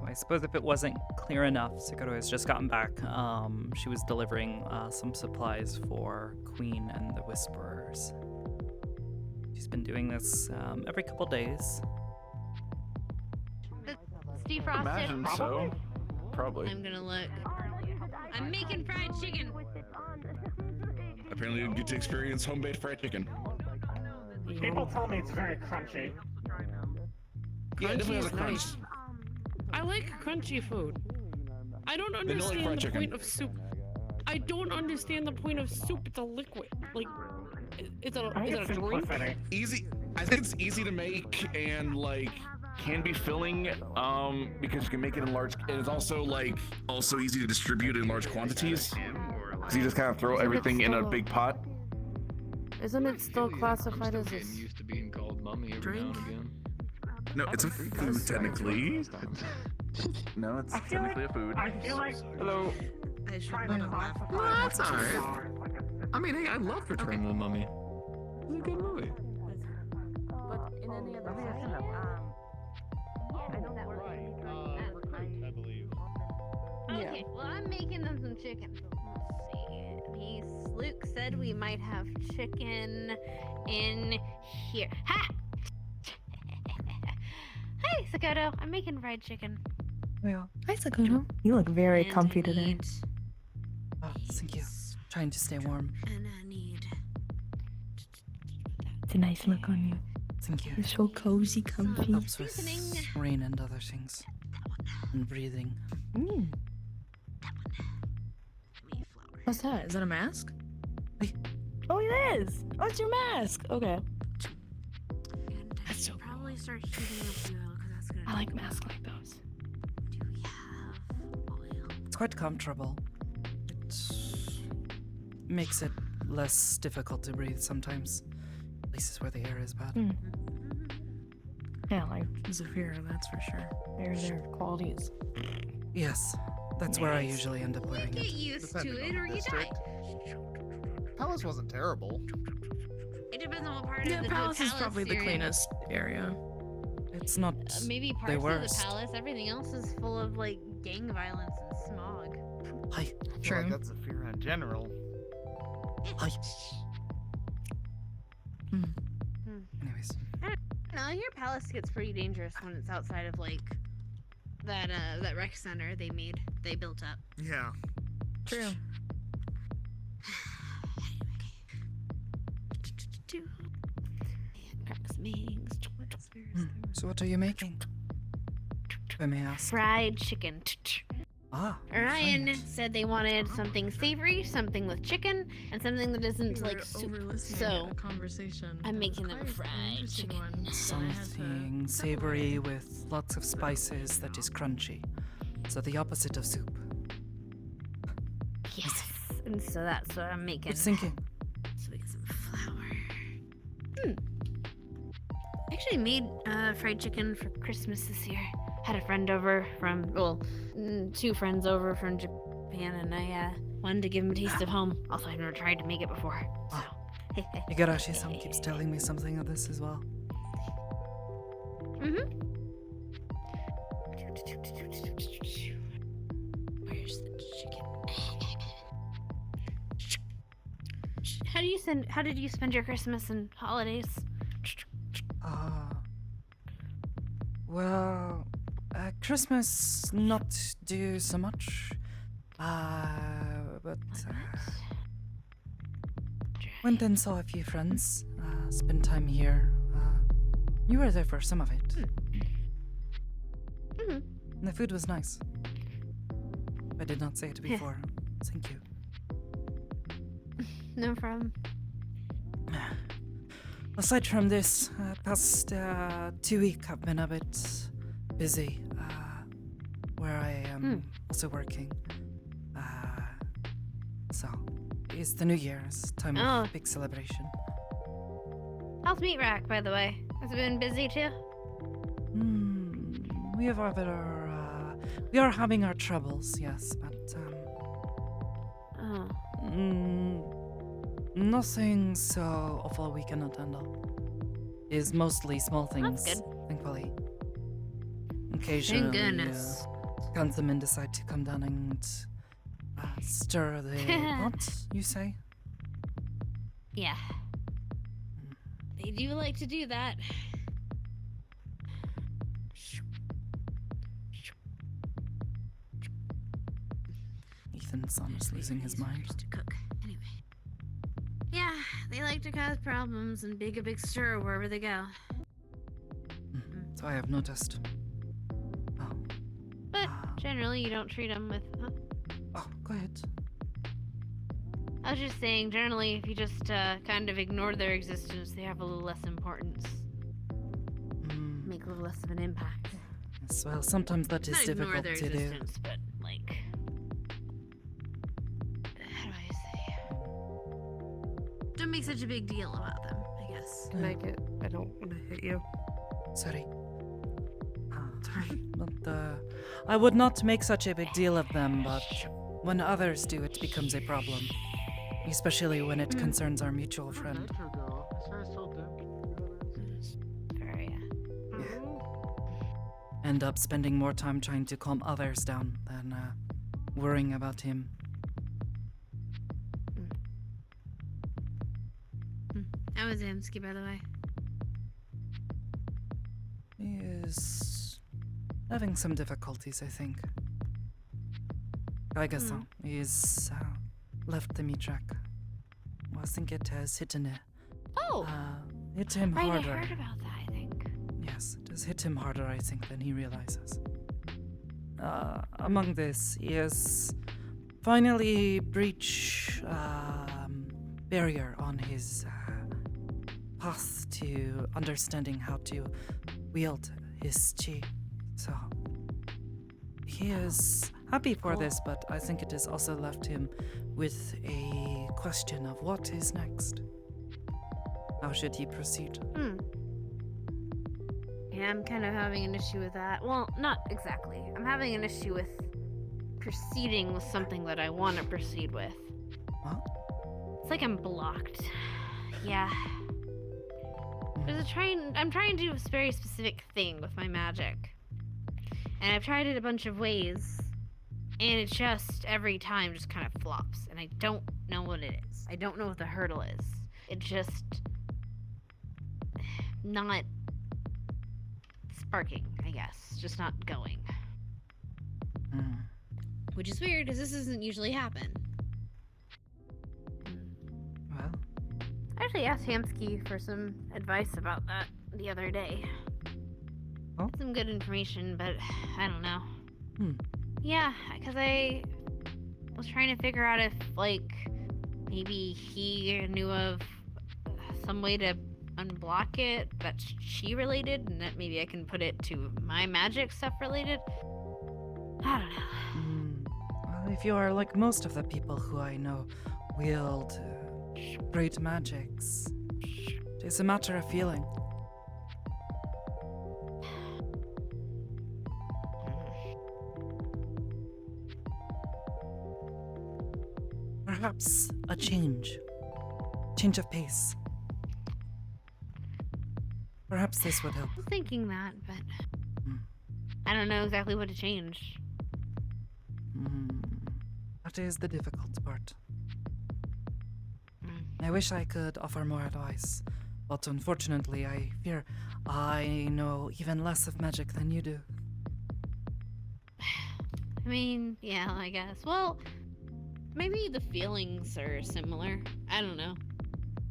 I suppose if it wasn't clear enough, Sakoto has just gotten back. She was delivering some supplies for Queen and the Whisperers. She's been doing this every couple days. Steve Frosted. Imagine so. Probably. I'm gonna look. I'm making fried chicken. Apparently you get to experience home-baked fried chicken. People tell me it's very crunchy. Yeah, it definitely has a crunch. Nice. I like crunchy food. I don't Then you like understand fried the chicken. point of soup. I don't understand the point of soup. It's a liquid. Like, is it a drink? Easy. I think it's easy to make and like can be filling because you can make it in large. And it's also easy to distribute in large quantities. So you just kind of throw everything in a big pot. Isn't it still classified as a used to being called mummy every now and again. No, it's a food technically. No, it's technically a food. I feel like Hello. I should No, that's alright. I mean, hey, I love Return of the Mummy. It's a good movie. But in any other Okay, well, I'm making them some chicken. Let's see. Luke said we might have chicken in here. Ha! Hi, Sakoto. I'm making fried chicken. Yeah. Hi, Sakoto. You look very And comfy I today. need Oh, thank you. Trying to stay warm. And I need. It's a nice look on you. Thank you. You're so cozy, comfy. Helps with Seasoning. rain and other things. And breathing. Mm. Me flour. What's that? Is that a mask? Hey. Oh, it is. Oh, it's your mask. Okay. And I That's so should probably start shooting up the oil because that's gonna. I like masks like those. Do we have oil? It's quite comfortable. It makes it less difficult to breathe sometimes. Places where the air is bad. Mm. Yeah, like Zafira, that's for sure. Their qualities. Yes, that's where I usually end up Well, wearing get it. used to Depending it on or the you die. district. Palace wasn't terrible. It depends on what part Yeah, of the Palace is probably the you're in. cleanest area. It's not Maybe the parts of worst. the palace. Everything else is full of like gang violence and smog. Hi, I feel True. like that's Zafira in general. hi. Anyways, No, your palace gets pretty dangerous when it's outside of like that rec center they built up. Yeah. True. so what are you making? If I may ask. Fried chicken. Ah, Ryan fine. said they wanted something savory, something with chicken, and something that isn't like soup. So Conversation. I'm making them fried chicken. Something savory with lots of spices that is crunchy. So the opposite of soup. Yes, and so that's what I'm making. What's thinking? So we get some flour. I actually made fried chicken for Christmas this year. Had a friend over from, two friends over from Japan, and I wanted to give them a taste of home. Also, I've never tried to make it before. So. Igarashi-san keeps telling me something of this as well. Where's the chicken? How did you spend your Christmas and holidays? Well, Christmas not do so much. But went and saw a few friends. Spent time here. You were there for some of it. Mhm. And the food was nice. I did not say it before. Thank you. No problem. Aside from this, past 2 weeks have been a bit busy, where I am also working. So, it's the New Year's time Oh. of big celebration. How's Meat Rack, by the way? Has it been busy too? We have we are having our troubles, yes, but Oh. nothing so awful we cannot handle. Is mostly small things, That's thankfully. Occasionally, goodness. councilmen decide to come down and stir the pot, you say? Yeah. They do like to do that. Ethan's son is losing his mind. To cook. Anyway. Yeah, they like to cause problems and make a big stir wherever they go. So I have noticed. Oh. But generally, you don't treat them with. Huh? Oh, go ahead. I was just saying, generally, if you just kind of ignore their existence, they have a little less importance. Make a little less of an impact. Yes, well, sometimes that is Not ignore difficult their to do. existence, but like, how do I say? Don't make such a big deal about them, I guess. Make it. I don't want to hit you. Sorry. But I would not make such a big deal of them, but when others do, it becomes a problem. Especially when it concerns our mutual friend. Sorry. End up spending more time trying to calm others down than worrying about him. How was Amsky, by the way? He is having some difficulties, I think. I guess so. He's left the meat track. I think it has hit him Right, harder. I heard about that, I think. Yes, it has hit him harder, I think, than he realizes. Among this, he has finally breached barrier on his path to understanding how to wield his chi. So he is happy for this, but I think it has also left him with a question of what is next. How should he proceed? Yeah, I'm kind of having an issue with that. Well, not exactly. I'm having an issue with proceeding with something that I want to proceed with. What? It's like I'm blocked. Yeah. I'm trying to do a very specific thing with my magic. And I've tried it a bunch of ways. And it just, every time, just kind of flops. And I don't know what it is. I don't know what the hurdle is. It just... not... sparking, I guess. Just not going. Which is weird, because this doesn't usually happen. Well, I actually asked Hamsky for some advice about that the other day. Oh? Some good information, but I don't know. Yeah, because I was trying to figure out if, like, maybe he knew of some way to unblock it that's chi related, and that maybe I can put it to my magic stuff related. I don't know. Well, if you are like most of the people who I know wield great magics, it's a matter of feeling. Perhaps a change of pace. Perhaps this would help. I was thinking that, but I don't know exactly what to change. That is the difficult part. I wish I could offer more advice, but unfortunately I fear I know even less of magic than you do. I mean, yeah, I guess. Well, maybe the feelings are similar. I don't know.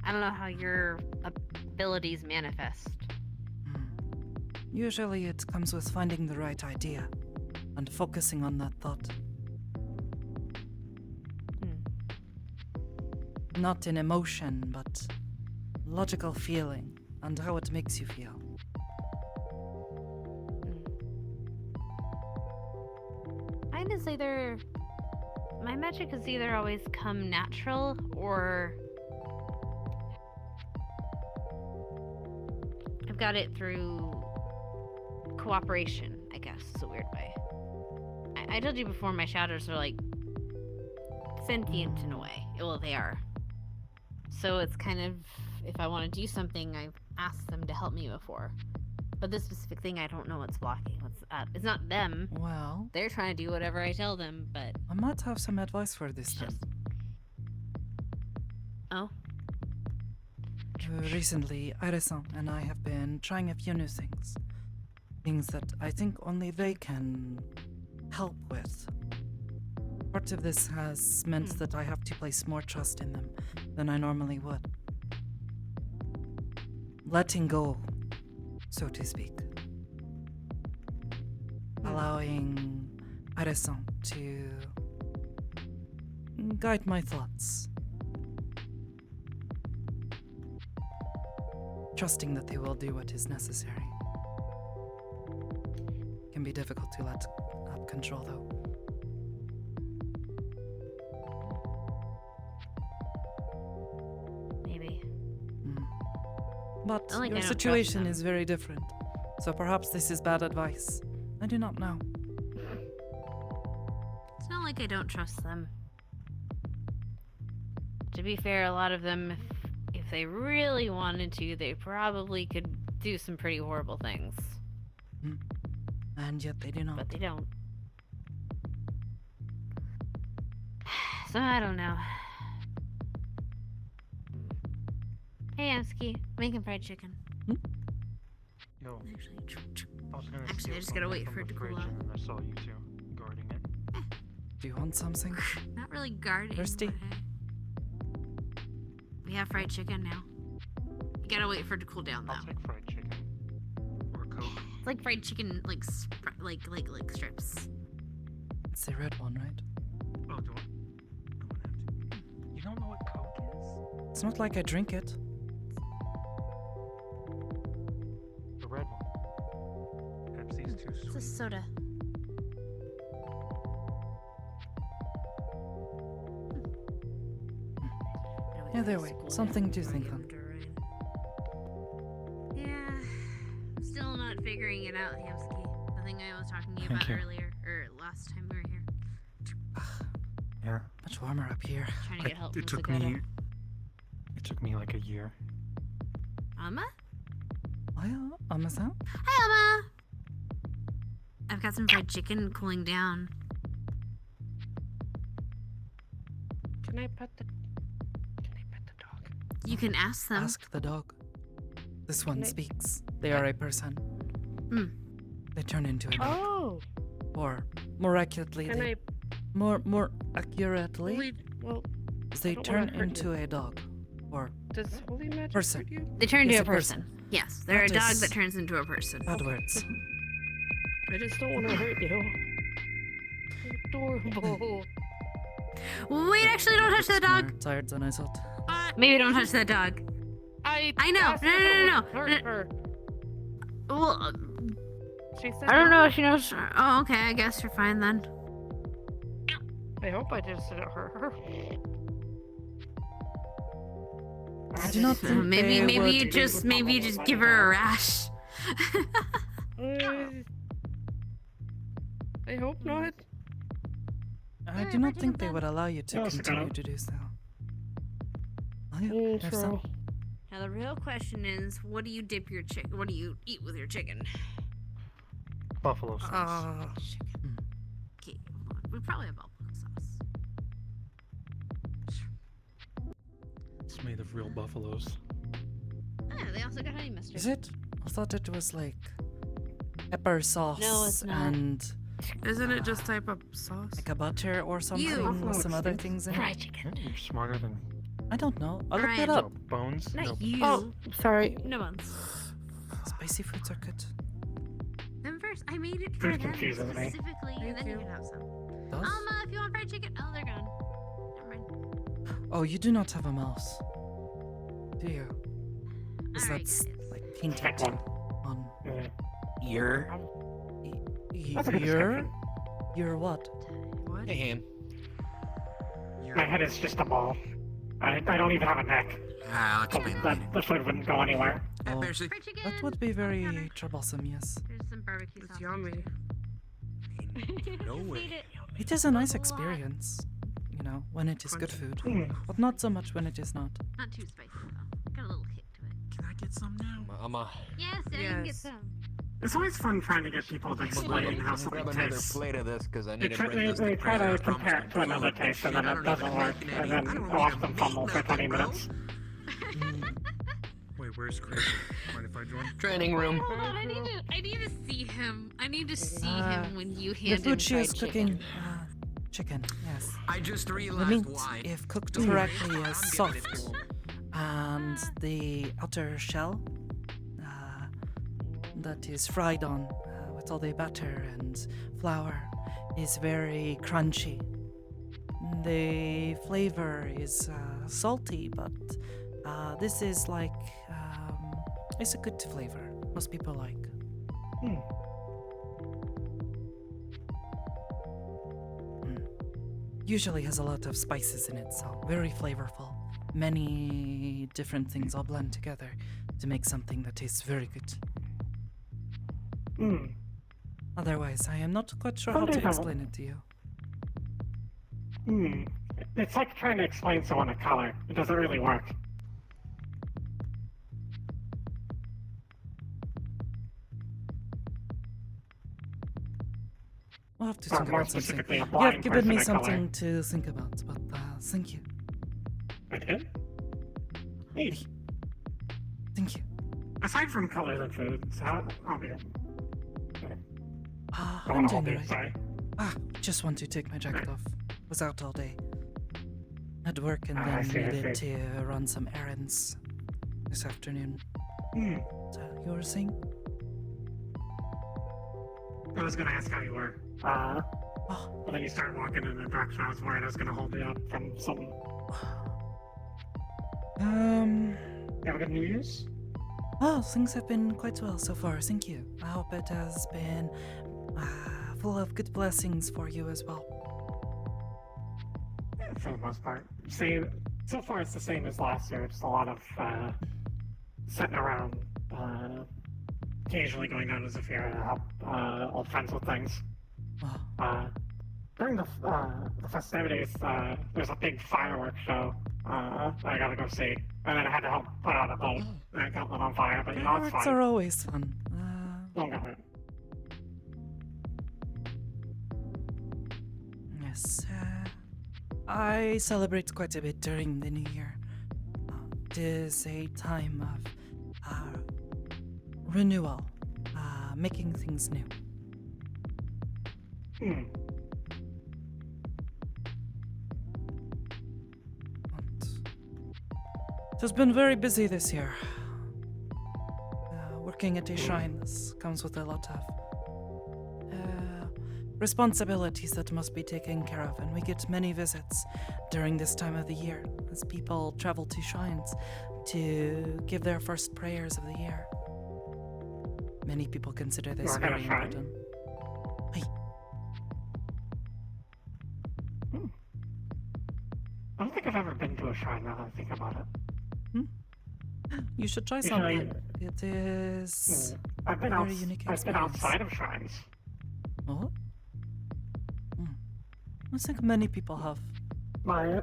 I don't know how your abilities manifest. Usually it comes with finding the right idea and focusing on that thought. Not in emotion, but logical feeling and how it makes you feel. Mine is either... my magic has either always come natural or... I've got it through cooperation, I guess, is a weird way. I told you before, my shadows are like sentient in a way. Well, they are. So it's kind of, if I want to do something, I've asked them to help me before. But this specific thing, I don't know what's blocking. It's not them. Well, They're trying to do whatever I tell them, but I might have some advice for this it's then. just. Oh. Recently, Irisan and I have been trying a few new things. Things that I think only they can help with. Part of this has meant that I have to place more trust in them than I normally would. Letting go, so to speak. Allowing Irisan to guide my thoughts. Trusting that they will do what is necessary. Can be difficult to let up control, though. Maybe. But Not like I your don't trust situation them. is very different, so perhaps this is bad advice. I do not know. It's not like I don't trust them. To be fair, a lot of them, if they really wanted to, they probably could do some pretty horrible things. And yet they do not. But they don't. So I don't know. Hey, Amsky, making fried chicken. Yo, Actually, actually, I just gotta wait for it to cool off. And I saw you two guarding it. Do you want something? Not really guarding. Thirsty? but hey. We have fried chicken now. You gotta wait for it to cool down, though. I'll take fried chicken or Coke. It's like fried chicken, like like strips. It's the red one, right? Oh, do I? I'm gonna have to. You don't know what Coke It's not like I drink it. is? The red one. Pepsi's too It's a sweet. soda. Either way, something to think on. Yeah, I'm still not figuring it out, Hamsky. The thing I was talking to you about you. earlier, or last time we were here. Yeah. Much warmer up here. Trying to get help It from took Sakoto. me. It took me like a year. Amma? Well, Amazon? Hi, Amma! I've got some fried chicken cooling down. Can I pet the dog? You can ask them. Ask the dog. This one Can I- speaks. They are a person. They turn into a dog. Oh, Or, more accurately, can they, I? more accurately, Holy, well, they don't turn wanna hurt into a dog. Or does holy magic Person. hurt you? They turn into It's a a person. person. Yes, they're a That dog is- that turns into a person. bad words. I just don't want to hurt you. Adorable. Wait, actually, don't touch that dog. More tired than I thought. Maybe don't touch that dog. I know. asked No, if no, it no, would no. Hurt her. Well, She said I don't no. know if she knows. Oh, okay. I guess you're fine then. I hope I just didn't hurt her. I do not think Maybe they would... you just give her a rash. I hope not. I Yeah, do not Bridget think they done. would allow you to Yes, continue Sakoto. to do so. Oh, yeah, have some. Now the real question is, what do you dip your chicken? What do you eat with your chicken? Buffalo sauce. Chicken. Okay, we probably have buffalo sauce. It's made of real buffaloes. Yeah, they also got honey mustard. Is it? I thought it was like pepper sauce No, it's not. and Isn't it just type of sauce? like a butter or something You. with some other things in it. Fried chicken. You're smarter than I don't know. I'll look that Brian. up. bones. Not No. you. Oh, sorry. No buns. Spicy foods are good. Them first. I made it for Very them confusing to me. specifically, and then you can have some. Those? If you want fried chicken. Oh, they're gone. Never mind. Oh, you do not have a mouse, do you? Because Alright, that's guys. like painted Pick one. on Ear. That's a good your description. your what? What? hand. My head is just a ball. I don't even have a neck. I'll explain later. The food wouldn't go anywhere. Oh, Percy. Fried chicken. that would be on the very counter. troublesome. Yes, There's some barbecue It's sauce. yummy. No Just way. eat it. it is a nice a lot. experience. You know, when it is good food, Hmm. but not so much when it is not. Not too spicy though. Got a little kick to it. Can I get some now? Yes, yeah, you can get Yes. some. It's always fun trying to get people to explain how something Grab another tastes. plate of this because I They need to try, bring they, this they to try prison. to compare it to another taste, and then it doesn't work, and then go off them fumble for 20 minutes. Wait, where's Chris? Mind if I join? Training room. Hold on, I need to see him. I need to see him when you The hand him food she is fried cooking, chicken. chicken, yes. I just The realized meat, why. if cooked Don't worry, correctly, I'm is giving it soft, to him. and the outer shell that is fried on with all the butter and flour is very crunchy. The flavor is salty, but this is like it's a good flavor. Most people like. Usually has a lot of spices in it, so very flavorful. Many different things all blend together to make something that tastes very good. Otherwise, I am not quite sure how to explain it to you. It's like trying to explain someone a color. It doesn't really work. We'll have to Or think more about something. specifically, a You blind have given person me a color. something to think about, but thank you. I did? Hey, Thank you. aside from colors and food, so I'll be... I'm I want to doing hold you, alright. sorry. Just want to take my jacket off. Was out all day. Had work and I then see, I needed see. to run some errands this afternoon. So, you were saying? I was gonna ask how you were. But then you started walking in the direction I was worried I was gonna hold you up from something. You have a good New Year's? Oh, things have been quite well so far, thank you. I hope it has been full of good blessings for you as well. For the most part. So far it's the same as last year. Just a lot of sitting around, occasionally going down to Zafira to help old friends with things. During the festivities, there's a big fireworks show I gotta go see. And then I had to help put out a boat that got lit on fire, but you know, it's Fireworks fine. are always fun. Don't get hurt. Yes, I celebrate quite a bit during the New Year. It is a time of renewal, making things new. It has been very busy this year. Working at a shrine this comes with a lot of responsibilities that must be taken care of, and we get many visits during this time of the year as people travel to shrines to give their first prayers of the year. Many people consider this You're at a very shrine? important. Hey, I don't think I've ever been to a shrine now that I think about it. you should try Usually- something. It is I've been, very unique I've been experience. outside of shrines. Oh? I think many people have. My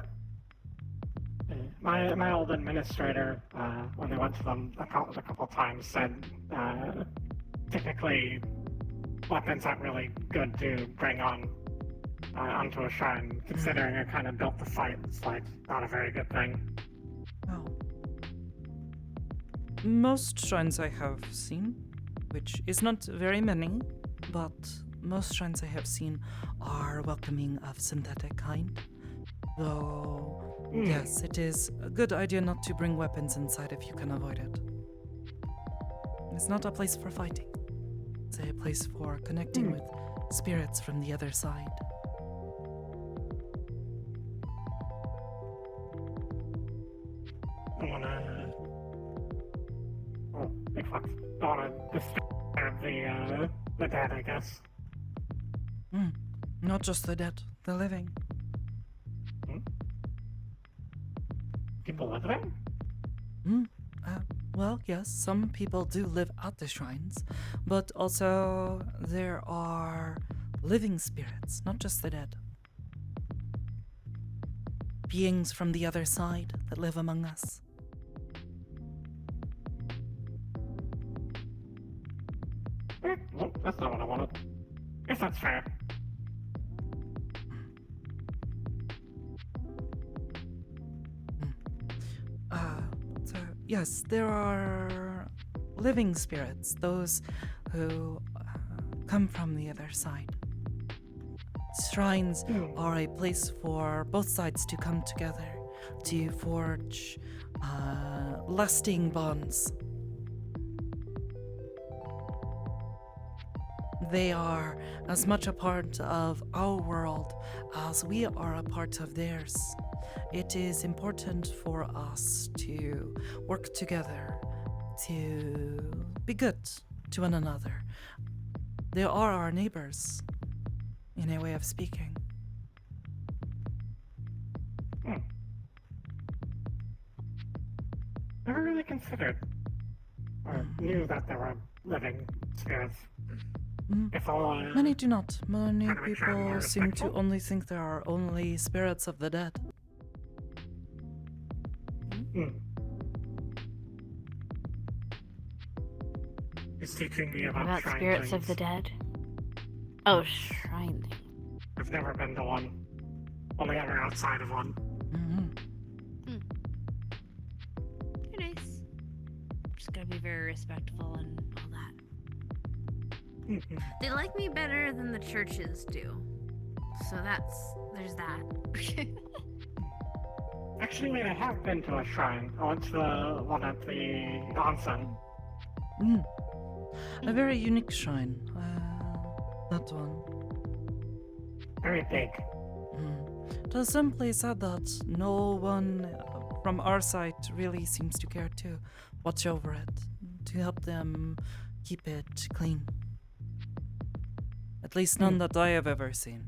old administrator, when they went to them a couple times, said typically weapons aren't really good to bring onto a shrine, considering it kind of built the fight. It's like not a very good thing. Oh. Most shrines I have seen, which is not very many, but most shrines I have seen are welcoming of synthetic kind. Though, yes, it is a good idea not to bring weapons inside if you can avoid it. It's not a place for fighting. It's a place for connecting with spirits from the other side. I wanna. Oh, big fuck. I wanna disturb the dead, I guess. Not just the dead, the living. People live there? Well, yes, some people do live at the shrines, but also there are living spirits, not just the dead. Beings from the other side that live among us. That's not what I wanted. Guess that's fair. So, yes, there are living spirits, those who come from the other side. Shrines are a place for both sides to come together, to forge lasting bonds. They are as much a part of our world as we are a part of theirs. It is important for us to work together, to be good to one another. They are our neighbors, in a way of speaking. Never really considered or knew that there were living spirits. If all Many do not. Many Trying to make sure I'm people more seem to respectful. only think there are only spirits of the dead. He's teaching me What about about shrine spirits of things. the dead? Oh, shrine thing. I've never been to one. Only ever outside of one. They're nice. Just gotta be very respectful and all that. They like me better than the churches do. So there's that. Actually, wait, I have been to a shrine. I went to the one at the onsen. A very unique shrine. That one. Very big. It is simply said that no one from our side really seems to care to watch over it, to help them keep it clean. At least none that I have ever seen.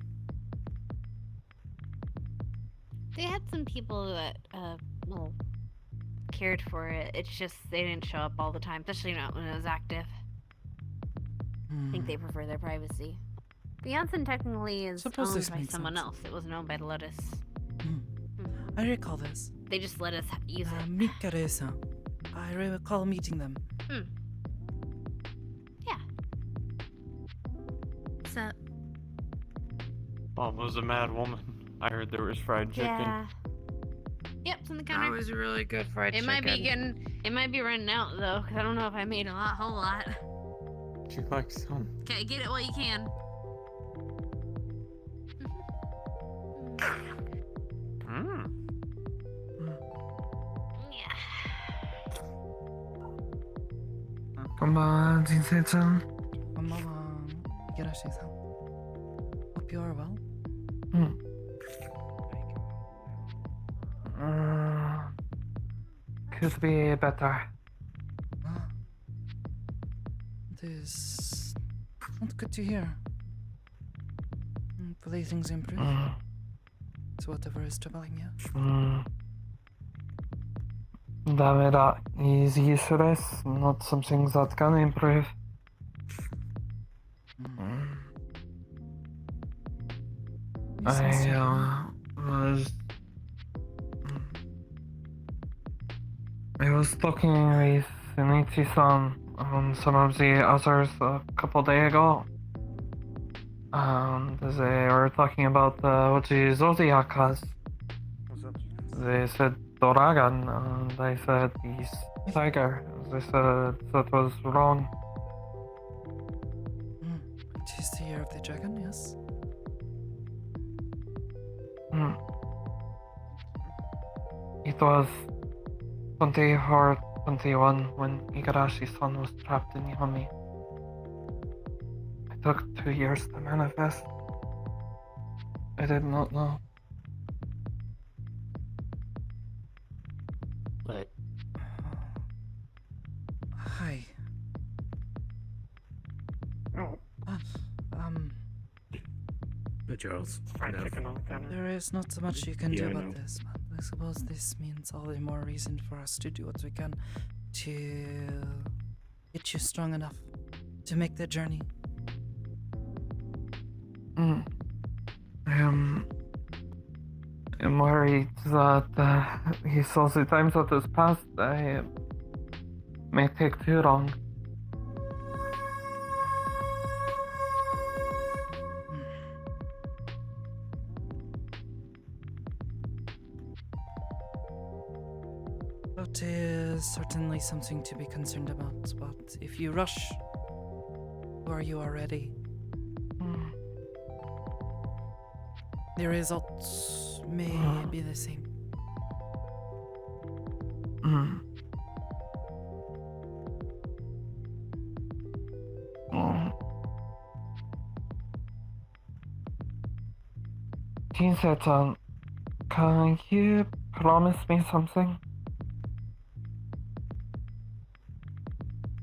They had some people that well, cared for it. It's just they didn't show up all the time, especially not when it was active. I think they prefer their privacy. The onsen technically is Suppose this owned by makes someone sense. else. It wasn't owned by the Lotus. I recall this. They just let us use it. Mikaresa. I recall meeting them. Yeah. So, Mom was a mad woman. I heard there was fried chicken. yeah. Yep, it's on the counter. That was really good fried It chicken. might be running out though, because I don't know if I made a whole lot. She likes some. Okay, get it while you can. Yeah. こんばんは、人生ちゃん。こんばんは、Igarashiさん。Hope you are well. Could be better. It is not good to hear. Hopefully things improve. So whatever is troubling you. ダメだ. Easy stress, not something that can improve. I was talking with Nichi-san and some of the others a couple days ago. And they were talking about what the zodiac has. They said dragon, and I said he's tiger. They said that was wrong. It is the year of the dragon, yes. It was 24, 21 when Igarashi-san was trapped in Yami. It took 2 years to manifest. I did not know. But Hi. Oh, But Charles, fried chicken on the counter. There is not so much you can Yeah, do I about know. this, but I suppose this means all the more reason for us to do what we can to get you strong enough to make the journey. I'm worried that he saw the times that has passed. I may take too long. That is certainly something to be concerned about, but if you rush, or you are ready, the results may be the same. Teen-san, can you promise me something?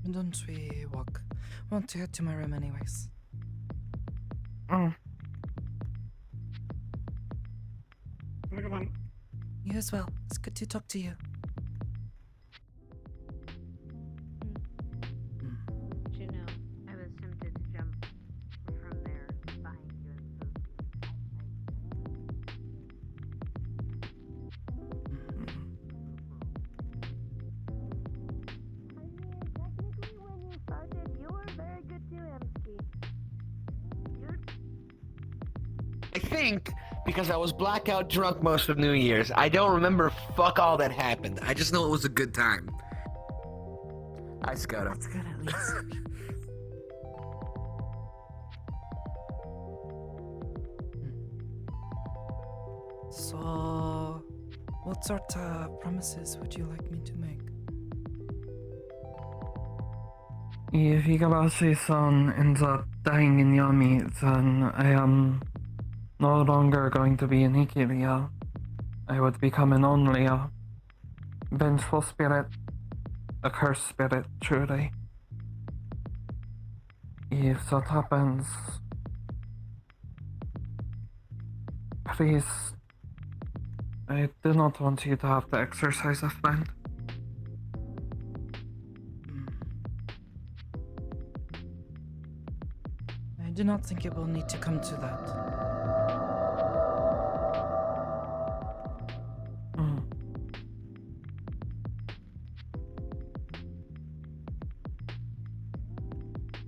Why don't we walk? I want to head to my room anyways. Have a good one. You as well. It's good to talk to you. You know, I was tempted to jump from there behind you I think because I was blackout drunk most of New Year's, I don't remember fuck all that happened. I just know it was a good time. Hi, Sakoto. That's good at least. So, what sort of promises would you like me to make? If Higurashi-san ends up dying in Yami, then I am no longer going to be an Ikiriya. I would become an only vengeful spirit, a cursed spirit, truly. If that happens, please, I do not want you to have to exercise a friend. I do not think it will need to come to that.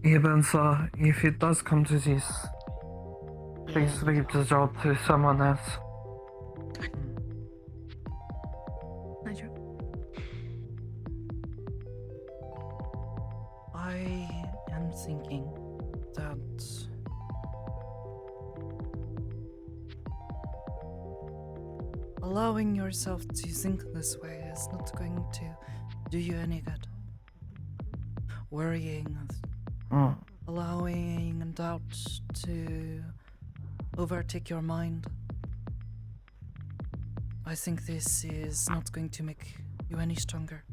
Even so, if it does come to this, please leave the job to someone else. I am thinking that allowing yourself to think this way is not going to do you any good. Worrying, allowing doubt to overtake your mind. I think this is not going to make you any stronger.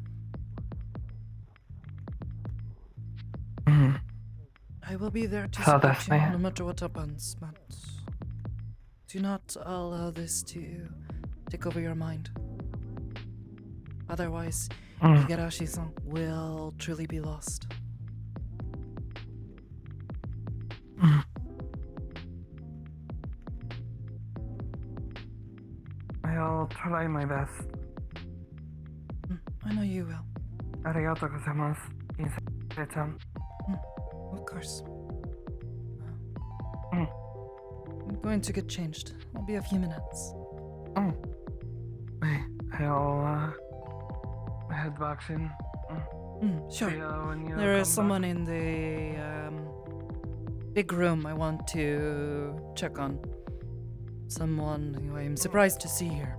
I will be there to support you no matter what happens, but do not allow this to take over your mind. Otherwise, Higurashi-san will truly be lost. I'll try my best. I know you will. Arigatou gozaimasu, Insei-chan. Of course. I'm going to get changed. I'll be a few minutes. Wait, I'll head back soon. Sure. When you There is come someone in the big room I want to check on. Someone who I am surprised to see here.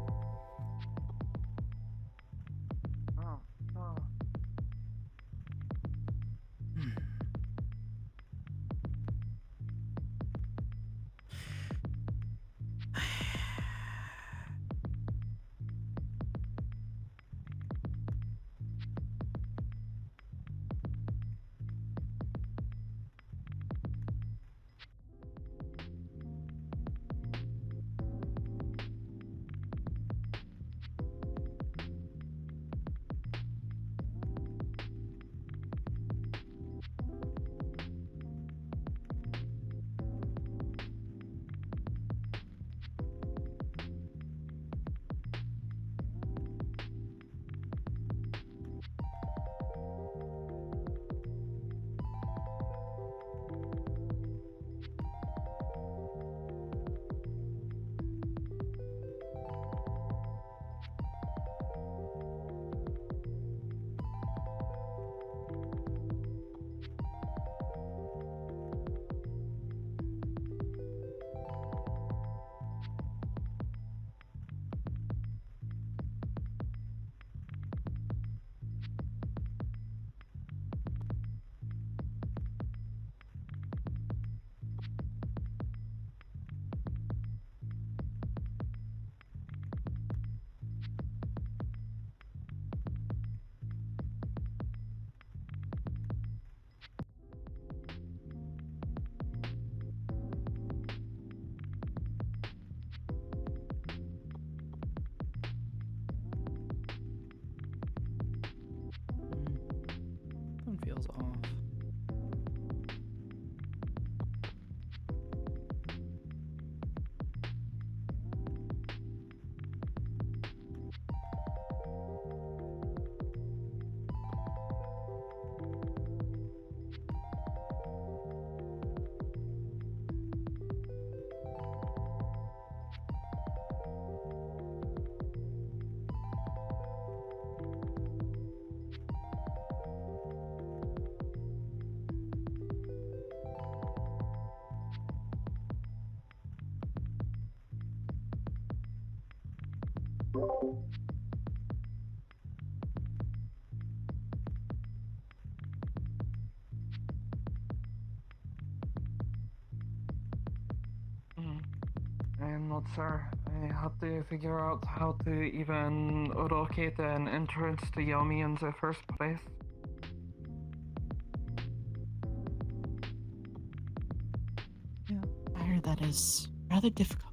I am not sure. I have to figure out how to even locate an entrance to Yomi in the first place. Yeah, I heard that is rather difficult.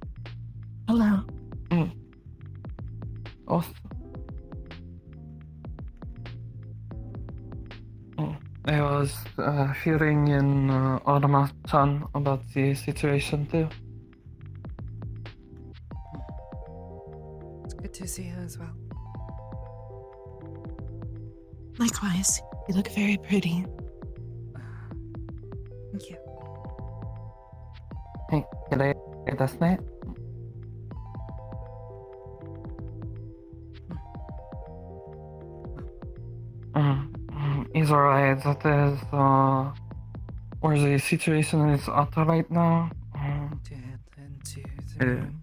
Hello. Also, I was hearing in Orama-chan about the situation too. It's good to see you as well. Likewise, you look very pretty. Thank you. Hey, g'day, that's night. Is alright, that is, where the situation is at right now. To head into the room.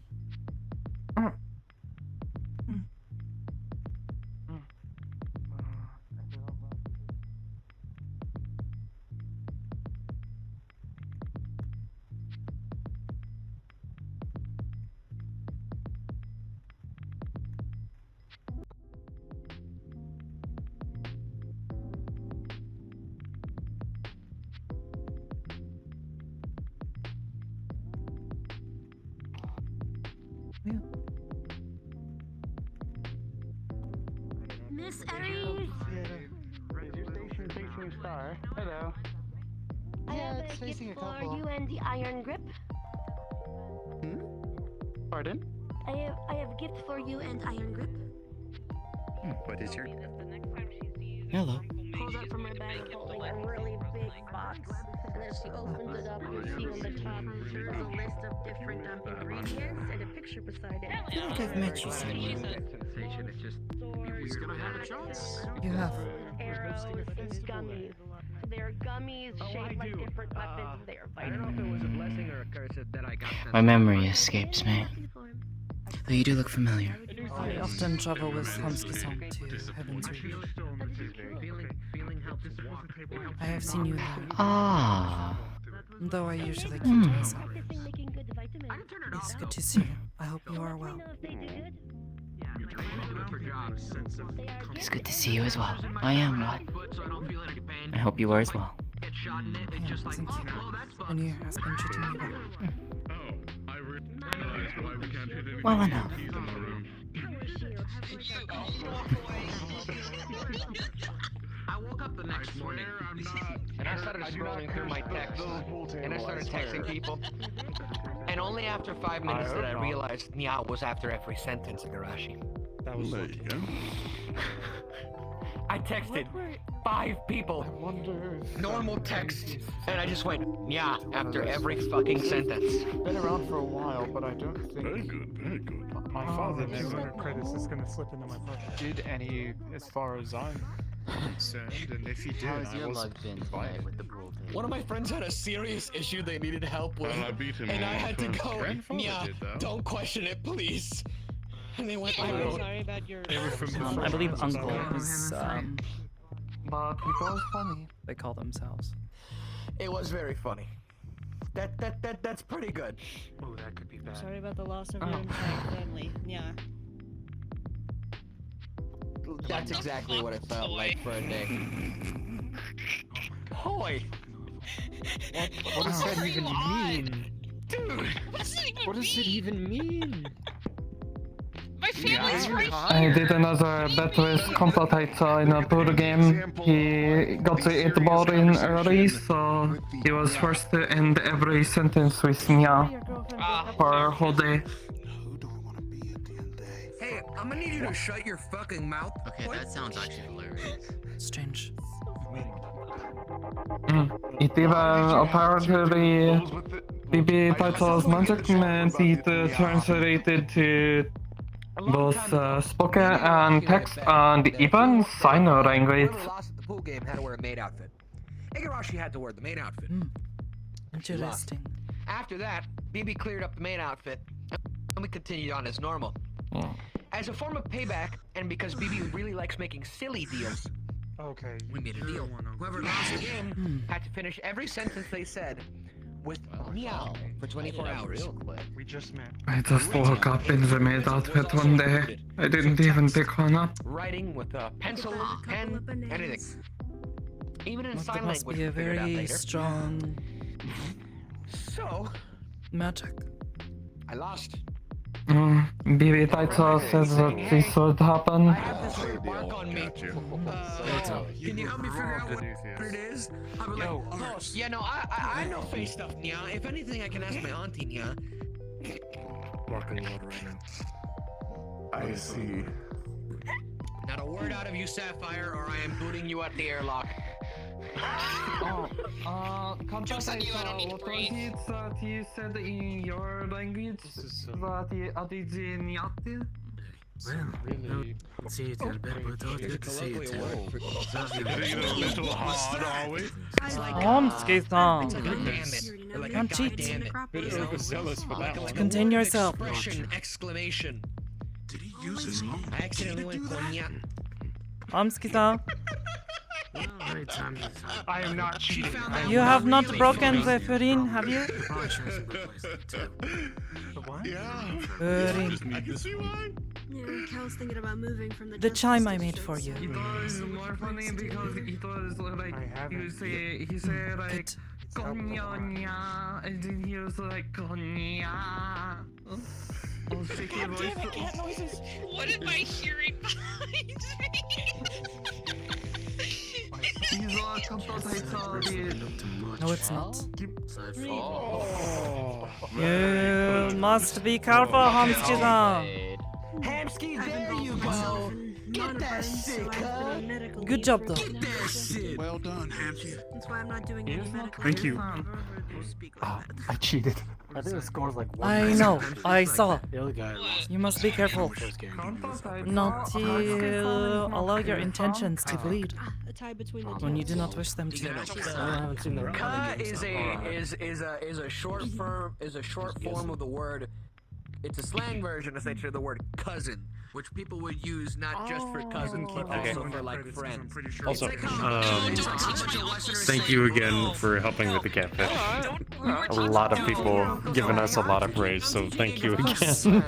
Miss Aries! Star. Hello. I have a gift for you and the iron grip. Pardon? I have a gift for you and iron grip. What is your... Hello. Pulls up from her bag holding a really big box. And as she opens it up, you see on the top there's a list of different ingredients and a picture beside it. I feel like I've met you somewhere. He's gonna have a chance. You have. Arrows and gummies. They're gummies shaped like different weapons. They are vitamins. My memory escapes me. Though you do look familiar. I often travel with Hamsuki-san to Heaven's Reach. I have seen you there, Ah. though I usually keep to myself. It's good to see you. I hope you are well. It's good to see you as well. I am well. I hope you are as well. Yeah, thank you. And you has been treating me well. Well enough. I woke up the next morning and I started scrolling through my texts and I started texting people. And only after 5 minutes did I realize Nya was after every sentence, Igarashi. That was there you go. I texted 5 people. Normal text. And I just went, Nya, after every fucking sentence. Been around for a while, but I don't think... Very good, very good. My father never credits is gonna slip into my pocket. Did any, as far as I'm concerned, and if he did, I wasn't invited. One of my friends had a serious issue they needed help with. Well, I beat him and I all had to the go, time. Nya, don't question it, please. And they went, I will. Sorry about your... I believe Uncle is, But it was funny. they call themselves. It was very funny. That's pretty good. Oh, that could be bad. Sorry about the loss of your entire family. Yeah. That's exactly what it felt like for a day. Hoy! What does that even mean? Dude! What does it even mean? My family's right I did another bet with Complotator in a pool game. He got the 8 ball in early, so he was forced to end every sentence with Nya for a whole day. Hey, I'm gonna need you to shut your fucking mouth. Okay, that sounds actually hilarious. Strange. It even apparently BB titles magic meant it translated to both spoken and text and even sign language. Lost at the pool game had to wear a maid outfit. Igarashi had to wear the maid outfit. Interesting. After that, BB cleared up the main outfit, and we continued on as normal. as a form of payback, and because BB really likes making silly deals, Okay. we made a deal. Whoever lost the game had to finish every sentence they said with meow for 24 hours. We just met. I just woke up in the mid outfit one day. I didn't even pick one up. Writing with a pencil, pen, anything. Even in Well, sign there must language, be a we figured out very later. strong So, magic. I lost. BB Taito said that this would happen. I have this weird mark on me. Can you help me figure out what it is? I'm like, oh, yeah, no, I know face stuff, Nya. If anything, I can ask my auntie, Nya. Walking water right now. I see. Not a word out of you, Sapphire, or I am booting you at the airlock. Just what was it that you said in your language? Really? See it, Omski-san! Don't cheat. Contain yourself. Expression, exclamation. Did he use his own? I accidentally went Konya. Omski-san, I am not cheating. you have not broken the pudding, have you? What? Pudding. I can see why. Yeah, Cal's thinking about moving from The chime I made for you. It was more funny because it was like, he said like, Konya, and then he was like, Konya. God damn it, cat noises! What am I hearing behind me? No, it's not. You must be careful, Hamski-san. Hamsky, there you go! Get that shit, huh? Good job, though. Get that shit! Well done, Hamsky. That's why I'm not doing any medical. Thank you. I cheated. I think the score's like 1. I know, I saw. The other guy lost. You must be careful. First game. Not to allow your intentions to bleed A tie between the when you do not wish them to. I haven't seen the Ka is a short form of the word. It's a slang version, essentially, of the word cousin, which people would use not just for cousins, but also for like friends. Also, thank you again for helping with the catfish. A lot of people giving us a lot of praise, so thank you again.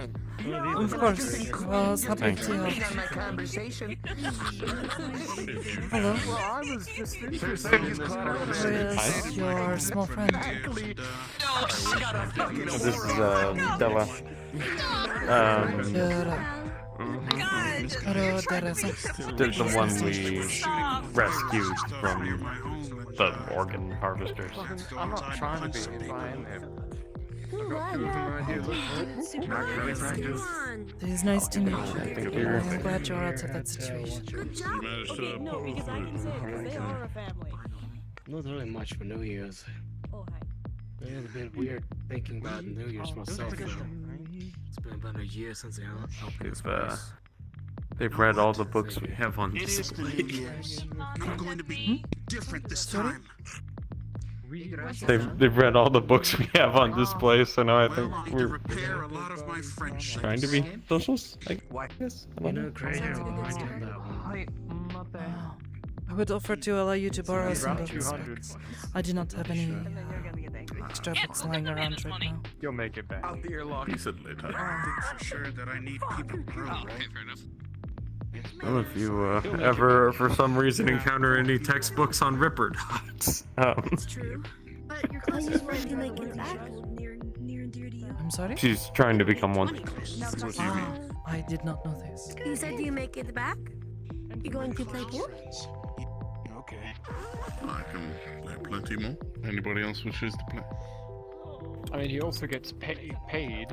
Of course, I was happy to help. Hello, who is your small friend? This is Della. The one we rescued from the organ harvesters. I'm not trying to be fine. It is nice to meet you. I'm glad you're out of that situation. Okay, no, because I can say it, because they are a family. Not really much for New Year's. Oh, hi. It's a bit weird thinking about New Year's myself, though. It's been about a year since I helped. They've read all the books we have on It is display. New Year's. I'm going to be different this time. They've read all the books we have on display, so now I think Well, I'll need to we're repair a lot of my friendships. trying to be socials, I guess. I don't know. I would offer to allow you to borrow some books. I do not have any extra books lying around right now. You'll make it back. Out the airlock. He said later. I think for sure that I need people to grow, right? Well, if you ever, for some reason, encounter any textbooks on Ripper dots, It's true. But your closest friend can make it back near and dear to you. I'm sorry? she's trying to become one. I did not know this. You said you make it back? You going to play pool? Okay. I can play plenty more. Anybody else wishes to play? I mean, he also gets paid.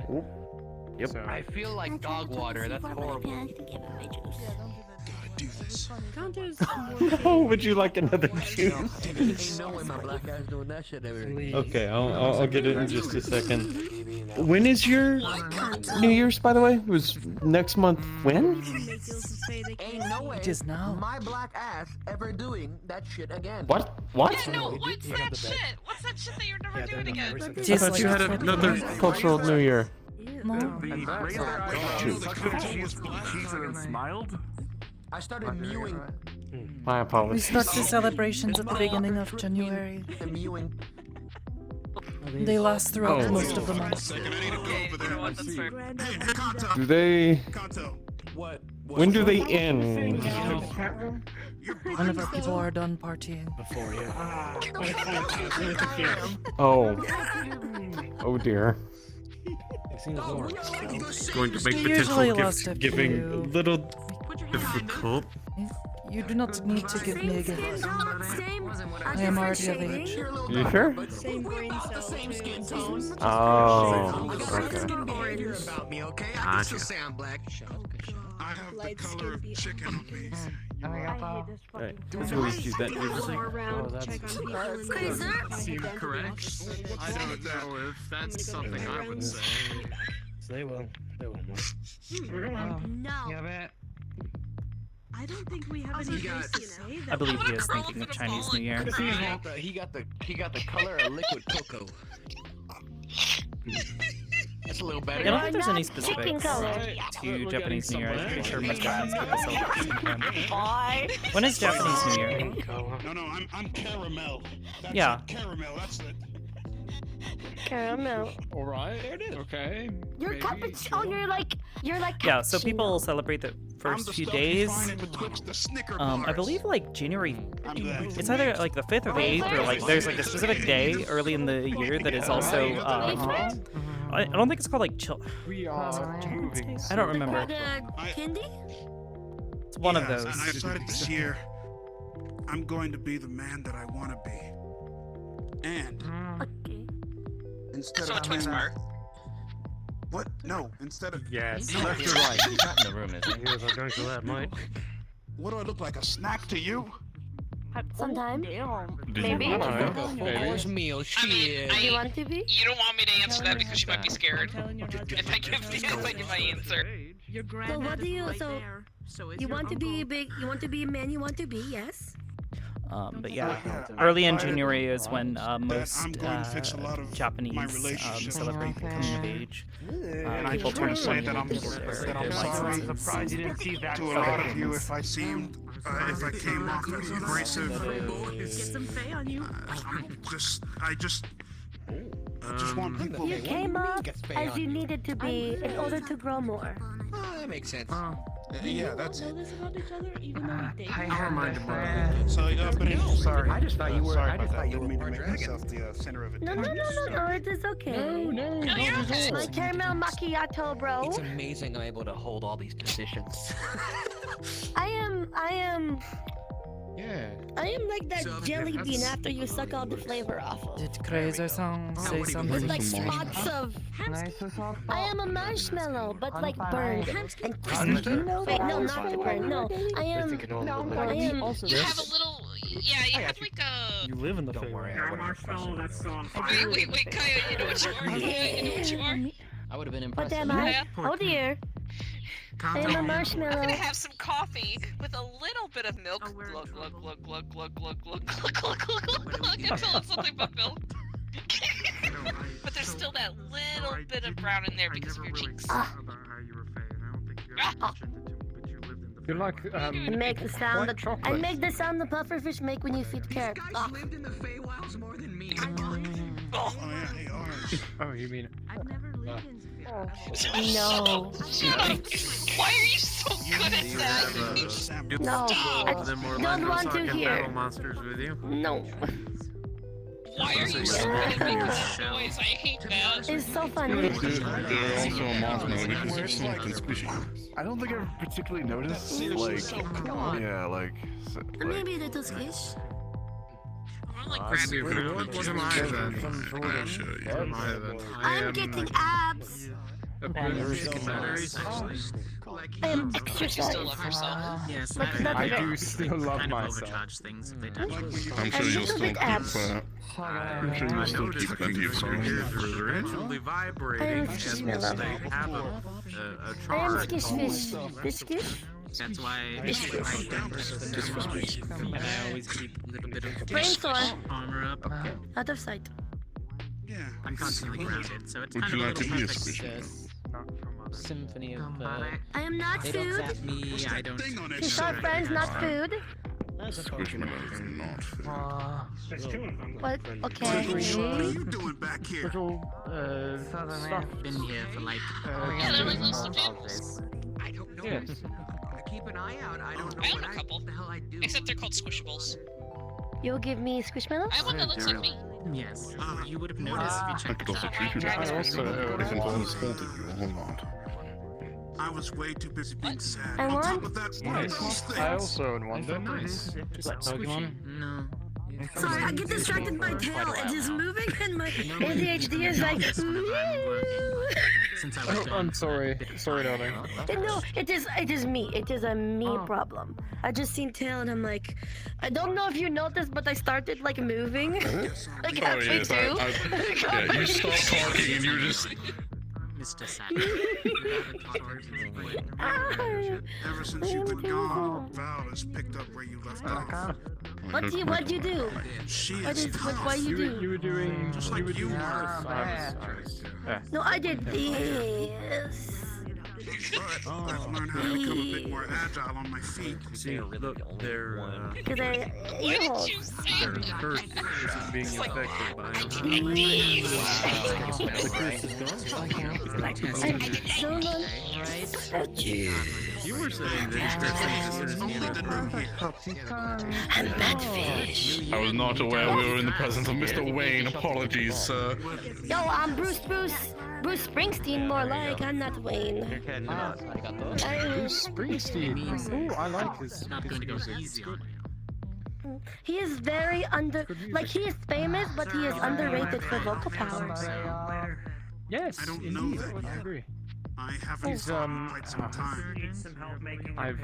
Yep. So. I feel like dog water. That's horrible. Do this. Oh, would you like another juice? Ain't no way my black guy's doing that shit ever. Okay, I'll get it in just a second. When is your New Year's, by the way? It was next month. When? Ain't no way It is now. my black ass ever doing that shit again. What? What? No, what's that shit? What's that shit that you're never doing again? I thought you had another cultural New Year. No. And smiled. I started mewing. My We apologies. start the celebrations at the beginning of January. The mewing. They last throughout Oh. most of the month. Do they? What? When do they end? Whenever people are done partying. Before you. Oh. Oh dear. It seems more. It's going to make They potential usually gift last a giving few. a little difficult. You do not need to give me a gift. I am already of age. You sure? Same brain cells. Oh. Okay. About me, okay? I can still say I'm black. I have the color of chicken on me. Right. Let's go use that. Seems correct. I don't know if that's something I would say. They will. They will. No. I don't think we have any place to say that. I believe he is thinking of Chinese New Year. He got the color of liquid cocoa. That's a little better. I don't think there's any specifics to Japanese New Year. I'm pretty sure most Japanese people celebrate the same time. When is Japanese New Year? No, I'm caramel. That's Yeah. it, caramel, that's it. Caramel. Alright. There it is. Okay. You're cappuccino. You're like. Yeah, so people celebrate the first few days. I believe like January. It's either like the 5th or the 8th, or like there's like a specific day early in the year that is also. I don't think it's called like chill. We are moving. I don't remember. Candy? It's one of those. And I decided this year, I'm going to be the man that I want to be. And instead So of a Twix playing- bar. What? No, instead of Yes. Left or right? He's not in the room, is he? He was going to that, mate. What do I look like? A snack to you? Sometimes. Maybe. Course meal. Shit. You want to be? You don't want me to answer that because you might be scared. If I give my answer. So what do you? So you want to be big? You want to be a man? You want to be? Yes. But yeah, early in January is when most I'm going to fix a lot of Japanese my relationships. celebrate the coming of age. And I People just turn want to say 20 that I'm and get their sorry. licenses. you didn't see that. To a lot of you, if I seemed, if I came off as abrasive, Get some fey on you. I just want people. You came up as you needed to be in order to grow more. That makes sense. Yeah, that's it. I'll remind him. So, sorry. I just thought you were. Sorry I just about thought that. you I were didn't mean to more make dragon. myself the center of No, attention. it is okay. No, you're okay. My caramel macchiato, bro. It's amazing I'm able to hold all these positions. I am Yeah. like that jelly bean after you suck all the flavor off of. Did Crazy Song say With something? like spots of. I am a marshmallow, but like burned and crispy. Wait, no, not burned. No, I am. You have a little. Yeah, you have like a. You live in the marshmallow that's still on fire. Wait, Kaya, you know what you are? You know what you are? I would have been What impressed. am I? Oh dear. I am a I'm marshmallow. gonna have some coffee with a little bit of milk. Glug, glug, glug, glug, glug, glug, glug, glug, glug, glug, glug, until it's nothing but milk. But there's still that little bit of brown in there because of your cheeks. Good luck. I make the sound that I make the sound the pufferfish make when you feed carrots. lived in the Feywilds more than me. Oh, yeah, hey, orange. Oh, you mean? I've never lived in No. Why are you so good at that? No. I don't want to hear. Monsters with you. No. Why are you so good at making that noise? I hate that. It's so funny. They're also a marshmallow because they're soft and squishy. I don't think I've particularly noticed, like, yeah, like, Maybe a little squish. Let's see if it what am I then? I'll show you. What am I then? I'm getting abs. Batteries. I am extra You still love yourself. Yes, I do still love myself. things if they touch me. I'm sure you'll still keep, I'm sure you'll still keep plenty of songs. Actually vibrating and they have a I am charge. skish fish. Fish skish? That's why Just for space. and I always keep a little bit of Brainstorm. armor up. Out of sight. Yeah. I'm constantly grounded, so it's Would kind you of like to little be a perfect. squishy? symphony of. I am not they food. don't zap me. I don't. She's our friends, not food. Squishmallows are not food. There's two of them. What? What Okay. are you doing back here? I've been here for like. Yeah, there was lots of animals. I don't know. Yes. I keep an eye out. I don't know I own what a couple. the hell I do. Except they're called squishables. You'll give me squishmallows? I have one that looks like me. Yes. You would have noticed if you I checked. could also treat you like this. If it almost haunted you a whole lot. I was way too busy being sad. I On want- top of that, one of these things. I also own one. They're nice. Just like Pokemon? No. Sorry, I get distracted by tail. It is moving and my ADHD is like. Since I Oh, was I'm sorry. Sorry, darling. No, it is me. It is a me problem. I just seen tail and I'm like, I don't know if you noticed, but I started like moving, like Oh halfway yes, through. yeah, you stopped talking and you were just. Mr. Sad. Ever since you've been gone, Val has picked up where you left off. What do you do? She What is is what you do? You were doing. just You like were you doing. were. No, I did this. But I've learned how to become a bit more agile on my feet. See, look, they're Cause I Why did earholes. you say Their that? curse isn't being affected by it. You were saying that It's only the new year. I'm bad fish. I was not aware we were in the presence of Mr. Wayne. Apologies, sir. Yo, I'm Bruce Springsteen, more like. I'm not Wayne. Bruce Springsteen. Ooh, I like his Not going to go music. easy on it. He is very like he is famous, but he is underrated for vocal powers. Yes, I don't indeed. know that I yet. agree. I haven't He's, thought in quite some time. I've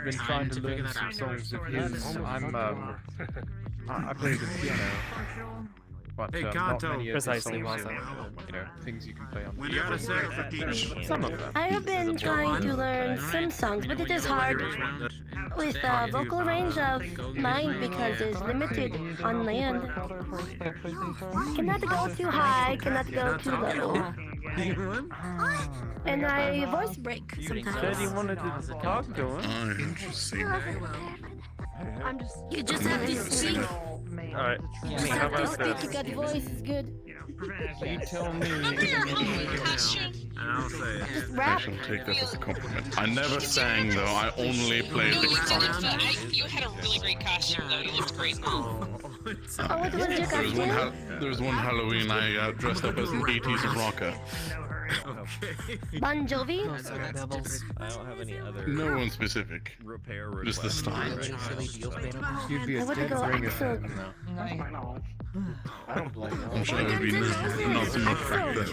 been trying to learn some songs of his. I play the piano, but Hey, not Kanto. many of his Precisely, songs well are, things you can play on. Whenever they're for each. Some of them. I have been trying to learn some songs, but it is hard with the vocal range of mine because it's limited on land. Cannot go too high, cannot go too low. And I voice break Said you sometimes. wanted to talk to him. Interesting. You just have to speak. Alright, Just how have to about speak. this? You got voice is good. You tell me. Remember your Halloween costume? I'll say Just I rap. shall take that as a compliment. I never sang though. I only played No, the you didn't, guitar. but you had a really great costume though. You looked great. Oh, what was your costume? There was one Halloween I dressed up as an 80s rocker. Bon Jovi? I don't have any other No one specific. repair Just the requests. style. You'd be I a would dead go ringer Axel. fan now. I don't blame you. I'm sure it would be not so much back then.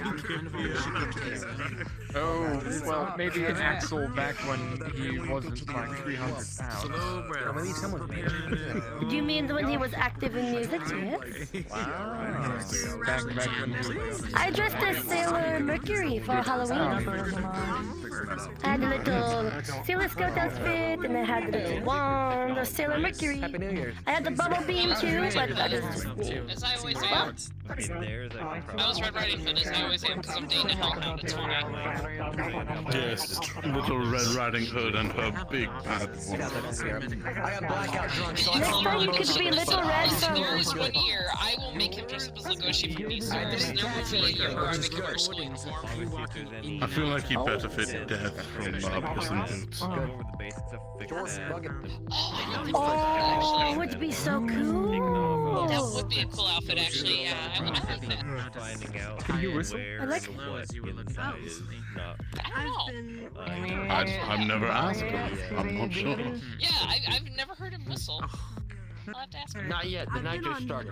Oh, well, maybe an Axel back when he wasn't like 300 pounds. Do you mean when he was active in music? Yes. Back when he was... I dressed as Sailor Mercury for Halloween. I had a little Sailor Scout outfit, and I had a little wand of Sailor Mercury. I had the bubble beam too, but that is just me. As I always am. There's a I was Red Riding Hood as I always am because I'm Dana Hellhound. It's funny. Yes, Little Red Riding Hood and her big bad Next time you could be Little Red There is from... 1 year I will make him dress up as Legoshi for me, so there will be a year where I make him wear school uniform. I feel like he better fit Death from Puss in Boots. Oh, it would be so cool. That would be a cool outfit, actually. Yeah, I like that. Finding out Can you whistle? where I like what inside is not. I don't know. I've never asked him. I'm not sure. Yeah, I've never heard him whistle. I'll have to ask him. Not yet. The night just started.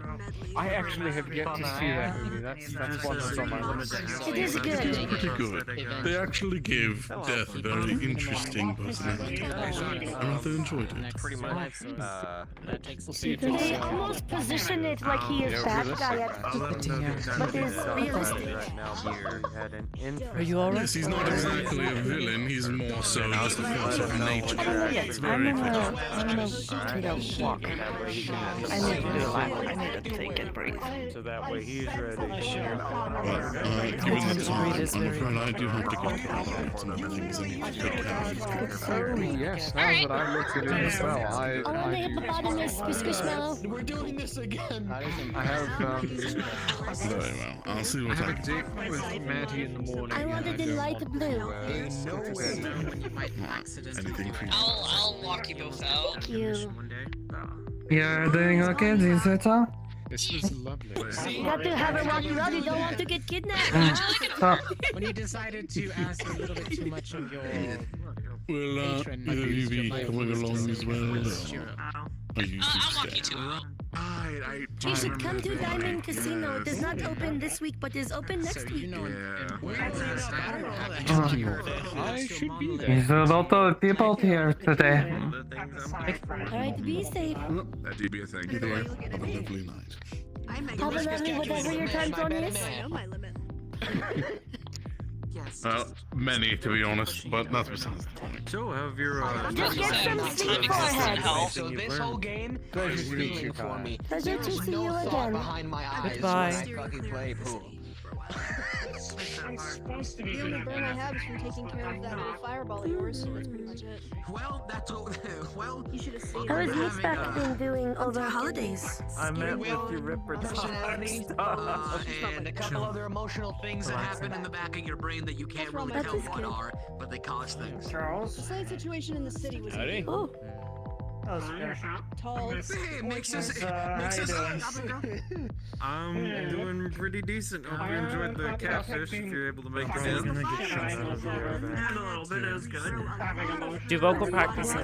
I actually have yet to see that movie. That's one that's on my list. It is It's good. pretty good. They actually gave Death a very interesting personality. I rather enjoyed it. Pretty much. We'll see if it's... They almost position it like he is bad guy at but is realistic. Are you alright? Yes, he's not exactly a villain. He's more so just a force of nature. It's very funny. I'm gonna walk. I need to do I need to think and breathe. So that way he's ready. But Given the time, I'm afraid I do have to go to some other things I need to take care of. Oh, yes, now that I looked at it as well, I want a do hippopotamus for Squishmallow. We're doing this again. I have, Very well. I'll see I what have I a can date with Maddie in the morning. I want it in light blue. Anything for you. I'll walk you both out. Thank you. You're doing okay, Gisetta? This was lovely. You got to have her walk you out. You don't want to get kidnapped. When you decided to ask a little bit too much of your Will patron, either of you be coming along as well? Or are you I'll walk two you two out. You should come to Diamond Casino. It is not open this week, but is open next week. I should be there. There's a lot of people here today. Alright, be safe. That do be a thing. You there? Have a lovely night. Have a lovely whatever your time zone is. Well, many to be honest, but that's besides the point. So, have your, Just get some sleep, forehead. So this whole game is feeling for me. Pleasure to see you again. Behind my eyes. Goodbye. I fucking play pool. I'm supposed to be The only good burn I have is from taking care of that little fireball of yours, so that's pretty much it. Well, that's all. Well, You should have seen How it. is Miss Beck been doing over the holidays? I met with your Ripper Personality, and a couple other emotional things that happen in the back of your brain that you can't really That's tell his what kid. are, but they cause things. The same situation in the city was Oh, tall. hey, makes us. I'm doing pretty decent. Hope you enjoyed the catfish. If you're able to make it in. And a little bit is good. Do vocal practices.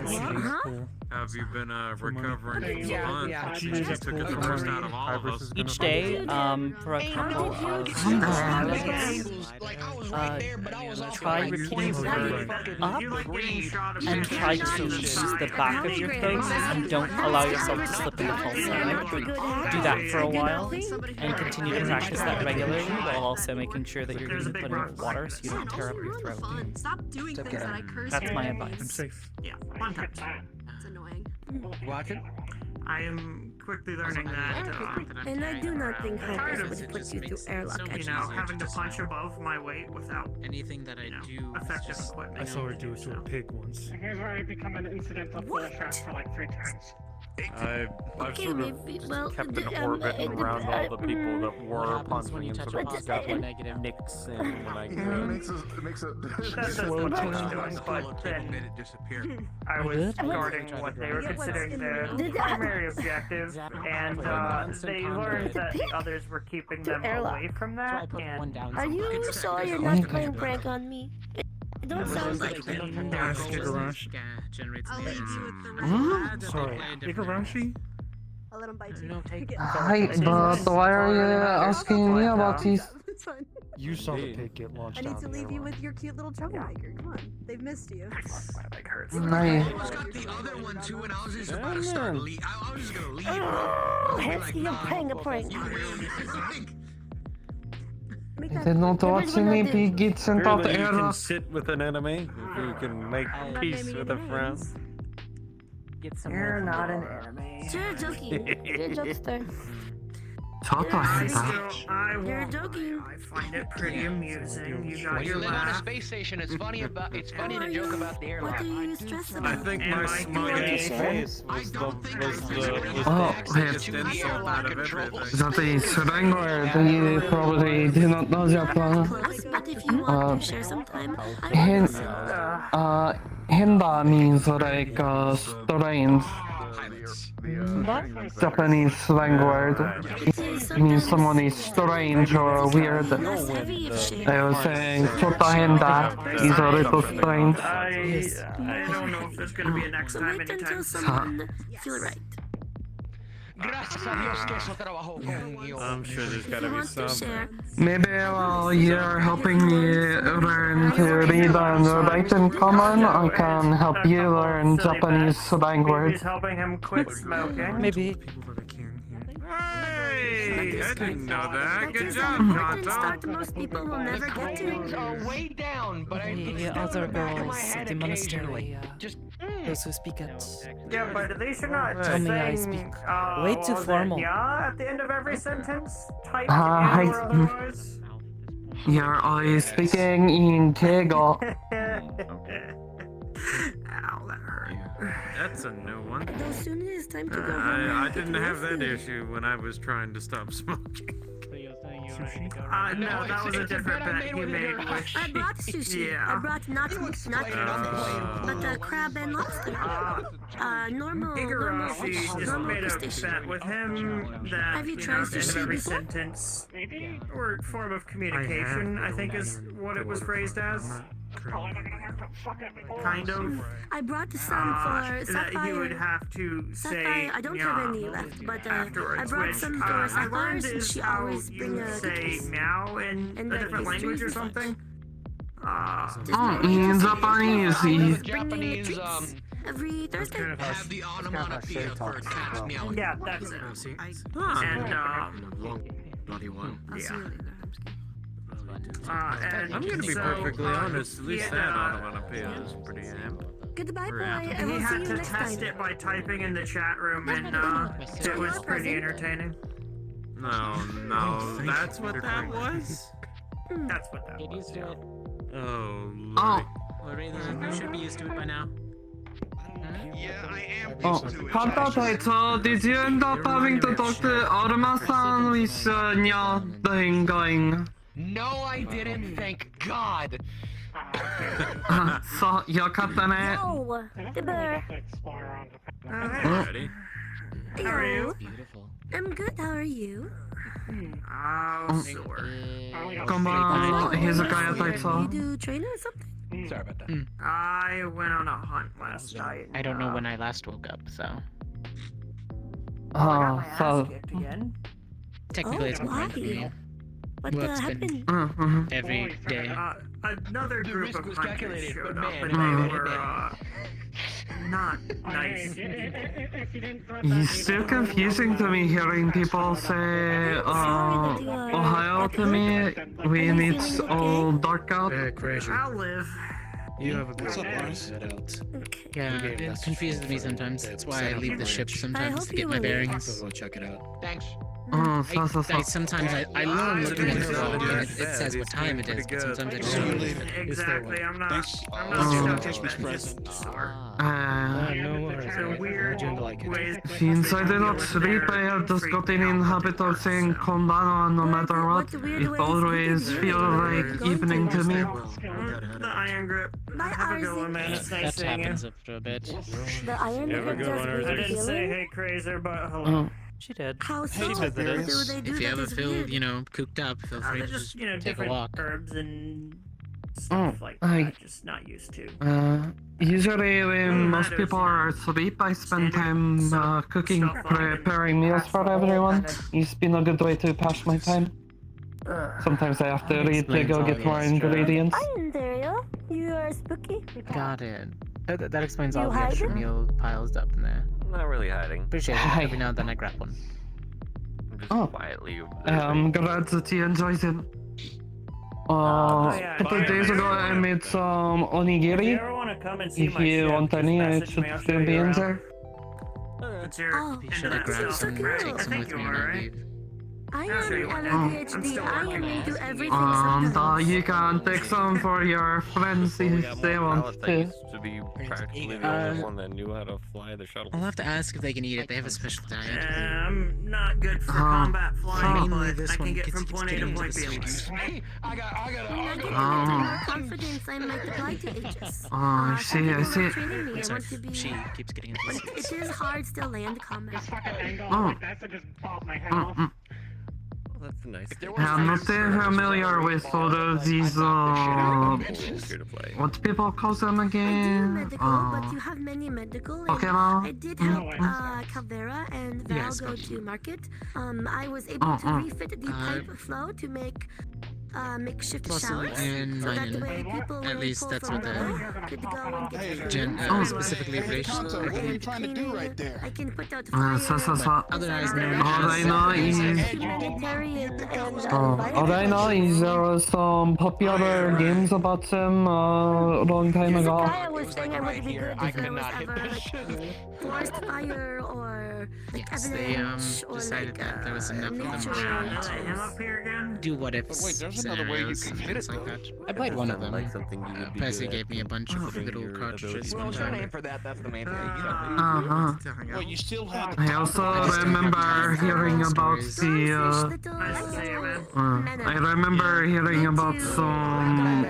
Have you been recovering Yeah, from yeah. lunch? You took it the worst out of all of us. Each day, for a couple of try repeating the word up and try to use the back of your throat and don't allow yourself to slip into false sound. Do that for a while and continue to practice that regularly while also making sure that you're getting plenty of water so you don't tear up your throat. Stop doing things that I curse. That's my advice. Yeah, one time. It's annoying. Watching? I am quickly learning that, and I do not think Hypers would put you through airlock you know, having to punch above my weight without Anything that I do. effective equipment. I saw her do it to a pig once. Here's where I become an incidental full shot for like 3 times. I've Okay, sort maybe, of well, kept in orbit around all the people that were What punching you and touch sort a of got positive or like negative? nicks in when I It makes it. That's what I was doing, but then I was guarding what they were considering their primary objective, and they learned that the others were keeping them away from that, and Are you sure you're not playing prank on me? It don't sound like it. Generates I'll leave you with the Hmm? Sorry, Igarashi? I'll let him bite you. Hi, but why are you asking me about this? It's fine. You saw the pig get launched I need out to of the leave you airlock. with your cute little troublemaker. Come on, they've missed you. my leg hurts. Nice. I got the other one too, and I was just about to start leave. I was just gonna leave. Oh, Hesky, you're playing a prank. They're not watching me be get sent out Clearly the you can airlock. sit with an enemy if you can make peace with a friend. Get some You're not an enemy. You're joking. You're a jokester. You're joking. I find it pretty amusing. You got When your you live on a laugh. space station, it's funny to joke about the airlock. What are you stressed I about? think Am my I smug doing ass it? face was the Oh, biggest wait. insult out of everything. That is slang or they probably do not know Japan. Close, but if you want to share some time, Hinda means like strange. Japanese slang word. It means someone is strange or weird. I was saying Chota Hinda is a little strange. I don't know if there's gonna be a next time wait anytime until soon. someone feel right. Gracias a Dios que eso trabajó conmigo. I'm sure there's gotta be some. Maybe while you're helping me learn to read and write in common, I can help you learn Japanese slang He's words. helping him quit smoking. Maybe. Hey, I didn't know that. Good job, Important Tonto. start most people will never get Things to. are way down, but I The still other in the back of my girls head at the occasionally. monastery, Just those who speak it. Yeah, but they should not Tell me I saying, speak way too what was it, formal. Yeah, at the end of every sentence. Type Hi. in or otherwise. You're always speaking in Kegel. Ow, that hurt. That's a new one. Though soon it is time to go home. I and get didn't have that rested. issue when I was trying to stop smoking. No, that was a different bet you made. I brought sushi. Yeah. I brought not fish, but crab and lobster. Normal Igarashi just normal made a crustacean. bet with him that Have you tried at the end of sushi every before? sentence or form of communication, I think is what it was phrased as. Kind of. I brought some for that he would Sapphire. have to say. Sapphire, I don't have meow any left, but afterwards, I brought which, some for I Sapphire learned since is she how always bring you say cookies. meow in And a different pastries language or and such. something. In Japanese, Japanese, every Thursday. have the onomatopoeia for cats meowing. Yeah, that's it. And bloody one. and I'm gonna be so, perfectly honest. At he least had, that onomatopoeia is pretty amp. Goodbye, boy. I He will see had you to next test time. it by typing in the chat room, and it was pretty entertaining. No, that's what that was? That's what that was. Yeah. Oh, Oh. Lorraine, you should be used to it by now. Yeah, I am Oh, used to it. Taito, did you end up having to talk to Aruma-san with your thing going? No, I didn't, thank God. So, you're cutting it? Oh, the bear. Ready? How are you? I'm good. How are you? Oh, sore. Come on, here's a guy at You Taito. do train or something? Sorry about that. I went on a hunt last night. I don't know when I last woke up, so Oh, so. Again? technically it's why? been for me. What Well, it's happened? Every day. Another The group risk of was hunters calculated, showed but up, man, and it they made it were better. not nice. It's still confusing to me hearing people say, Ohio to me when it's all dark out. I'll live. You have a good out. Yeah, it confuses me sometimes. That's why I leave the ship sometimes to get my bearings. Go check it out. Thanks. Oh, Sometimes I know I'm looking at the clock and it says what time it is, but sometimes I just don't. Exactly. I'm not Christmas present. It's No a weird way. Since I did not sleep, I have just gotten in habit of saying Kondana no matter what. It always feels like evening to me. The iron grip. Have a good one, man. It's nice That seeing you. happens after a bit. The iron grip just I weird didn't say feeling? hey, Crazer, but hello. She did. How so? She What do visited. they do If you that ever is feel, weird? cooped up, feel free They're to just, take a different walk. herbs and stuff like I- that. Just not used to. Usually when most people are asleep, I spend time cooking, preparing meals for everyone. It's been a good way to pass my time. Sometimes I have to read to go get more ingredients. I am there, you are spooky. Got it. That explains You all the hide extra it? meal piles up in there. Not really hiding. Appreciate it. Every now and then I grab one. I'm just Oh. quietly. I'm glad that you enjoyed it. A couple days ago I made some If you onigiri. ever want to come and see If my you ship, want just any, I message should me, I'll show still you be in around. there. It's your Oh, Should I internet grab stuff, some, right? take I some think with you me are, when I right? leave? I I'll show you am one day. an I'm ADHD. still I am working on into it. everything And sometimes. you can take some for your friends We if got they more want pilots that to. used to be practically the only one that knew how to fly the shuttle. I'll have to ask if they can eat it. They have a special diet. I'm not good for combat flying, Mainly but this I can one get gets- from keeps point A to getting point into B. the sweets. When I get into more confidence, I might apply to Aegis. I see, I see. Training me, I Sorry, want to be. she keeps getting into the sweets. It is hard to land combat. Oh. That's nice. I'm not familiar with all of these, what people call them I do again? medical, but you have many medical. And Pokemon? I did help Calvera and Val Yes, go okay. to market. I was able to refit the pipe flow to make makeshift Possibly showers. in So that mining. way people At when they least pull that's from what the below could go and get gen, food. specifically aviation. What are you trying to do right there? I can put out Otherwise, no. All I know is... humanitarian and all I know is there was some popular games about them a long time ago. I was saying I would be good if there was ever like forest fire or like Yes, they avalanche or decided like that there was enough of them nature. around Him up here again? to do what ifs Wait, there's scenarios, things like that. I played one of them. Percy gave me a bunch of little cartridges one time. That's the main thing. Uh-huh. You still have I also remember hearing about the, I remember hearing about some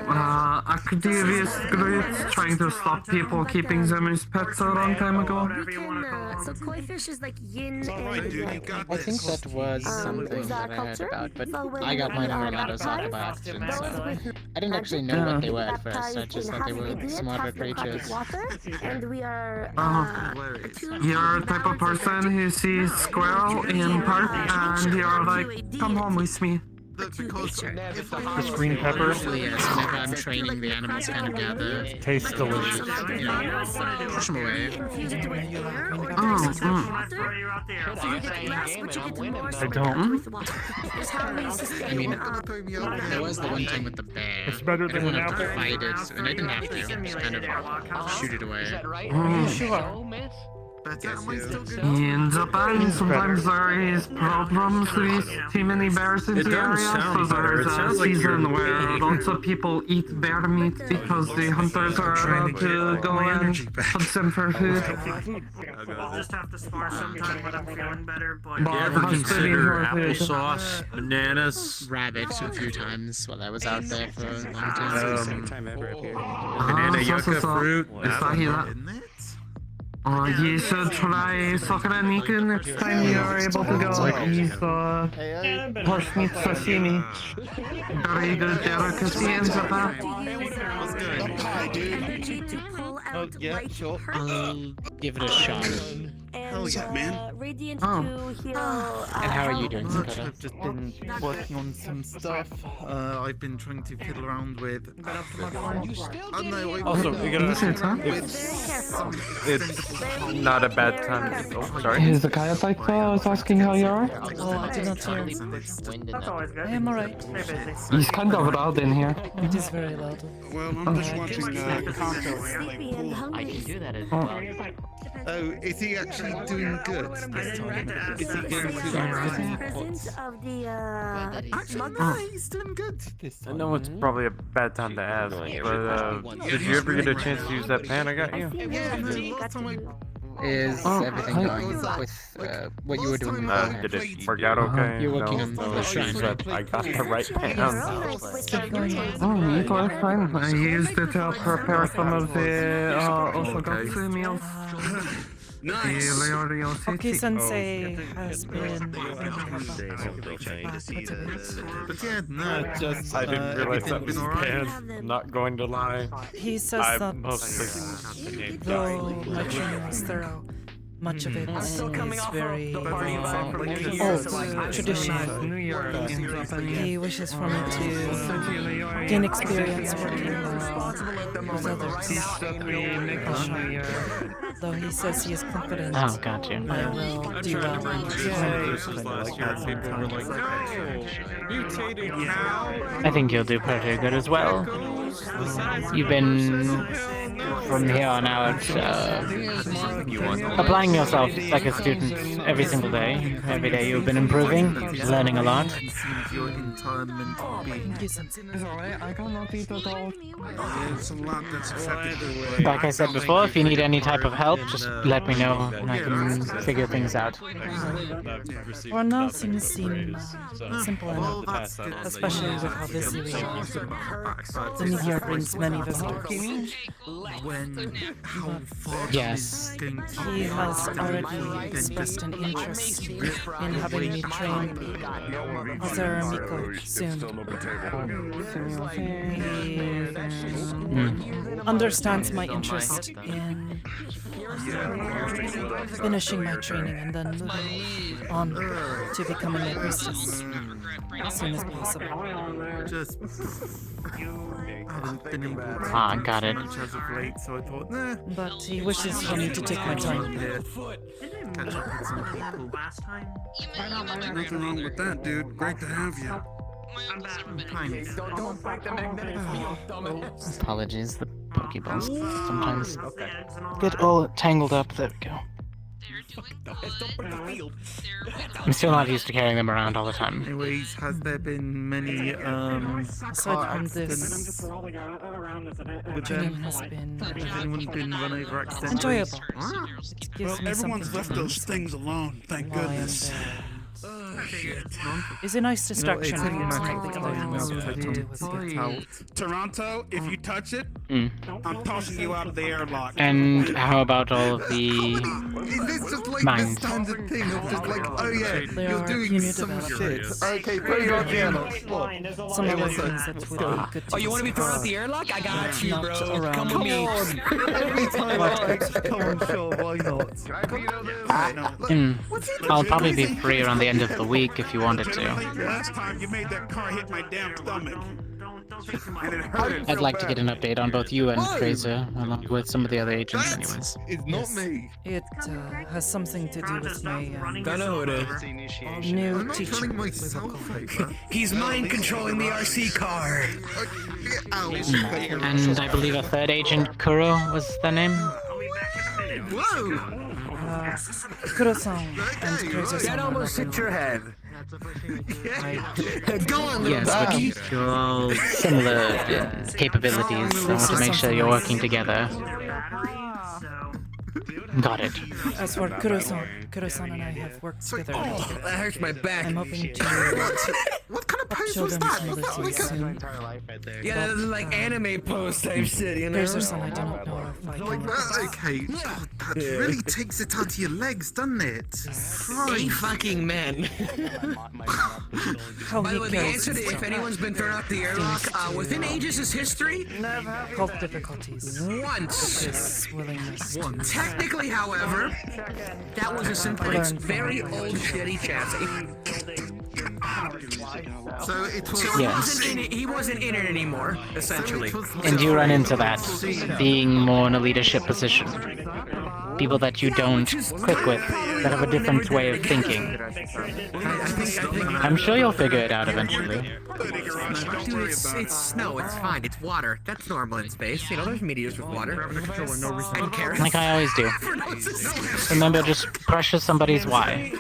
activist groups trying to stop people keeping them as pets a long time ago. So koi fish is like yin Alright, dude, you got I think this. that was something that I heard about, but I got mine on Orlando's by accident, so I didn't actually know what they were at first. I just thought they were smarter creatures. And we are You're the type of person who sees squirrel in park and you're like, come home with me. The green pepper. Usually, yes, whenever I'm training, the animals kind of gather. Tastes delicious. You know, push them away. I don't. I mean, there was the one time with the bear. It's better I than didn't an have to apple. fight it, and I didn't have to. Just kind of shoot it away. In Japan, sometimes there is problems with too many bears in It the doesn't area, sound so better. there's It a sounds like you're season where angry. lots of people eat bear meat because the hunters are allowed to go and hunt them for food. I'll just have to spar sometime when I'm feeling better, but... You ever Hunts to be consider for food. applesauce, bananas? Rabbit a few times while I was out there for a long time. Banana yucca fruit? You should try Sakura Niku next time you're able to go eat horse meat sashimi. Very good delicacy in Japan. I'll give it a shot. Hell yeah, man. Radiant Oh. And how are you doing, Sakoto? I've just been working on some stuff. I've been trying to fiddle around with. Also, you gotta. It's not a bad time. Oh, sorry. Is the Kayatai is asking how you are? Oh, I did not hear. That's always good. I am alright. Stay busy. He's kind of loud in here. It is very loud. Well, I'm just watching Kanto play pool. I can do that as Oh. well. Oh, is he actually doing good this time? Is he going through the pots? Actually, no, he's doing good this I time. know it's probably a bad time to ask, but did you ever get a chance to use that pan I got you? Yeah, no, last time Is everything going with what you were doing before? Did it work out okay? You're working No, on no, the shrine, but I got the right pan. Oh, it was fine. I used it to prepare some of the Oshogatsu meals. Nice. Okay, Sensei has been. But yeah, no, just I didn't realize that was been alright. pan. I'm not going to lie. He says I that mostly though my training was thorough, much of it is very old, traditional. He wishes for me to gain experience working with others. Though he says he is confident, Oh, gotcha. I will do well. I think you'll do pretty good as well. You've been, from here on out, applying yourself like a student every single day. Every day you've been improving, learning a lot. It's alright, I cannot eat at all. It's a lot that's affected. Like I said before, if you need any type of help, just let me know and I can figure things out. For now, things seem simple enough, especially with how busy we are. The new year brings many visitors. Yes. He has already expressed an interest in having me train as a Miko soon. He understands my interest in finishing my training and then moving on to becoming a priestess as soon as possible. Just haven't been able to Ah, got it. much as of late, so I thought, nah. But he wishes for me to take my time. Catch up with some people. Nothing wrong with that, dude. Great to have you. Don't fight the magnetic field, dumbass. Apologies, the Pokeballs sometimes get all tangled up. There we go. I'm still not used to carrying them around all the time. Anyways, has there been many Aside car from this, accidents with training them? has been Has anyone been run over accidentally? enjoyable. Ah. It gives Well, me everyone's something left to those do things alone, thank while I am goodness. there. Shit. It's a nice You know, distraction it's from really nice some to of the get other things things I do as a kid. out. Toronto, if you touch it, I'm tossing you out of the airlock. And how about all of the Is this just like mines? the standard thing of just like, oh yeah, There you're are doing junior some shit. developers. Okay, put your piano. Some other things that would be good to Oh, you want to be thrown out the discuss. airlock? I got you, Not bro. around. Come with me. Every time I come on, sure, why not? I'll probably be free around the end of the week if you wanted to. Last time you made that car hit my damn stomach. And it hurt. I'd like to get an update on both you and Fraser, along with some of the other agents anyways. It's not me. It has something to do with my Don't know who it is. new I'm not teacher. telling myself over. He's mind controlling the RC car. And I believe a third agent, Kuro, was the name? Whoa! Kuro-san and Fraser-san That are almost working hit your on head. it. Go on, little Yes, doggy. but you're all similar capabilities. I want to make sure you're working together. Got it. As for Kuro-san and I have worked together. Oh, that hurts my back. I'm hoping to What kind of pose show was them that? some Was that abilities like soon. Yeah, this is like anime pose type shit, you know? Fraser-san, I do not know if I Like can. that? Okay. God, that really takes it out of your legs, doesn't it? Hey, fucking men. How By he the way, the carries answer to if himself anyone's been thrown out the airlock within Aegis' history, health difficulties. once. His willingness. Technically, however, that was a Simplex very old shitty chassis. So it was. Yes. He wasn't in it anymore, essentially. And you run into that, being more in a leadership position. People that you don't click with, that have a different way of thinking. I'm sure you'll figure it out eventually. Dude, it's snow, it's fine, it's water. That's normal in space. You know, there's meteors with water. And carrots. Like I always do. Remember, just pressure somebody's why.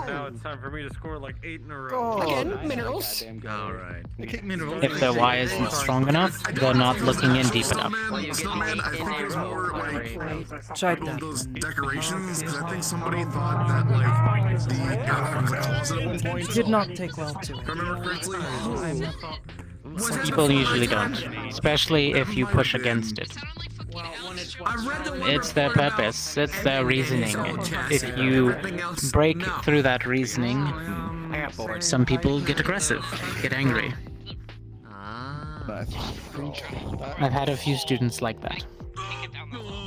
Now it's time for me to score like 8 in a row. Again, minerals. Alright. If their why isn't strong enough, they're not looking in deep enough. Snowman, I think it was more like Tried all that. those decorations, because I think somebody thought that like the guy was a closet at one point. Did not take well to If it. I remember correctly. People usually don't, especially if you push against it. It's their purpose, it's their reasoning. If you break through that reasoning, some people get aggressive, get angry. I've had a few students like that.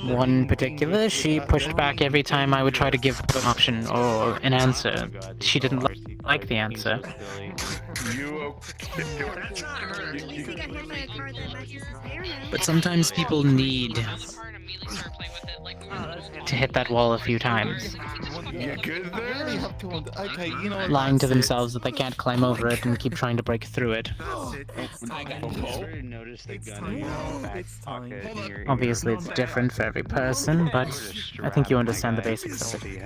One in particular, she pushed back every time I would try to give her an option or an answer. She didn't like the answer. But sometimes people need to hit that wall a few times. Okay, you know what? Lying to themselves that they can't climb over it and keep trying to break through it. Obviously it's different for every person, but I think you understand the basics of it.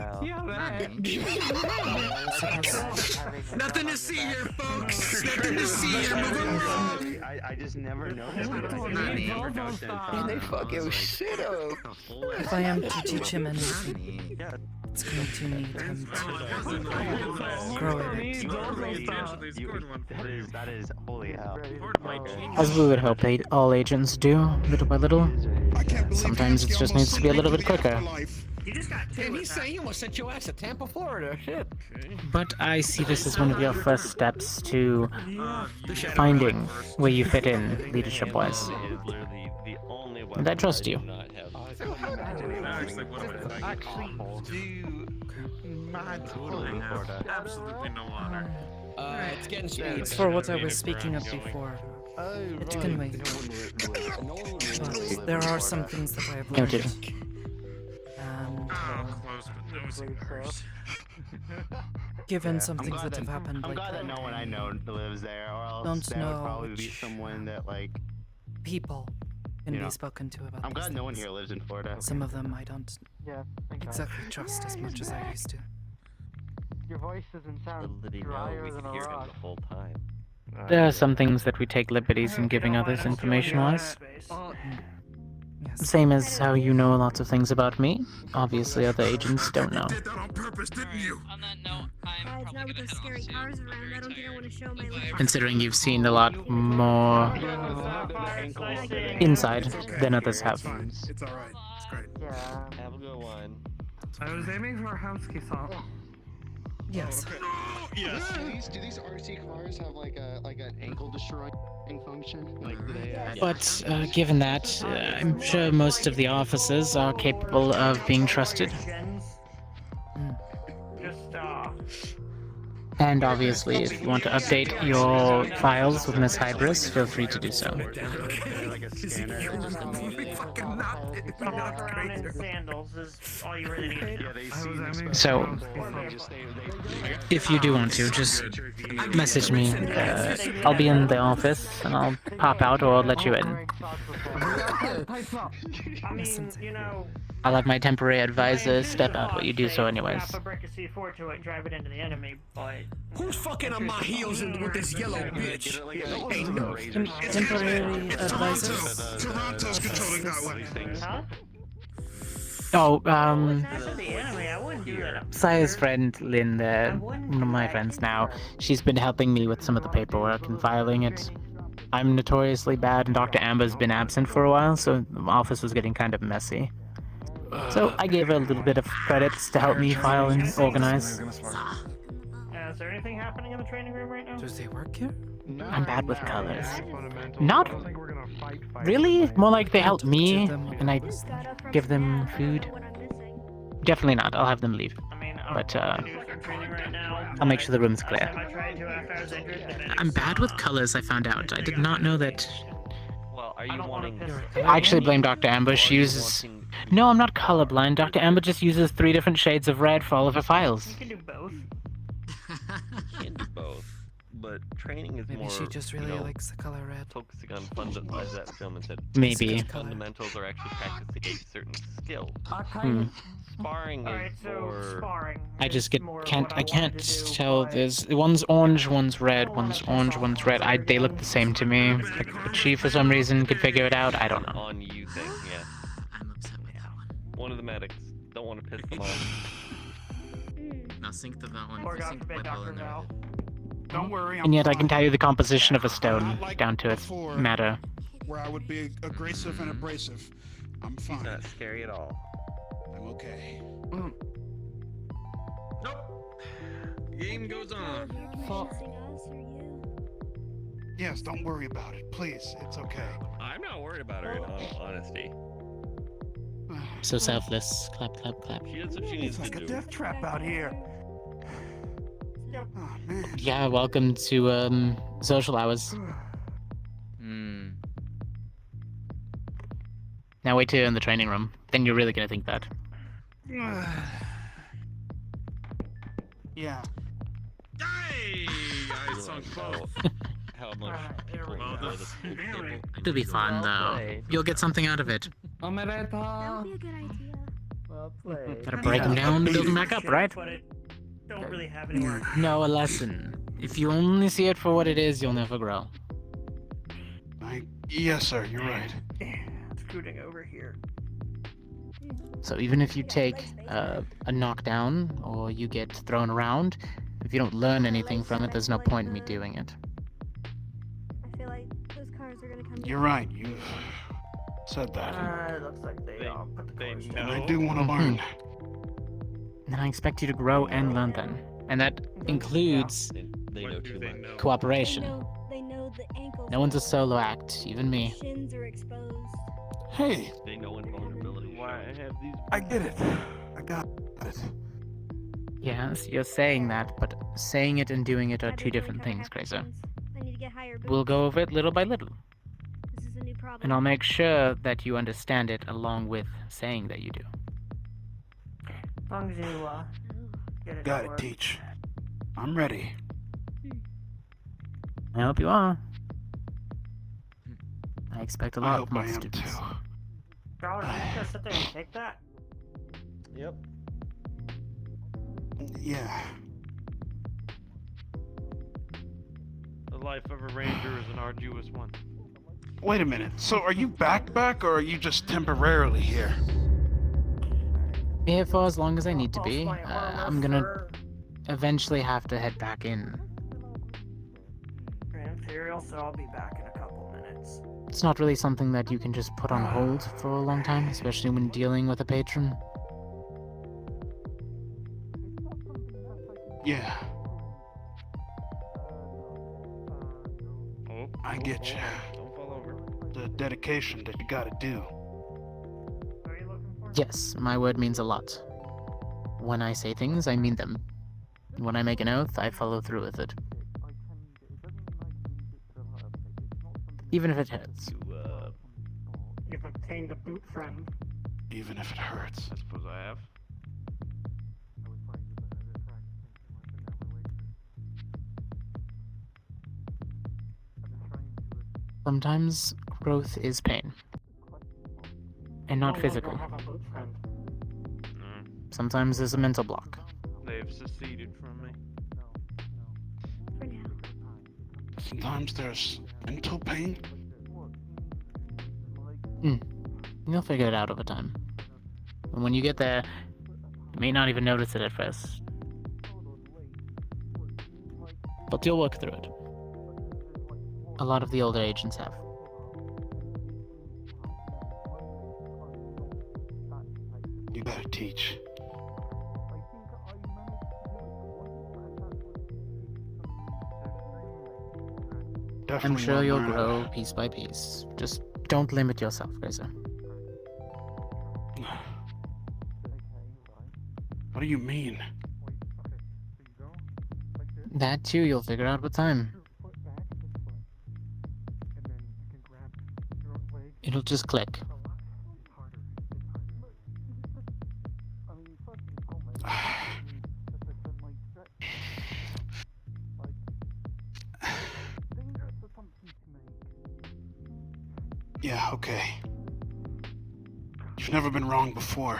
Nothing to see here, folks. Nothing to see here. Moving along. I just never noticed. And they fucking shit up. If I am to teach him anything, it's going to need him to grow a bit. That is holy hell. As we would hope all agents do, little by little. Sometimes it just needs to be a little bit quicker. Damn, he's saying you almost sent your ass to Tampa, Florida. Shit. But I see this as one of your first steps to finding where you fit in, leadership-wise. And I trust you. Absolutely no honor. It's getting speed. It's for what I was speaking of before. It can wait. But there are some things that I have learned. Noted. And Close but no cigars. given some things that have happened I'm lately, glad that no one I know lives there, or else Don't there know would probably be which someone that like. people can You be know, spoken to about I'm these glad no one things. here lives in Florida. Some of them I don't Yeah, exactly trust as much as I used to. Your voice doesn't sound Little did he know drier we than could a hear him rock. the whole time. There are some things that we take liberties in giving others information-wise. Same as how you know lots of things about me. Obviously, other agents don't know. Did that on purpose, didn't you? On that note, I'm Guys, now with those scary cars around, I don't think I want to show my lips. Considering you've seen a lot more inside than others have. It's alright. It's great. Have a good one. I was aiming for a house key song. Yes. Yes. Do these RC cars have like an ankle destroying function? Like do they? But given that, I'm sure most of the officers are capable of being trusted. And obviously, if you want to update your files with Miss Hybris, feel free to do so. Sandals is all you really need to do. So, if you do want to, just message me. I'll be in the office, and I'll pop out, or I'll let you in. I mean, you know, I'll have my temporary advisor step out, but you do so anyways. strap a brick of C4 to it and drive it into the enemy, but... Who's fucking on my heels with this yellow bitch? Ain't no Temporary advisor. Toronto's controlling that one. Huh? Oh, That's the enemy, I wouldn't do that. Saya's friend, Lynn, one of my friends now, she's been helping me with some of the paperwork and filing it. I'm notoriously bad, and Dr. Amber's been absent for a while, so the office was getting kind of messy. So I gave her a little bit of credits to help me file and organize. Is there anything happening in the training room right now? Does they work here? I'm bad with colors. Not really, more like they help me, and I give them food. Definitely not, I'll have them leave. But, I'll make sure the room's clear. I'm bad with colors, I found out. I did not know that. Well, are you wanting... I actually blame Dr. Amber. She uses... No, I'm not colorblind. Dr. Amber just uses 3 different shades of red for all of her files. You can do both. You can do both, but training is Maybe more, she just really likes the color red. focusing on fundamentals, as that gentleman said. Maybe. Fundamentals are actually practiced to get certain skill. Sparring Alright, is so for... sparring. I just I can't tell. There's one's orange, one's red, one's orange, one's red. They look the same to me. But she, for some reason, could figure it out. I don't know. On you thing, yeah. I'm upset with that one. One of the medics. Don't want to piss them off. Now sync to that one. Or God Sync forbid, the Dr. Val. Don't worry. And yet I can tell you the composition of a stone, down to its before, matter. Where I would be aggressive and abrasive. I'm fine. He's not scary at all. I'm okay. Nope. Game goes on. Yes, don't worry about it. Please, it's okay. I'm not worried about her, in all honesty. So selfless. Clap, clap, clap. She does what she needs It's to like a do. death trap out here. Oh, man. Yeah, welcome to, social hours. Now wait till you're in the training room. Then you're really gonna think that. Yeah. Hey! I sunk both. How much people know this pool table. It'll be fun, though. You'll get something out of it. That would be a good idea. Well played. Gotta break them down to build them back up, right? But it don't really have anywhere. No, a lesson. If you only see it for what it is, you'll never grow. Yes, sir, you're right. Scooting over here. So even if you take a knockdown or you get thrown around, if you don't learn anything from it, there's no point in me doing it. I feel like those cars are gonna come. You're right. You said that. It looks like they put the cars And down. I do want to learn. Then I expect you to grow and learn then. And that includes They know too much. cooperation. They know the ankles. No one's a solo act, even me. Shins are exposed. Hey, They know invulnerability. Why I have these... I get it. I got it. Yes, you're saying that, but saying it and doing it are 2 different things, Grazer. I need to get higher boots. We'll go over it little by little. This is a new problem. And I'll make sure that you understand it along with saying that you do. As long as you get it. Got to it, work. Teach. I'm ready. I hope you are. I I expect a I lot hope from I all am students. too. Charles, you just gonna sit there and take that? Yep. Yeah. The life of a ranger is an arduous one. Wait a minute. So are you back, or are you just temporarily here? Be here for as long as I need to be. I'm gonna eventually have to head back in. Imperial, so I'll be back in a couple minutes. It's not really something that you can just put on hold for a long time, especially when dealing with a patron. Yeah. I get you. Don't fall over. The dedication that you gotta do. Yes, my word means a lot. When I say things, I mean them. When I make an oath, I follow through with it. Even if it hurts. You've obtained a boot friend. Even if it hurts. I suppose I have. Sometimes growth is pain. And not physical. Sometimes there's a mental block. They've seceded from me. Sometimes there's mental pain. You'll figure it out over time. And when you get there, you may not even notice it at first. But you'll work through it. A lot of the older agents have. You better teach. I'm sure you'll grow piece by piece. Just don't limit yourself, Grazer. What do you mean? That too you'll figure out with time. It'll just click. Yeah, okay. You've never been wrong before.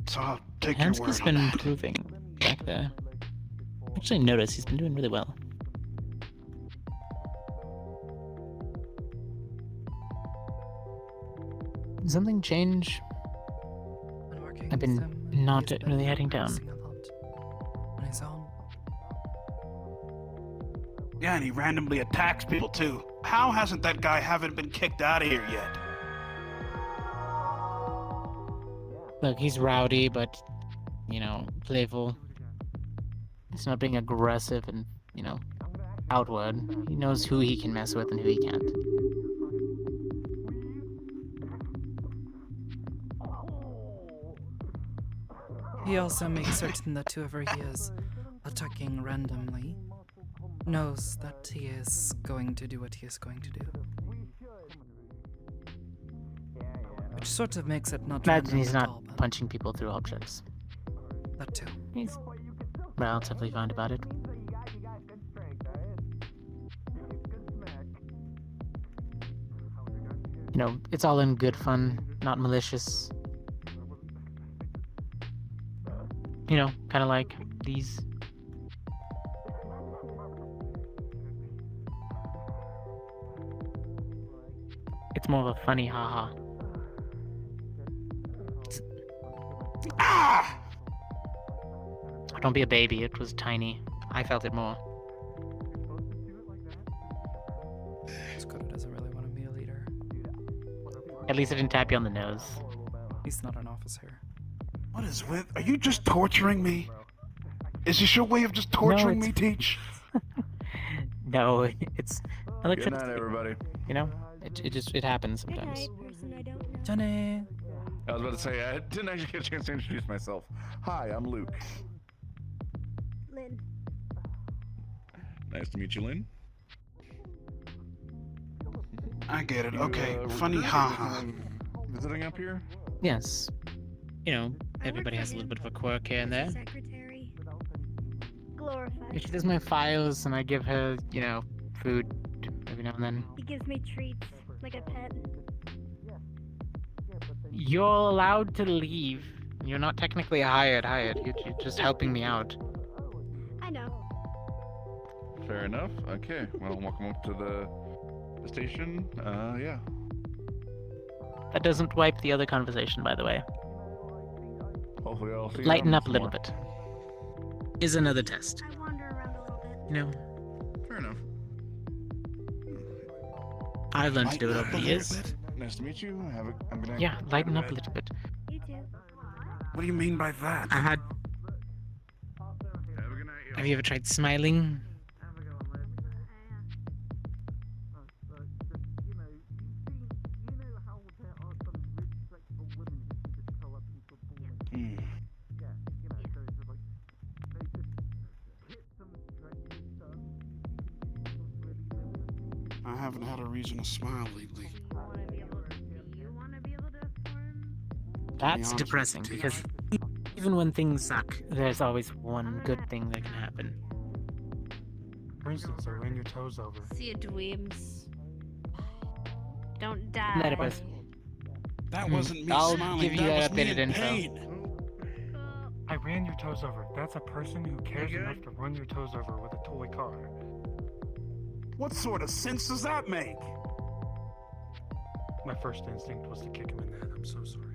So I'll take your word Hansky's on been that. improving back there. Actually noticed he's been doing really well. Did something change? I've been not really heading down. On his own. Yeah, and he randomly attacks people too. How hasn't that guy haven't been kicked out of here yet? Look, he's rowdy, but, you know, playful. He's not being aggressive and, you know, outward. He knows who he can mess with and who he can't. He also makes certain that whoever he is attacking randomly knows that he is going to do what he is going to do. Which sort of makes it not Imagine random he's at not all, but punching people through objects. that too. He's relatively fine about it. You know, it's all in good fun, not malicious. You know, kind of like these. It's more of a funny haha. Ah! Don't be a baby, it was tiny. I felt it more. Sakoto doesn't really want to be a leader. At least it didn't tap you on the nose. He's not an officer. What is with? Are you just torturing me? Is this your way of just torturing me, Teach? No, it's. I look Good night, everybody. You know, it happens sometimes. Johnny. I was about to say, I didn't actually get a chance to introduce myself. Hi, I'm Luke. Lynn. Nice to meet you, Lynn. I get it. Okay, were funny you haha. Visiting up here? Yes. You know, everybody has a little bit of a quirk here and there. Secretary. Glorified. She does my files, and I give her, you know, food every now and then. He gives me treats, like a pet. You're allowed to leave. You're not technically hired. You're just helping me out. I know. Fair enough. Okay. Well, welcome up to the station. Yeah. That doesn't wipe the other conversation, by the way. Hopefully I'll see Lighten you up a little bit. Is another test. I wander around a little bit. You know, Fair enough. I've learned to do it over the years. Nice to meet you. I'm gonna. Yeah, lighten up a little bit. You too. What do you mean by that? I had. Have you ever tried smiling? I haven't had a reason to smile lately. That's depressing because even when things suck, There's always one good thing that can happen. For instance, I ran your toes over. See you, dweebs. Don't die. Metapus. That wasn't me I'll smiling. give you that that was me updated in info. pain. I ran your toes over. That's a person who cares enough to run your toes over with a toy car. What sort of sense does that make? My first instinct was to kick him in the head. I'm so sorry.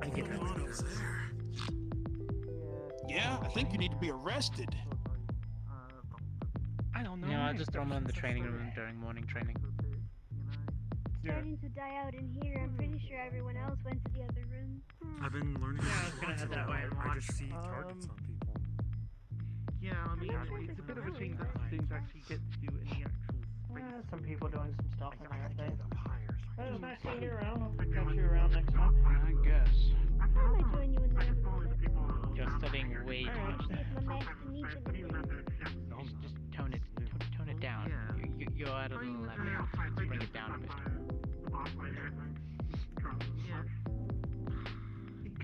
I get that over there. Yeah, I think you need to be arrested. I don't know. No, I'll just throw him in the training room during morning training. Starting to die out in here. I'm pretty sure everyone else went to the other room. I've been learning. Yeah, I was gonna head that way and I watch. just see targets on people. Yeah, I mean, it's a bit of a shame that things actually get to do any actual. Some people doing some stuff in there, I think. But it was nice seeing you around. I'll catch you around next time. I guess. I might join you in the next one. You're studying way too much there. It's my master Nietzsche in the room. Just tone it down. You're at a little level. Just bring it down a bit.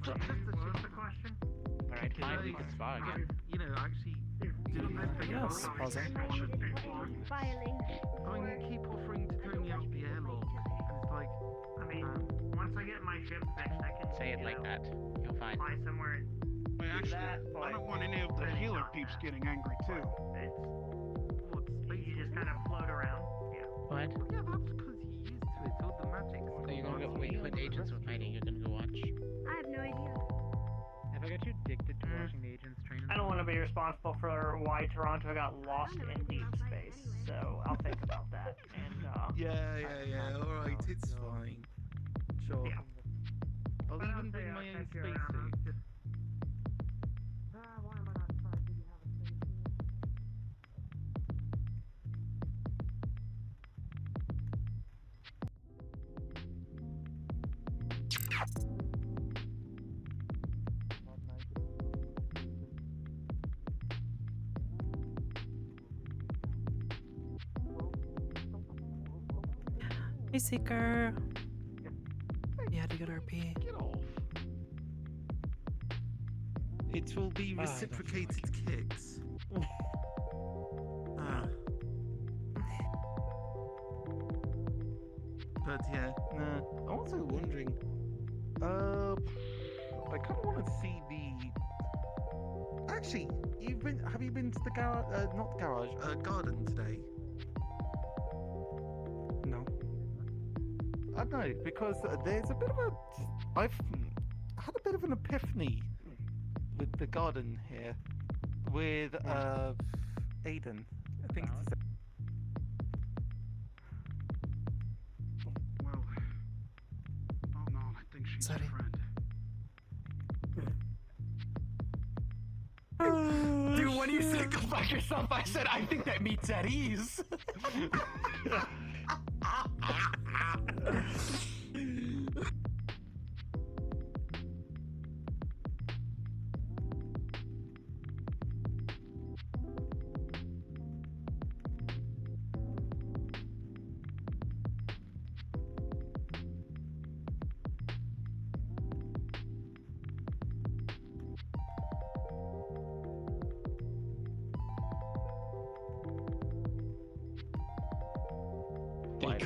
That's the question. Alright, fine, we can spar again. You know, actually, doing that thing. Yes, pausing. Filing. I mean, you keep offering to throw me out the airlock, and it's like, I mean, once I get my ship fixed, I can Say it like that. You'll find. fly somewhere. Wait, actually, I don't want any of the healer peeps getting angry too. You just kind of float around. Yeah. What? yeah, that's because you're used to it. All the magic. So you're gonna go when agents are fighting, you're gonna go watch. I have no idea. Have I got you addicted to watching the agents train? I don't want to be responsible for why Toronto got lost in deep space, so I'll think about that. And Yeah. Alright, it's fine. Sure. yeah. I'll even bring my own spacesuit. Hey, Seeker. You had to get RP. Get off. It will be Ah, I don't reciprocated feel kicks. Ah. But yeah, nah. I'm also wondering. I kind of want to see the. Actually, have you been to the garage? Not garage. Garden today. No. I don't know because there's a bit of a. I've had a bit of an epiphany with the garden here, with Aiden. I think it's. Well, oh no, I think she's Sorry. a friend. Dude, when you said go fuck yourself, I said I think that meets at ease.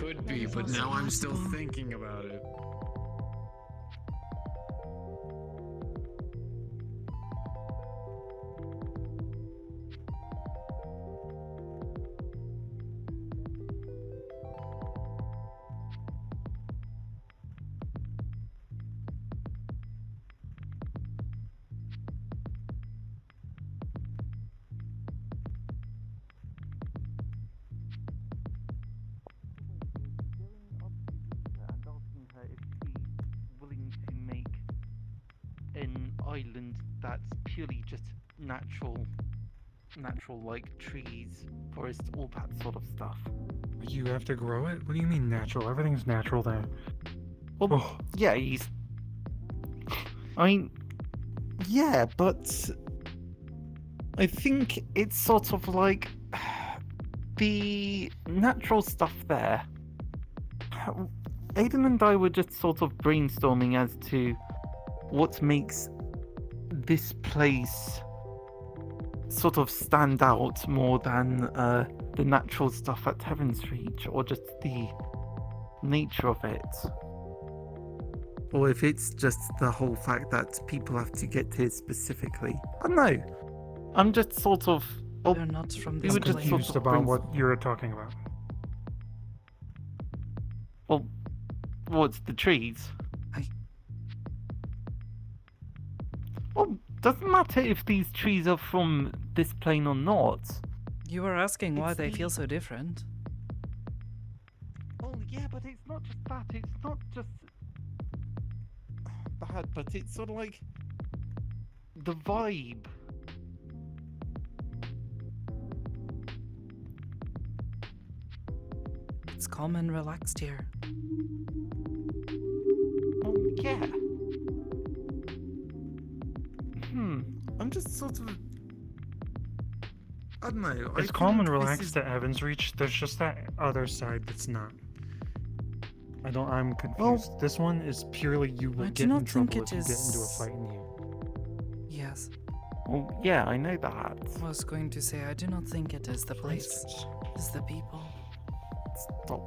could be, but now I'm still thinking about it. Willing to make an island that's purely just natural like trees, forest, all that sort of stuff. You have to grow it? What do you mean natural? Everything's natural there. Well, yeah, yeah, but I think it's sort of like the natural stuff there. Aiden and I were just sort of brainstorming as to what makes this place sort of stand out more than the natural stuff at Heaven's Reach, or just the nature of it. Or if it's just the whole fact that people have to get here specifically. I don't know. I'm just sort of... They're not from I'm confused about what you're talking about. Well, what's the trees? Well, doesn't matter if these trees are from this plane or not. You were asking why they feel so different. Oh, yeah, but it's not just that. It's not just bad, but it's sort of like the vibe. It's calm and relaxed here. Oh, yeah. I'm just sort of... I don't know. It's calm and relaxed at Heaven's Reach. There's just that other side that's not. I'm confused. This one is purely you will get in trouble if you get into a fight in here. Yes. Well, yeah, I know that. I was going to say, I do not think it is the place. It's the people. Stop.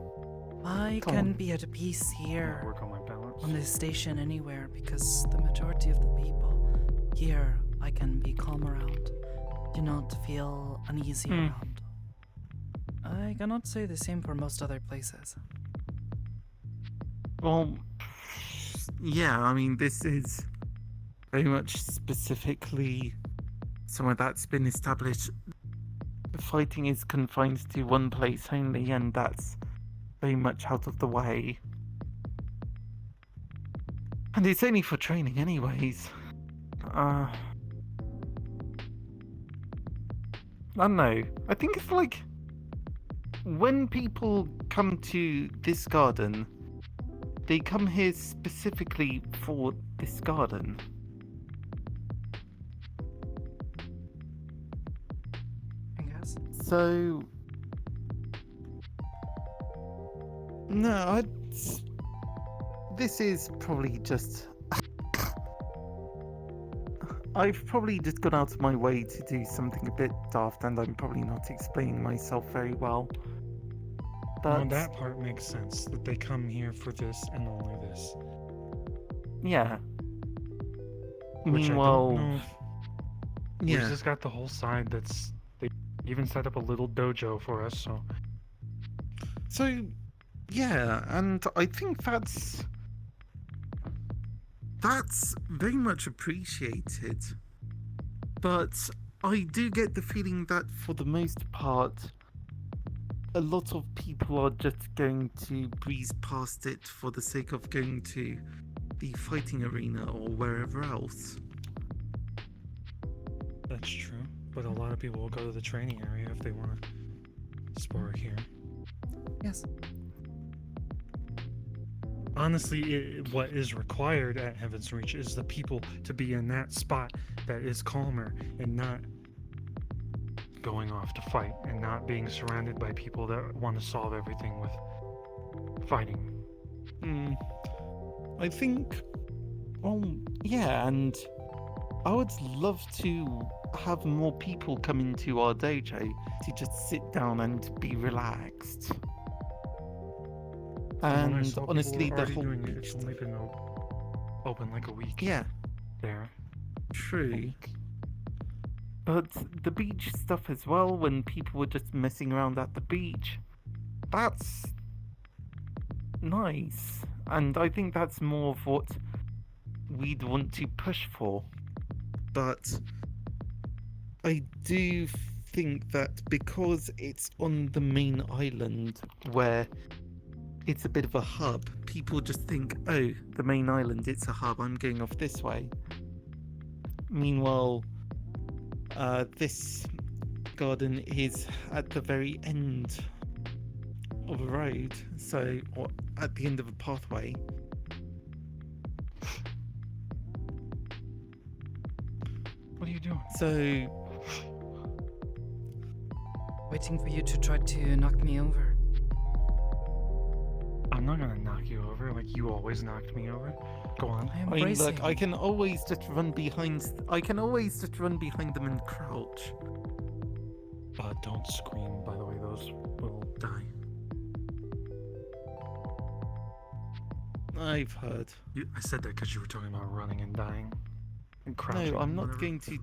I Come can on. be at peace here. Work on my balance. On this station anywhere, because the majority of the people here I can be calm around. Do not feel uneasy around. I cannot say the same for most other places. Well, yeah, I mean, this is very much specifically somewhere that's been established. Fighting is confined to one place only, and that's very much out of the way. And it's only for training anyways. I don't know. I think it's like when people come to this garden, they come here specifically for this garden. I guess. So... No, this is probably just... I've probably just gone out of my way to do something a bit daft, and I'm probably not explaining myself very well. But... Well, that part makes sense, that they come here for this and only this. Yeah. Which Meanwhile... I don't know if... Yeah. We've just got the whole side that's... They even set up a little dojo for us, so... So, yeah, and I think that's very much appreciated. But I do get the feeling that for the most part, a lot of people are just going to breeze past it for the sake of going to the fighting arena or wherever else. That's true, but a lot of people will go to the training area if they want to spar here. Yes. Honestly, what is required at Heaven's Reach is the people to be in that spot that is calmer and not going off to fight and not being surrounded by people that want to solve everything with fighting. I think, well, yeah, and I would love to have more people come into our dojo to just sit down and be relaxed. When I And saw people honestly, were the already whole doing it, beach it's only been open like a week. Yeah, There. true. But the beach stuff as well, when people were just messing around at the beach, that's nice. And I think that's more of what we'd want to push for. But I do think that because it's on the main island where it's a bit of a hub, people just think, oh, the main island, it's a hub, I'm going off this way. Meanwhile, this garden is at the very end of a road, so, or at the end of a pathway. What are you doing? So, Waiting for you to try to knock me over. I'm not gonna knock you over like you always knocked me over. Go on. I am I mean, bracing. look, I can always just run behind them and crouch. Don't scream, by the way, those will die. I've heard. I said that because you were talking about running and dying. And crouching. No, I'm and not whatever. going to.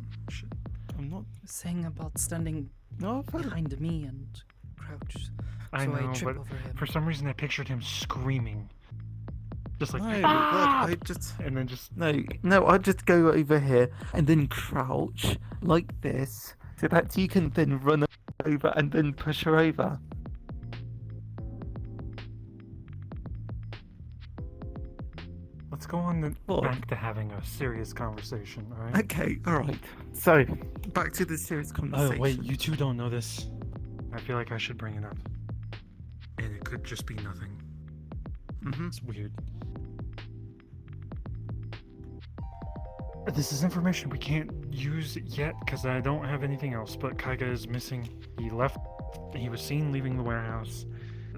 I'm not. Saying about standing behind me and crouch. I so know, I trip but over him. for some reason I pictured him screaming. Just like, No, look, "Ah!" I just. And then just. No, I just go over here and then crouch like this so that you can then run over and then push her over. Let's go on back to having a serious conversation, alright? Okay, alright. So, back to the serious conversation. Oh, wait, you two don't know this. I feel like I should bring it up. And it could just be nothing. It's weird. This is information we can't use yet because I don't have anything else, but Kaiga is missing. He was seen leaving the warehouse.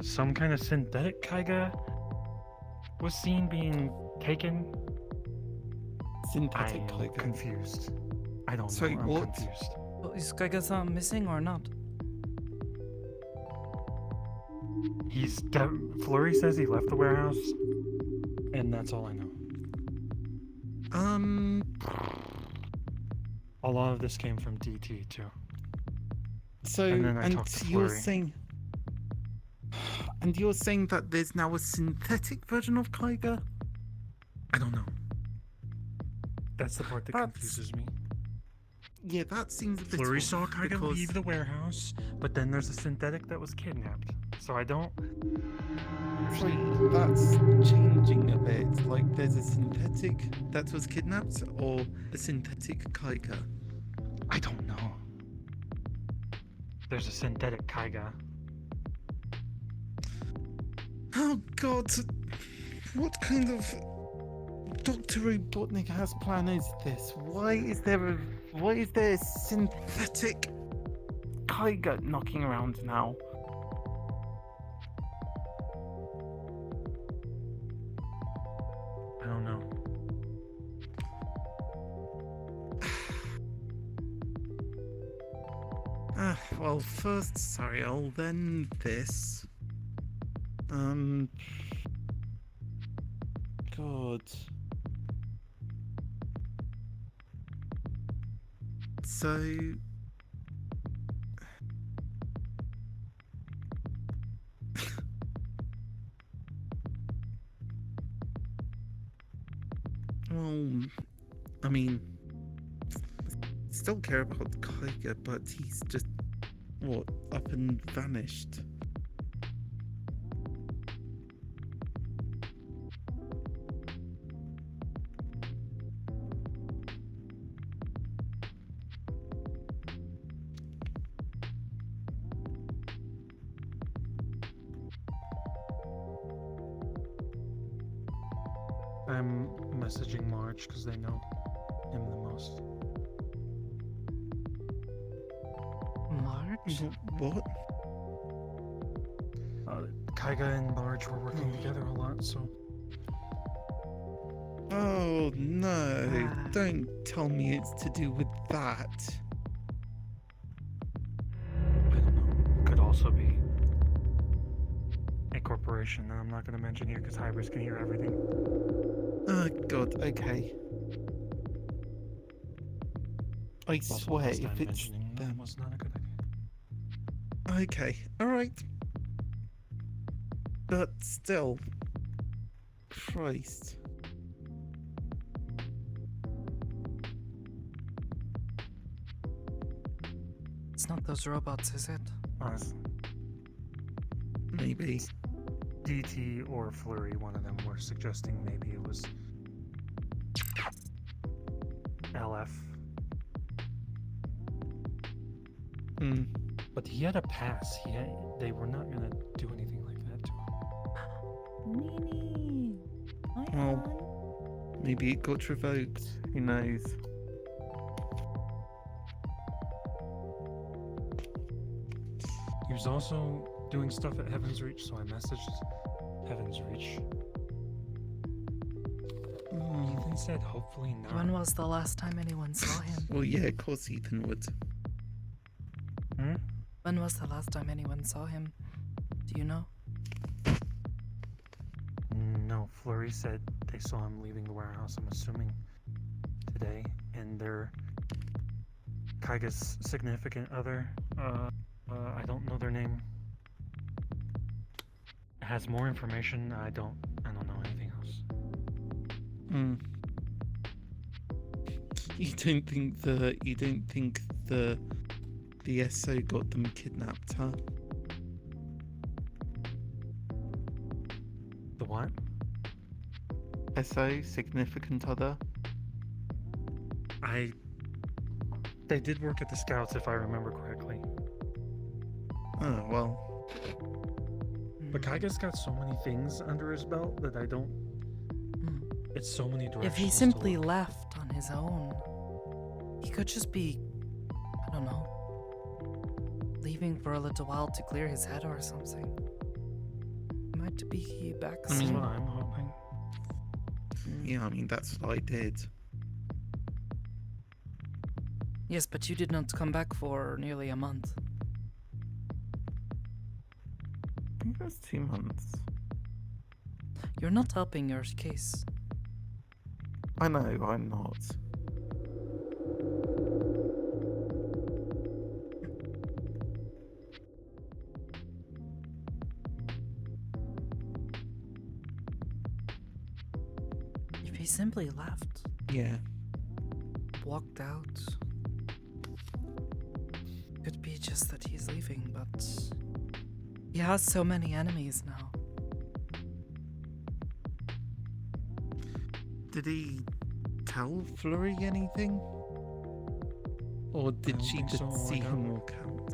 Some kind of synthetic Kaiga was seen being taken. Synthetic I'm Kaiga? confused. I don't Sorry, know. I'm what? confused. Well, is Kaiga-san missing or not? Flurry says he left the warehouse, and that's all I know. A lot of this came from DT too. So, and then I and talked to you're Flurry. saying. And you're saying that there's now a synthetic version of Kaiga? I don't know. That's the part that confuses me. Yeah, that seems a bit Flurry off saw Kaiga because- leave the warehouse, but then there's a synthetic that was kidnapped. So I don't. Like, that's changing a bit. Like, there's a synthetic that was kidnapped, or a synthetic Kaiga? I don't know. There's a synthetic Kaiga. Oh god, what kind of Dr. Robotnik has plan is this? Why is there a synthetic Kaiga knocking around now? I don't know. Well, first Sariel, then this. God. So... Well, I mean, still care about Kaiga, but he's just, what, up and vanished. I'm messaging Marge because they know him the most. Marge? What? Kaiga and Marge were working together a lot, so. Oh no, don't tell me it's to do with that. I don't know. It could also be. a corporation that I'm not going to mention here because hybrids can hear everything. Oh god, okay. I Also, swear, last time if it's mentioning them them. was not a good idea. Okay, alright. But still. Christ. It's not those robots, is it? Honestly. Maybe. DT or Flurry, one of them were suggesting maybe it was LF. Hmm. But he had a pass. They were not gonna do anything like that to him. Nini. Well, maybe it got revoked. Who knows? He was also doing stuff at Heaven's Reach, so I messaged Heaven's Reach. Ethan said hopefully not. When was the last time anyone saw him? Well, yeah, of course Ethan would. When was the last time anyone saw him? Do you know? No, Flurry said they saw him leaving the warehouse, I'm assuming today, and their Kaiga's significant other, I don't know their name, has more information. I don't know anything else. Hmm. You don't think the SO got them kidnapped, huh? The what? SO, significant other. They did work at the Scouts, if I remember correctly. Oh, well. But Kaiga's got so many things under his belt that I don't... It's so many directions. If he to simply look. left on his own, he could just be, I don't know, leaving for a little while to clear his head or something. Might be back That's soon. what I'm hoping. Yeah, I mean, that's what I did. Yes, but you did not come back for nearly a month. I think it was 2 months. You're not helping your case. I know, I'm not. If he simply left, Yeah. walked out, could be just that he's leaving, but he has so many enemies now. Did he tell Flurry anything? Or I did don't she think just so. All I see got- him walk out?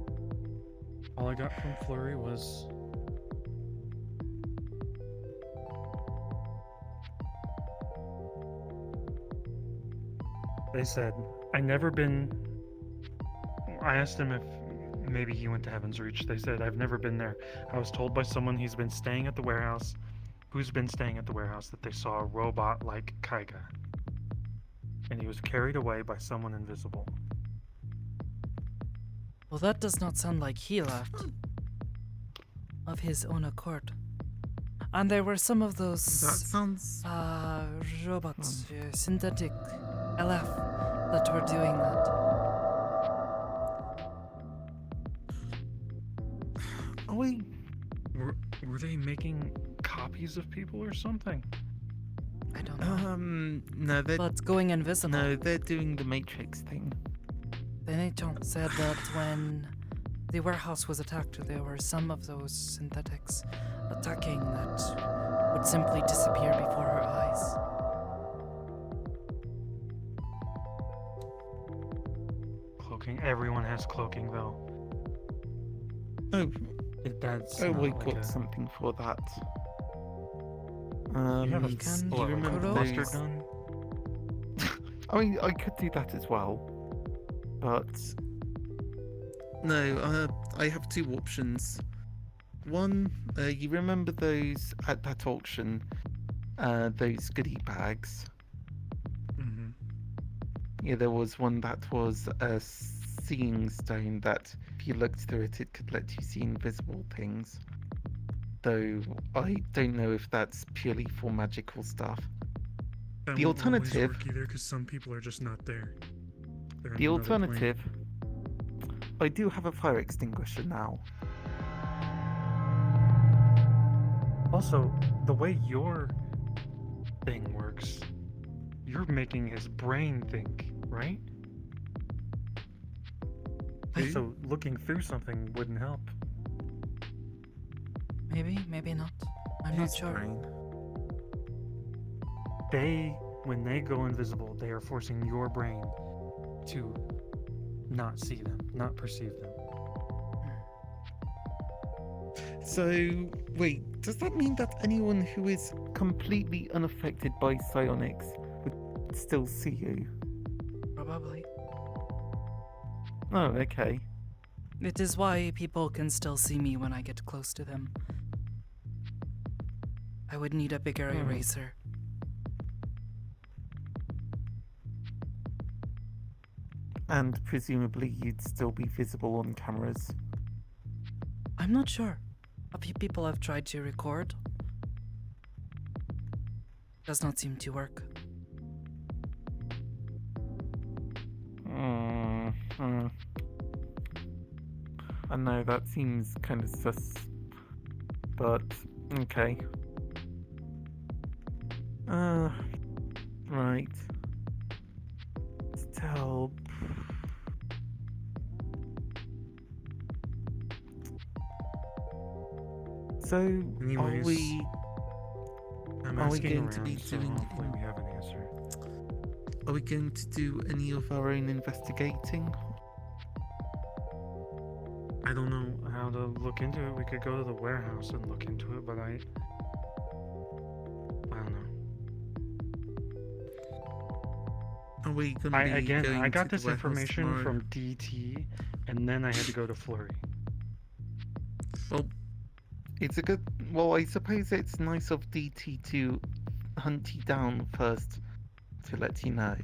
All I got from Flurry was... They said, I asked him if maybe he went to Heaven's Reach. They said, I've never been there. I was told by someone he's been staying at the warehouse, who's been staying at the warehouse, that they saw a robot like Kaiga. And he was carried away by someone invisible. Well, that does not sound like he left of his own accord. And there were some of those That sounds robots, synthetic LF, that were doing that. Are we? Were they making copies of people or something? I don't know. No, they're... But going invisible. No, they're doing the Matrix thing. Benetton said that when the warehouse was attacked, there were some of those synthetics attacking that would simply disappear before her eyes. Cloaking. Everyone has cloaking, though. Oh, That's oh, not we like got a- something for that. You have a do can you remember Buster those? gun? I mean, I could do that as well, but no. I have two options. One, you remember those at that auction, those goodie bags? Mm-hmm. Yeah, there was one that was a seeing stone that, if you looked through it, it could let you see invisible things. though I don't know if that's purely for magical stuff. That The won't always alternative. work either, because some people are just not there. They're in The another plane. alternative. I do have a fire extinguisher now. Also, the way your thing works, you're making his brain think, right? Who? So looking through something wouldn't help. Maybe, maybe not. I'm not sure. When they go invisible, they are forcing your brain to not see them, not perceive them. So, wait, does that mean that anyone who is completely unaffected by psionics would still see you? Probably. Oh, okay. It is why people can still see me when I get close to them. I would need a bigger eraser. And presumably you'd still be visible on cameras. I'm not sure. A few people have tried to record. Does not seem to work. I know that seems kind of sus, but okay. Right. Still. So, Anyways, I'm are we asking going to around, be so doing? hopefully we have an answer. Are we going to do any of our own investigating? I don't know how to look into it. We could go to the warehouse and look into it, but I don't know. Are we gonna be going I got to this the warehouse information tomorrow? from DT, and then I had to go to Flurry. Well, it's a good. Well, I suppose it's nice of DT to hunt you down first to let you know.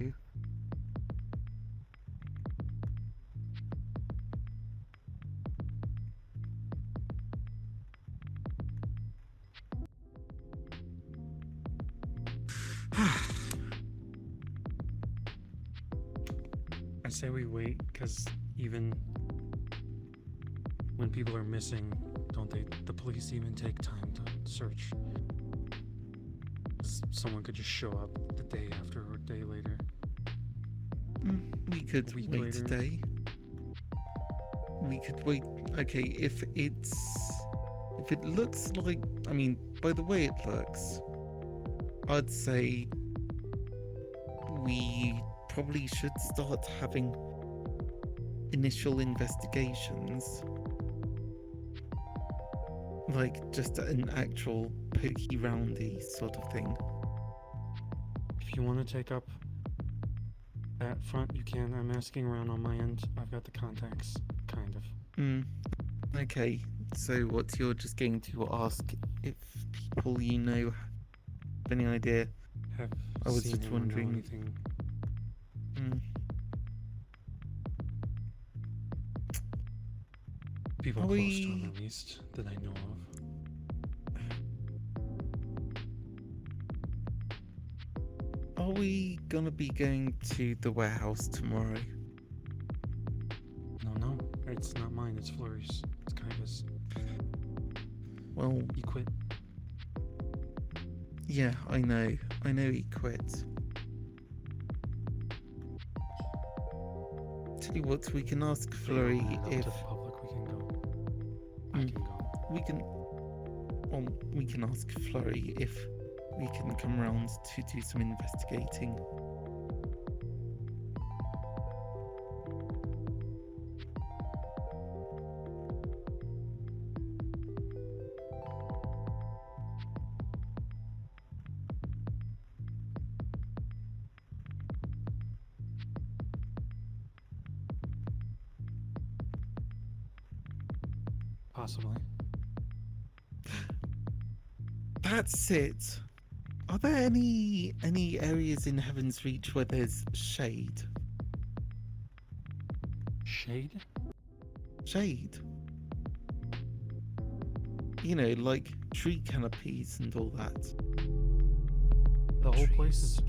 I say we wait, because even when people are missing, don't the police even take time to search? Someone could just show up the day after or a day later. We could week wait later. today. We could wait. Okay, if it looks like, I mean, by the way it looks, I'd say we probably should start having initial investigations. Like just an actual pokey roundy sort of thing. If you want to take up that front, you can. I'm asking around on my end. I've got the contacts, kind of. Okay, so what you're just going to ask if people you know have any idea? Have I was seen just him or know wondering. anything. People Are close we- to him, at least, that I know of. Are we gonna be going to the warehouse tomorrow? No, it's not mine. It's Flurry's. It's Kaiba's. Well, He quit. yeah, I know he quit. Tell you what, we can ask They Flurry open it up if to the public, we can go. I can go. we can ask Flurry if we can come round to do some investigating. Possibly. That's it. Are there any areas in Heaven's Reach where there's shade? Shade? Shade. you know, like tree canopies and all that. The whole place is.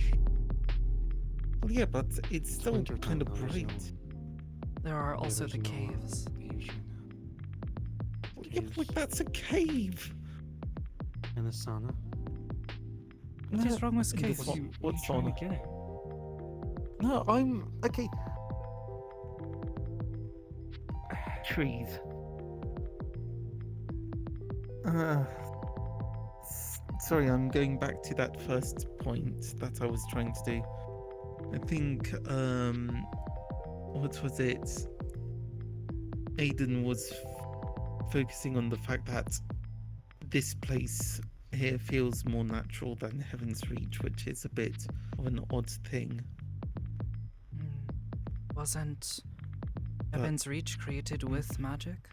Well, yeah, but it's still winter kind of time, though, there's no- bright. There are Yeah, also there's the no caves. caves right Well, yeah, but, like that's a cave. now. And the sauna. What's wrong with and caves? the sa- What's trying on? to get at? No, I'm okay. Trees. Sorry, I'm going back to that first point that I was trying to do. I think, what was it? Aiden was focusing on the fact that this place here feels more natural than Heaven's Reach, which is a bit of an odd thing. Wasn't Heaven's Reach created with magic?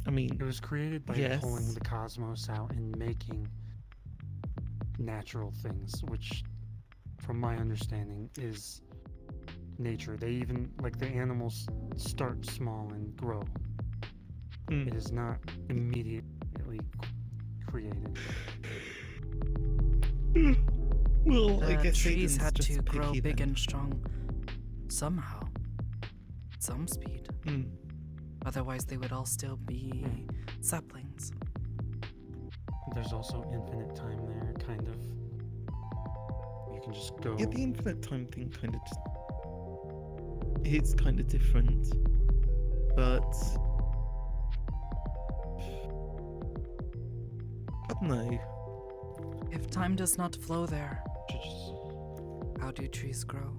I mean, It was created by yes. pulling the cosmos out and making natural things, which, from my understanding, is nature. They even, like, the animals start small and grow. It is not immediately created. Well, I The guess trees Aiden's had just to grow picky big then. and strong somehow. At some speed. Otherwise, they would all still be saplings. There's also infinite time there, kind of. You can just go. Yeah, the infinite time thing kind of just... It's kind of different. But... I don't know. If time does not flow there, how do trees grow?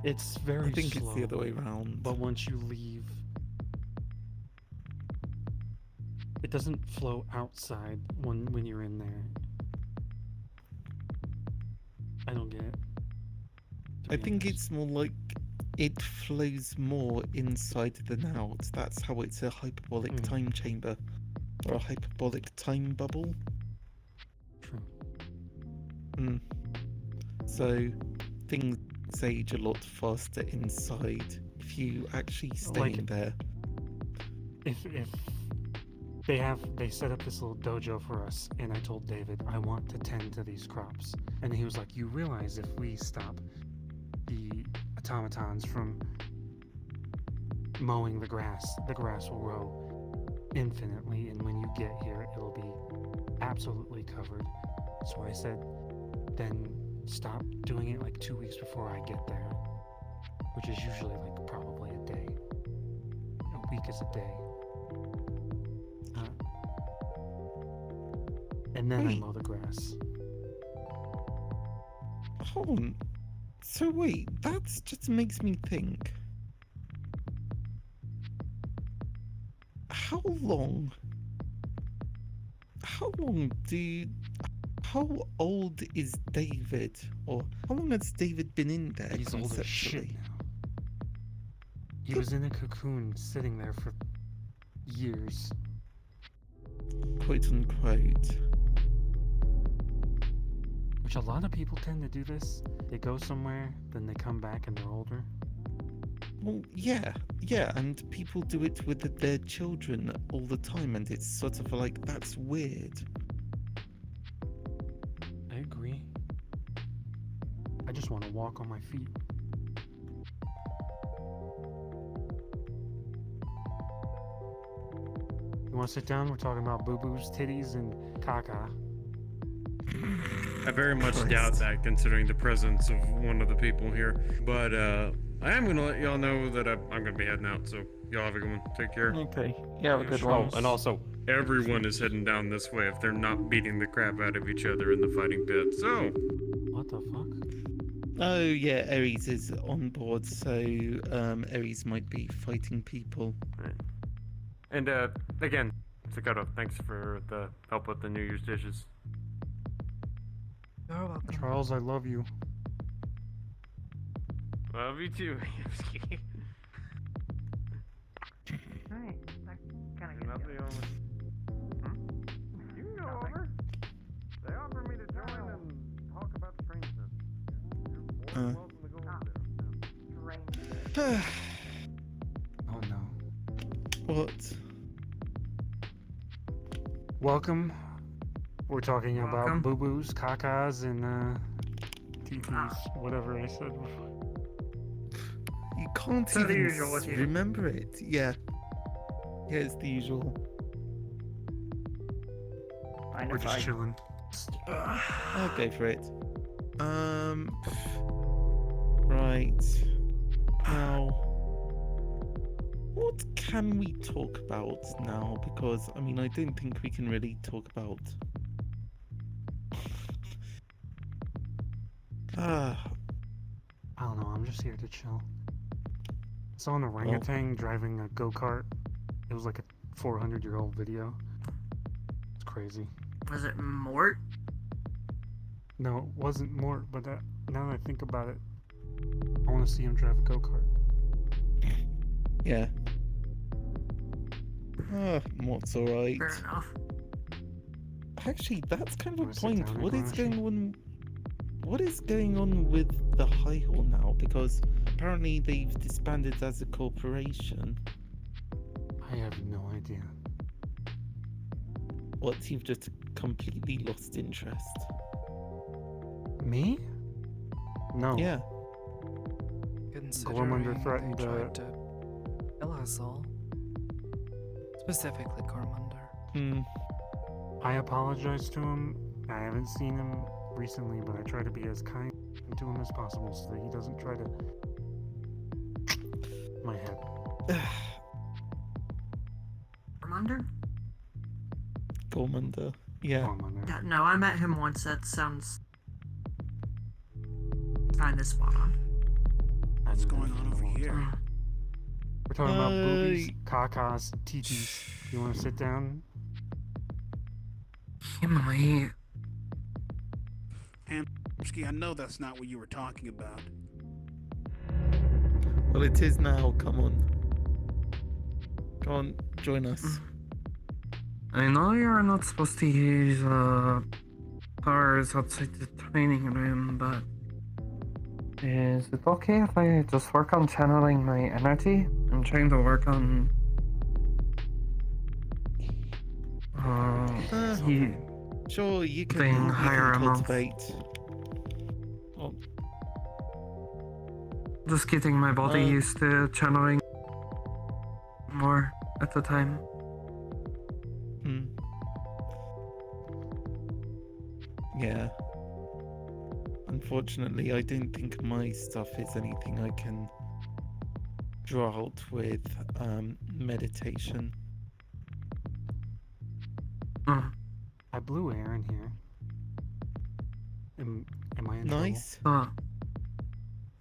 It's very I think slow, it's the other way around. But once you leave, it doesn't flow outside when you're in there. I don't get it. I think it's more like it flows more inside than out. That's how it's a hyperbolic time chamber. Or a hyperbolic time bubble. True. So, things age a lot faster inside if you actually stay in there. If they set up this little dojo for us, and I told David I want to tend to these crops, and he was like, "You realize if we stop the automatons from mowing the grass will grow infinitely, and when you get here, it'll be absolutely covered." So I said, "Then stop doing it like 2 weeks before I get there," which is usually like probably a day. A week is a day. And then I mow the grass. Hold on. So wait, that just makes me think. How long how old is David? Or how long has David been in there? He's old as shit now. He was in a cocoon sitting there for years. Quote unquote. Which a lot of people tend to do this. They go somewhere, then they come back and they're older. Well, yeah, and people do it with their children all the time, and it's sort of like, that's weird. I agree. I just want to walk on my feet. You want to sit down? We're talking about boo-boos, titties, and caca. I very much doubt that, considering the presence of one of the people here. But I am gonna let y'all know that I'm gonna be heading out. So y'all have a good one. Take care. Okay. Yeah, have a good one. Oh, and also, everyone is heading down this way if they're not beating the crap out of each other in the fighting pit. So. What the fuck? Oh yeah, Ares is on board, so Ares might be fighting people. Right. And again, Sakoto, thanks for the help with the New Year's dishes. You're welcome. Charles, I love you. Love you too. Alright, that kind You're of not the only. You can go over. They offered me to join and talk about the train system. You're more than welcome to go over there. Oh no. What? Welcome. We're talking about Welcome. boo-boos, kakas, and TTs, whatever I said before. You can't So the even usual with you. remember it. Yeah. Yeah, it's the usual. We're just chilling. I'll go for it. Right. Now, what can we talk about now? Because, I mean, I don't think we can really talk about... I don't know, I'm just here to chill. I saw an orangutan driving a go-kart. It was like a 400-year-old video. It's crazy. Was it Mort? No, it wasn't Mort, but now that I think about it, I want to see him drive a go-kart. Yeah. What's alright. Fair enough. Actually, that's kind of a Wanna sit point. down, What is Ignacio? going on? What is going on with the High Hall now? Because apparently they've disbanded as a corporation. I have no idea. What, you've just completely lost interest? Me? No. Yeah. Gormander threatened they tried to kill us all. Specifically Gormander. I apologize to him. I haven't seen him recently, but I try to be as kind to him as possible so that he doesn't try to... my head. Gormander? Gormander. Yeah. Yeah, no, I met him once. That sounds kind of spot on. What's going on over here? We're talking about boobies, kakas, TTs. You want to sit down? Emily. Hamsky, I know that's not what you were talking about. Well, it is now. Come on. Come on, join us. I know you're not supposed to use powers outside the training room, but is it okay if I just work on channeling my energy? I'm trying to work on Sure, you can, being higher amounts. cultivate. Oh, Just getting my body used to channeling more at the time. Yeah. Unfortunately, I don't think my stuff is anything I can draw out with meditation. I blew air in here. Am I in Nice. I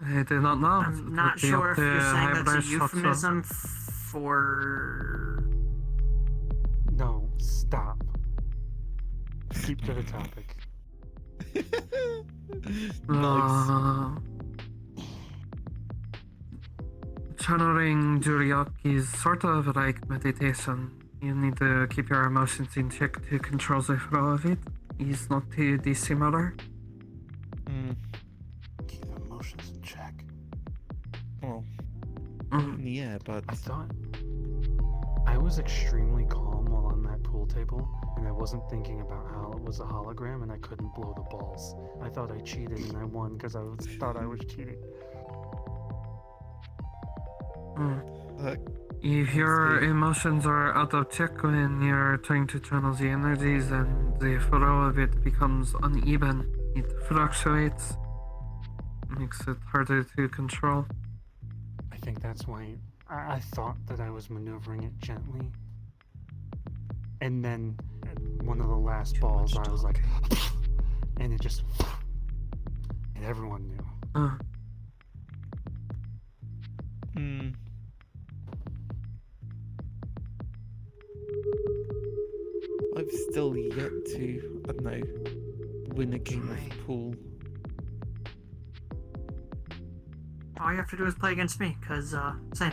did not know. I'm not sure if you're saying that's a euphemism for... No, stop. Keep to the topic. Channeling Juriak is sort of like meditation. You need to keep your emotions in check to control the flow of it. It's not too dissimilar. Keep the emotions in check. Well, yeah, but I thought I was extremely calm while on that pool table, and I wasn't thinking about how it was a hologram and I couldn't blow the balls. I thought I cheated and I won because thought I was cheating. If your emotions are out of check when you're trying to channel the energies and the flow of it becomes uneven, it fluctuates, makes it harder to control. I think that's why I thought that I was maneuvering it gently. And then at one of the last balls, I was like, and it just, and everyone knew. I've still yet to, I don't know, win a game of pool. All you have to do is play against me, cause, same.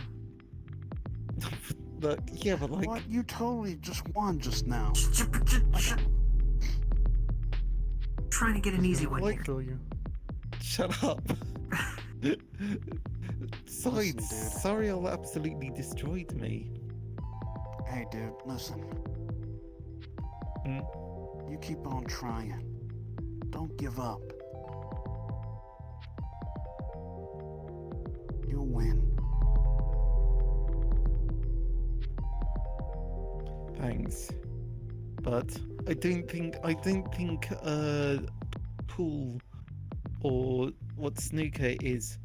Look, yeah, but like... What? You totally just won just now. Trying to get an easy one Like, here. shut up. Sorry, Listen, dude. Sariel absolutely destroyed me. Hey, dude, listen. You keep on trying. Don't give up. You'll win. Thanks. But I don't think pool or what snooker is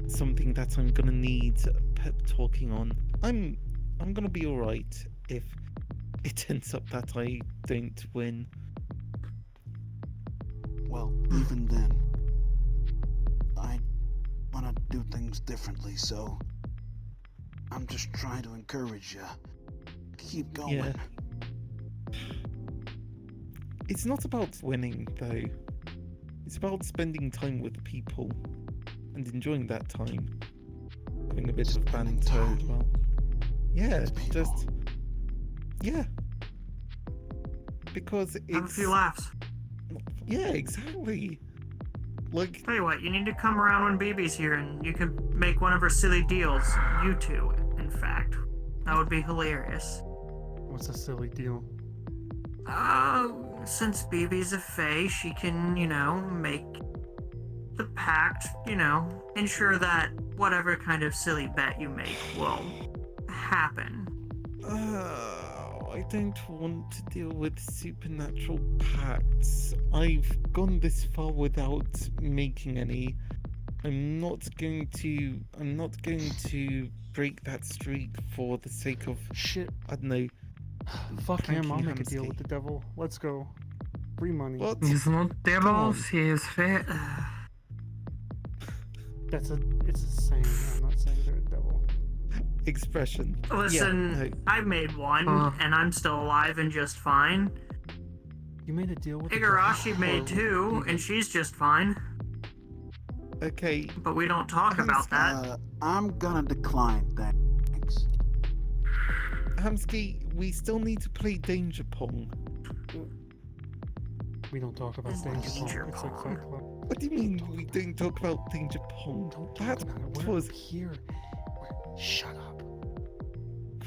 something that I'm gonna need pep talking on. I'm gonna be alright if it ends up that I don't win. Well, even then, I want to do things differently, so I'm just trying to encourage you. Keep going. Yeah. It's not about winning, though. It's about spending time with people and enjoying that time. Having a bit of banter as well. Yeah, just... Yeah. Because it's... Have a few laughs. Yeah, exactly. Like... Tell you what, you need to come around when BB's here and you can make one of her silly deals. You two, in fact. That would be hilarious. What's a silly deal? Since BB's a fae, she can, make the pact, ensure that whatever kind of silly bet you make will happen. I don't want to deal with supernatural pacts. I've gone this far without making any. I'm not going to break that streak for the sake of shit. I don't know. Fuck him, I'll make a deal with the devil. Let's go. Free money. What? He's not devils, he is fair. It's a saying. I'm not saying they're a devil. Expression. Listen, Yeah, no. I made one, and I'm still alive and just fine. You made a deal with Igarashi made two, and she's just fine. Okay. But we don't talk about that. I'm gonna decline, thanks. Hamsky, we still need to play Danger Pong. We don't talk about Danger Pong. It's like Fight Club. What do you mean we don't talk about Danger Pong? That was here. Shut up.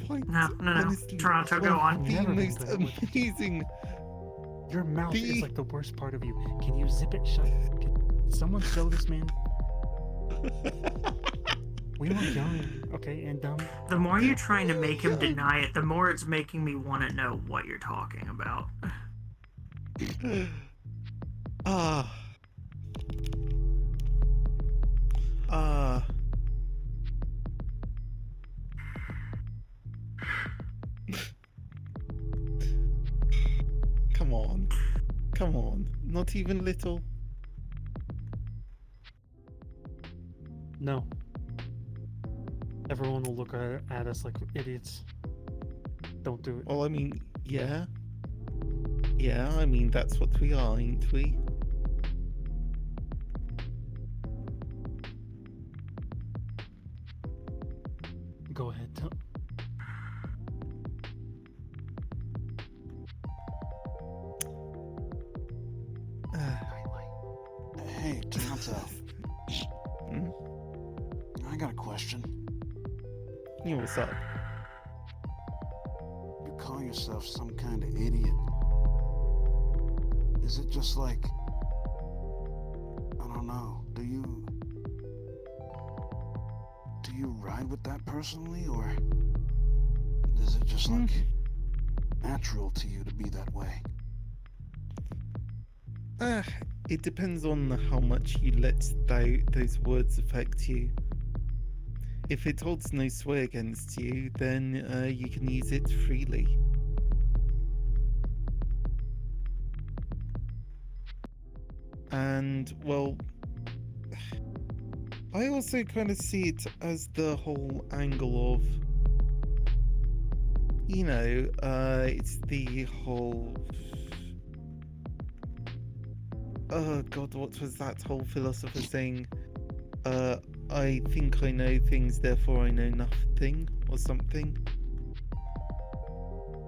Quite No. honestly, Toronto, go on. The most amazing. Your mouth is like the worst part of you. Can you zip it shut? Can someone show this man? We were young, okay, and dumb. The more you're trying to make him deny it, the more it's making me want to know what you're talking about. Come on, not even little. No. Everyone will look at us like idiots. Don't do it. Well, I mean, yeah. Yeah, I mean, that's what we are, ain't we? Go ahead. Hey, Toronto. I got a question. Yeah, what's up? You call yourself some kind of idiot. Is it just like, I don't know, do you ride with that personally, or is it just like natural to you to be that way? It depends on how much you let those words affect you. If it holds no sway against you, then you can use it freely. And, well, I also kind of see it as the whole angle of, it's the whole... Oh god, what was that whole philosopher saying? I think I know things, therefore I know nothing, or something.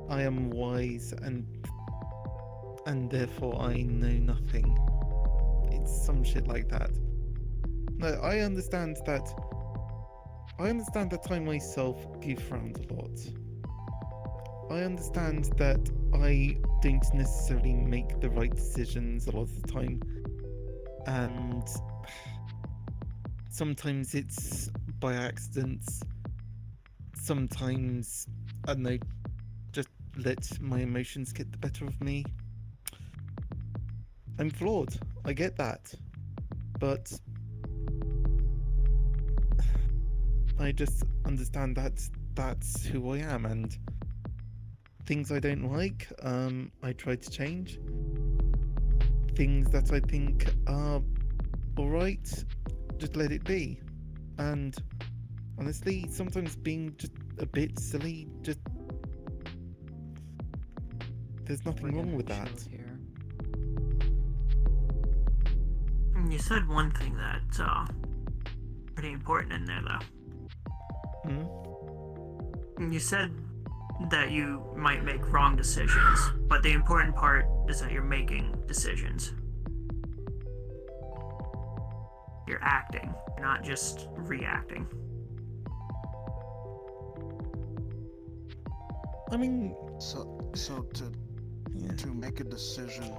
I am wise, and therefore I know nothing. It's some shit like that. No, I understand that I myself goof around a lot. I understand that I don't necessarily make the right decisions a lot of the time, and sometimes it's by accident. Sometimes, I don't know, just let my emotions get the better of me. I'm flawed, I get that, but I just understand that that's who I am, and things I don't like, I try to change. Things that I think are alright, just let it be. And honestly, sometimes being just a bit silly, just there's nothing wrong with that. You said one thing that's pretty important in there, though. You said that you might make wrong decisions, but the important part is that you're making decisions. You're acting, you're not just reacting. I mean, so to make a decision,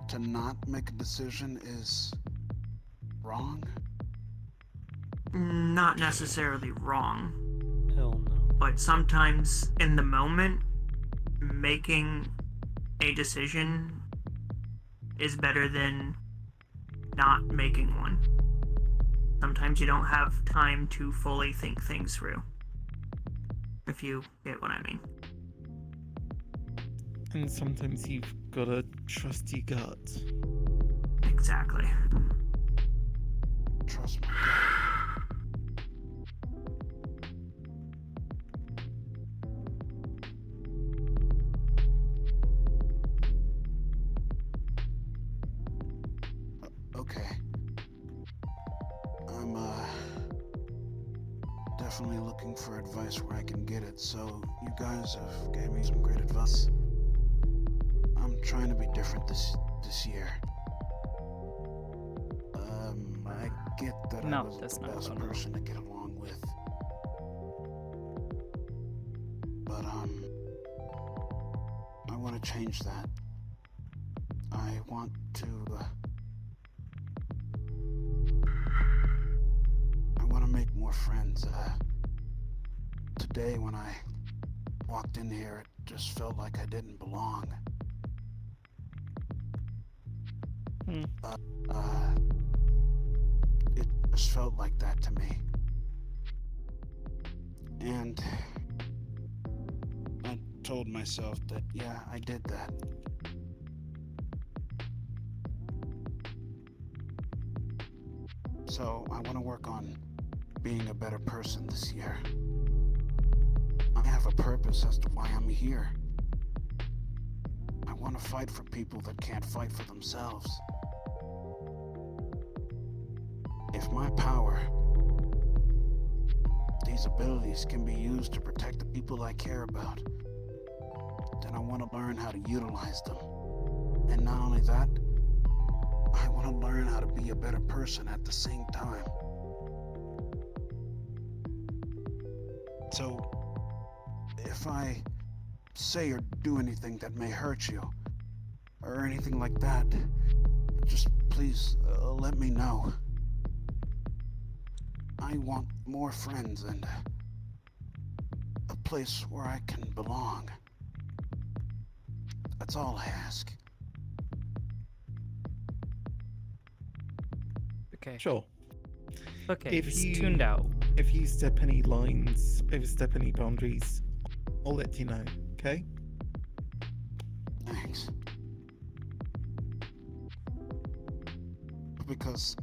to not make a decision is wrong? Not necessarily wrong. Hell no. But sometimes in the moment, making a decision is better than not making one. Sometimes you don't have time to fully think things through. If you get what I mean. And sometimes you've gotta trust your gut. Exactly. Trust me. Okay. I'm definitely looking for advice where I can get it, so you guys have gave me some great advice. I'm trying to be different this year. I get that I wasn't the best person to get along with. But I want to change that. I want to make more friends. Today when I walked in here, it just felt like I didn't belong. It just felt like that to me. And I told myself that, yeah, I did that. So I want to work on being a better person this year. I have a purpose as to why I'm here. I want to fight for people that can't fight for themselves. If my power, these abilities can be used to protect the people I care about, then I want to learn how to utilize them. And not only that, I want to learn how to be a better person at the same time. So, if I say or do anything that may hurt you, or anything like that, just please let me know. I want more friends and a place where I can belong. That's all I ask. Okay. Sure. Okay, If he's you tuned out. If you step any lines, overstep any boundaries, I'll let you know, okay? Thanks. Because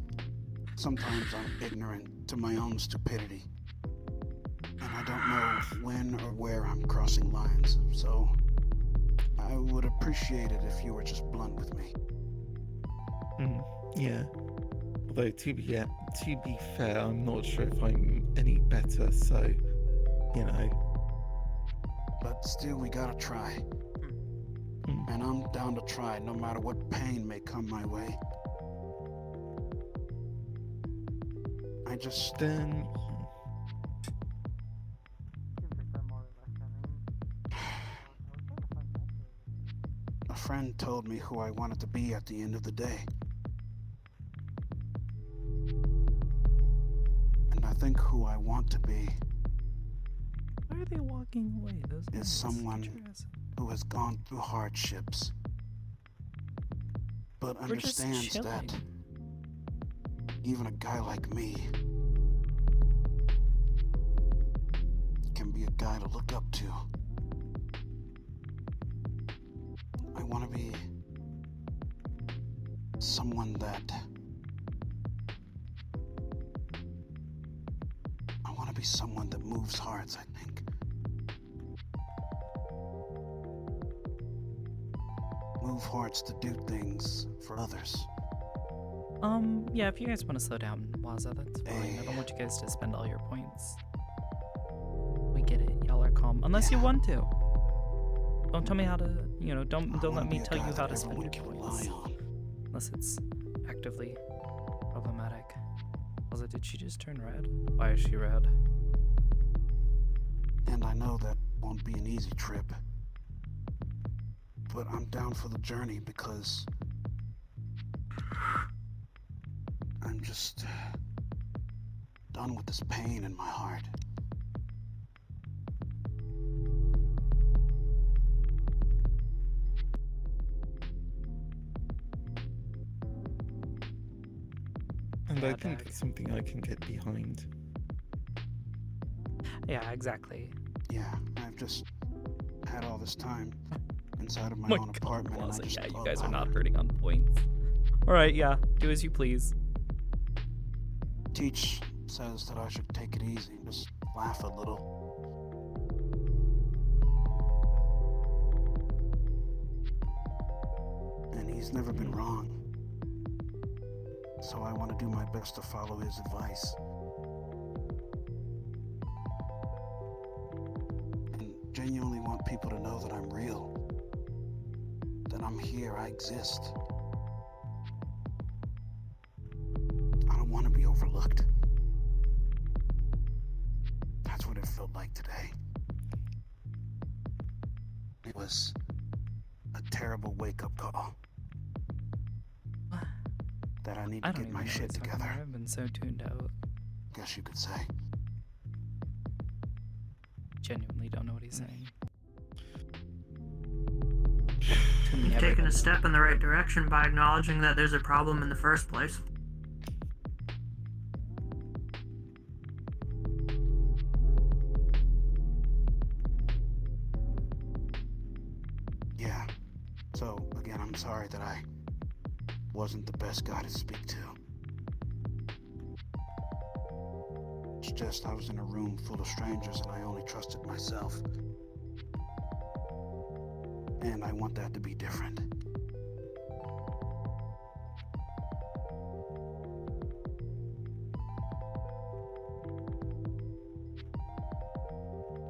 sometimes I'm ignorant to my own stupidity. And I don't know when or where I'm crossing lines, so I would appreciate it if you were just blunt with me. Yeah. Although to be fair, I'm not sure if I'm any better, so you know. But still, we gotta try. And I'm down to try, no matter what pain may come my way. I just... A friend told me who I wanted to be at the end of the day. And I think who I want to be Why are they walking away? Those is guys, someone get your ass- who has gone through hardships, but We're just understands that chilling. even a guy like me can be a guy to look up to. I want to be someone that moves hearts, I think. Move hearts to do things for others. Yeah, if you guys want to slow down, Waza, that's fine. I don't want you guys to spend all your points. We get it. Y'all are calm. Unless you want to. Don't tell me how to, don't let me tell you how to spend your points. Unless it's actively problematic. Waza, did she just turn red? Why is she red? And I know that won't be an easy trip. But I'm down for the journey because I'm just done with this pain in my heart. And I think that's something I can get behind. Yeah, exactly. Yeah, I've just had all this time inside of my own apartment, and I just Yeah, you love guys are how not hurting on points. Alright, yeah, do as you please. Teach says that I should take it easy, just laugh a little. And he's never been wrong. So I want to do my best to follow his advice. And genuinely want people to know that I'm real. That I'm here, I exist. I don't want to be overlooked. That's what it felt like today. It was a terrible wake-up call. That I need to get my shit together. I've been so tuned out. Guess you could say. Genuinely don't know what he's saying. You've taken a step in the right direction by acknowledging that there's a problem in the first place. Yeah. So, again, I'm sorry that I wasn't the best guy to speak to. It's just I was in a room full of strangers and I only trusted myself. And I want that to be different.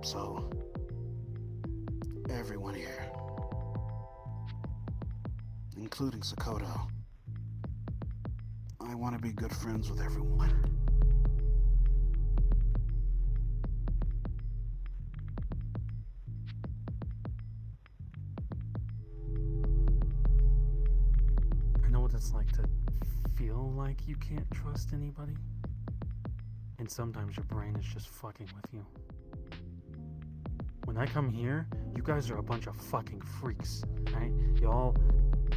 So, everyone here, including Sakoto, I want to be good friends with everyone. I know what it's like to feel like you can't trust anybody. And sometimes your brain is just fucking with you. When I come here, you guys are a bunch of fucking freaks, right? Y'all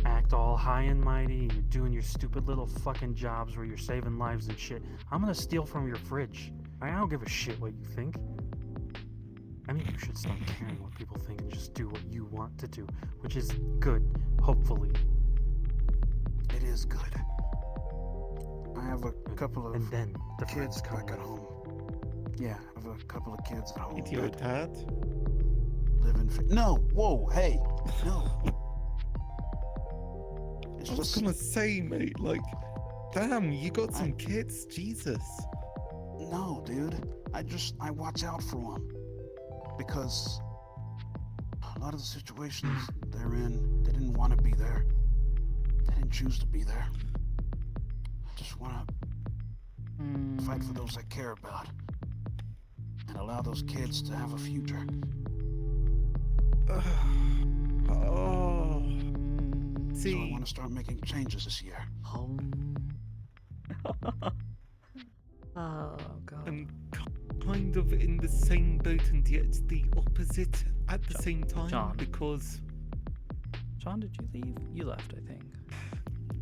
act all high and mighty, you're doing your stupid little fucking jobs where you're saving lives and shit. I'm gonna steal from your fridge. I don't give a shit what you think. I mean, you should stop caring what people think and just do what you want to do, which is good, hopefully. It is good. I have a couple of and then the kids back at home. Yeah, I have a couple of kids at home. With your dad? Live in no, whoa, hey, no. I was gonna say, mate, like, damn, you got some kids, Jesus. No, dude. I watch out for them. Because a lot of the situations they're in, they didn't want to be there. They didn't choose to be there. I just want to fight for those I care about. And allow those kids to have a future. So I want to start making changes this year. Oh god. I'm kind of in the same boat and yet the opposite at the same time. John. Because Did you leave? You left, I think.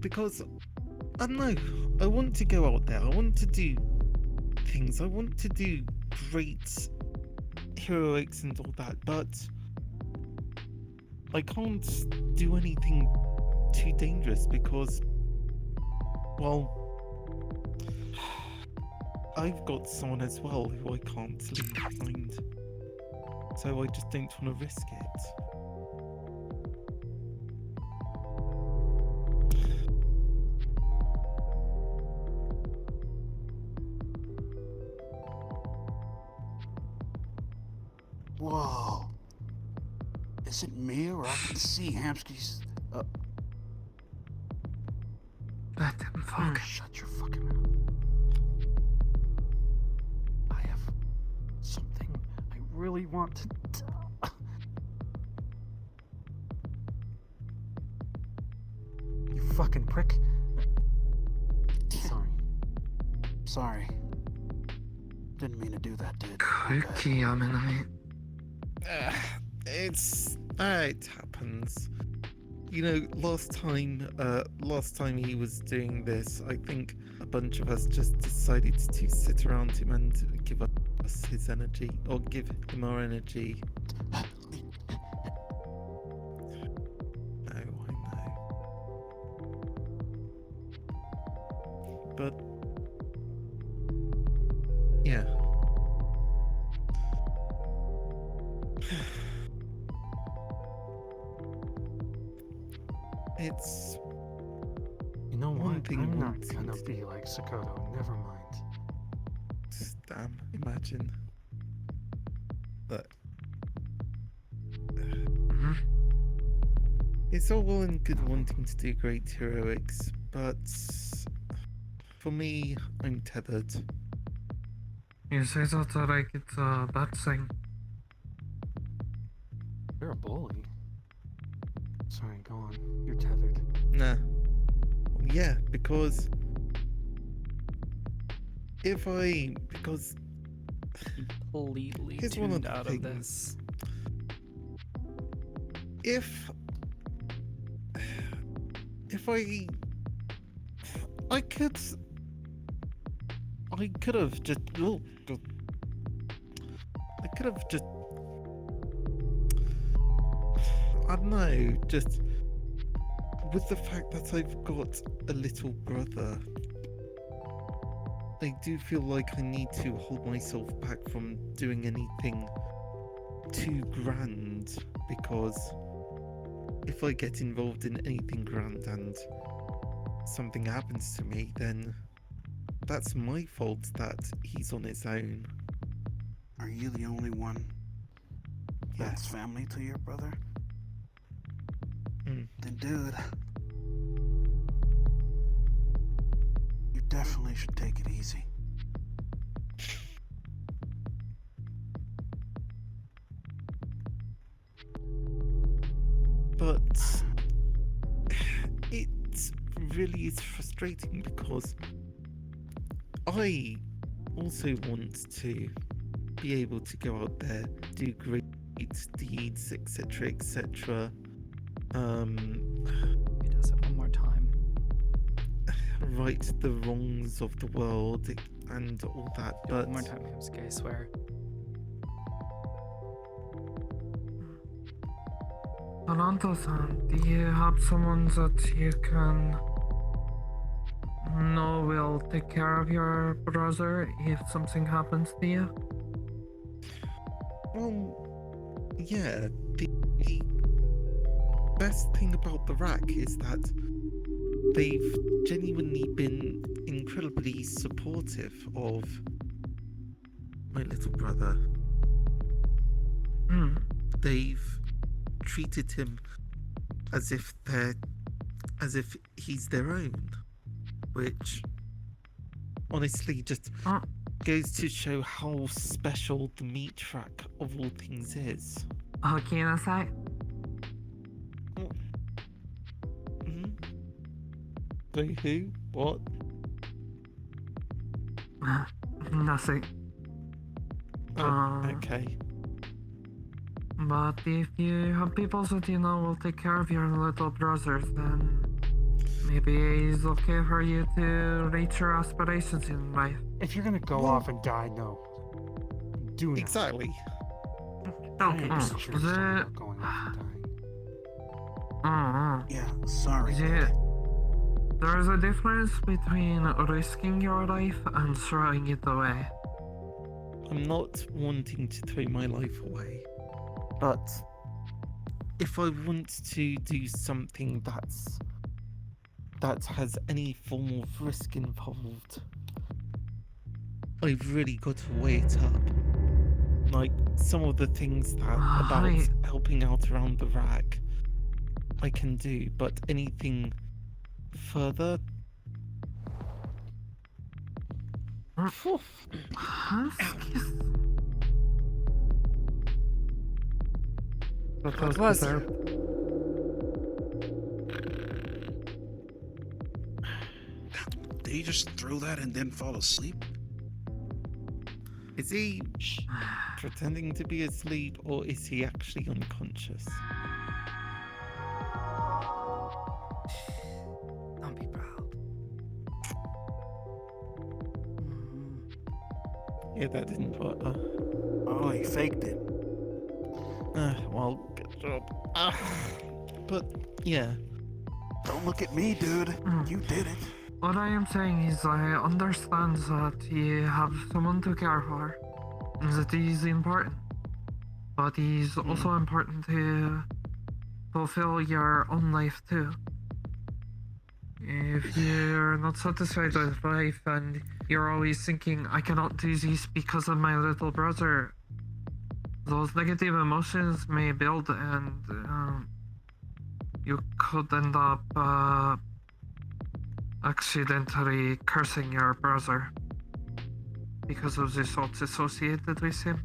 Because I don't know. I want to go out there. I want to do things. I want to do great heroics and all that, but I can't do anything too dangerous because, well, I've got someone as well who I can't leave behind. So I just don't want to risk it. Whoa. Is it me or I can see Hamsky's... Let him fuck. Shut your fucking mouth. I have something I really want to... You fucking prick. Sorry. Sorry. Didn't mean to do that, dude. Cookie, I'm in a... It happens. You know, last time he was doing this, I think a bunch of us just decided to sit around him and give us his energy, or give him our energy. No, I know. But yeah. It's... You know one what? thing I'm not wants gonna to- be like Sakoto. Never mind. Damn, imagine. But... It's all well and good wanting to do great heroics, but... For me, I'm tethered. You say that like it's a bad thing. You're a bully. Sorry, go on. You're tethered. Nah. Yeah, because... Because... Completely Here's one of tuned the out of this. If I could have just I don't know, just with the fact that I've got a little brother, I do feel like I need to hold myself back from doing anything too grand, because if I get involved in anything grand and something happens to me, then that's my fault that he's on his own. Are you the only one that's family to your brother? Then, dude, you definitely should take it easy. But it really is frustrating because I also want to be able to go out there, do great deeds, etc., etc. He does it one more time. Right the wrongs of the world and all that, Do it but one more time, Hamsky, I swear. Alonso-san, do you have someone that you can know will take care of your brother if something happens to you? well, yeah, the best thing about the rack is that they've genuinely been incredibly supportive of my little brother. They've treated him as if he's their own, which honestly just goes to show how special the meat track of all things is. They who? What? Nothing. Okay. But if you have people that you know will take care of your little brothers, then maybe it's okay for you to reach your aspirations in life. If you're gonna go off and die, no. Do not. Exactly. Okay. Going off and dying. Yeah, sorry. There's a difference between risking your life and throwing it away. I'm not wanting to throw my life away, but if I want to do something that has any form of risk involved, I've really got to weigh it up. Like some of the things that about helping out around the rack, I can do, but anything further. What was it? Did he just throw that and then fall asleep? Is he pretending to be asleep, or is he actually unconscious? Don't be proud. Yeah, that didn't work. Oh, he faked it. Well, good job. But, yeah. Don't look at me, dude. You did it. What I am saying is I understand that you have someone to care for, and that is important. But it is also important to fulfill your own life too. If you're not satisfied with life and you're always thinking, I cannot do this because of my little brother, those negative emotions may build and you could end up accidentally cursing your brother because of the thoughts associated with him.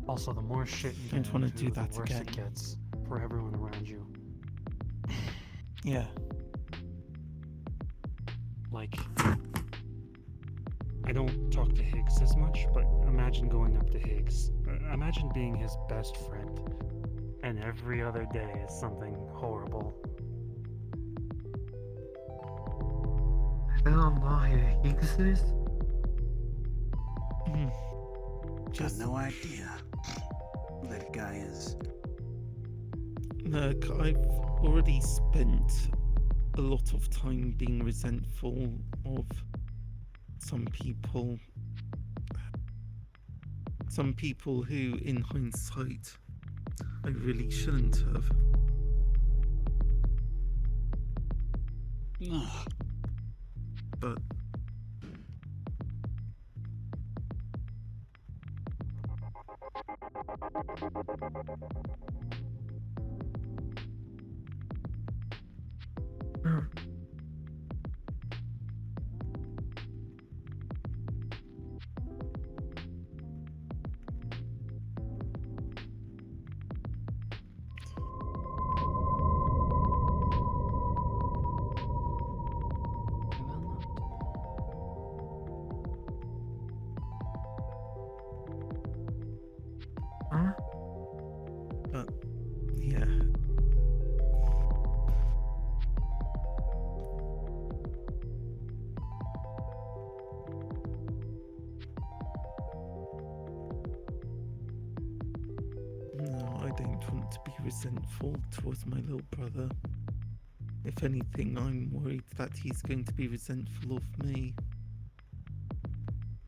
Also, the more shit you Don't get wanna into, do that the worse again. it gets for everyone around you. Yeah. Like, I don't talk to Higgs as much, but imagine going up to Higgs. Imagine being his best friend, and every other day is something horrible. I don't know who Higgs is. Got no idea who that guy is. Look, I've already spent a lot of time being resentful of some people. Some people who, in hindsight, I really shouldn't have. But yeah. No, I don't want to be resentful towards my little brother. If anything, I'm worried that he's going to be resentful of me.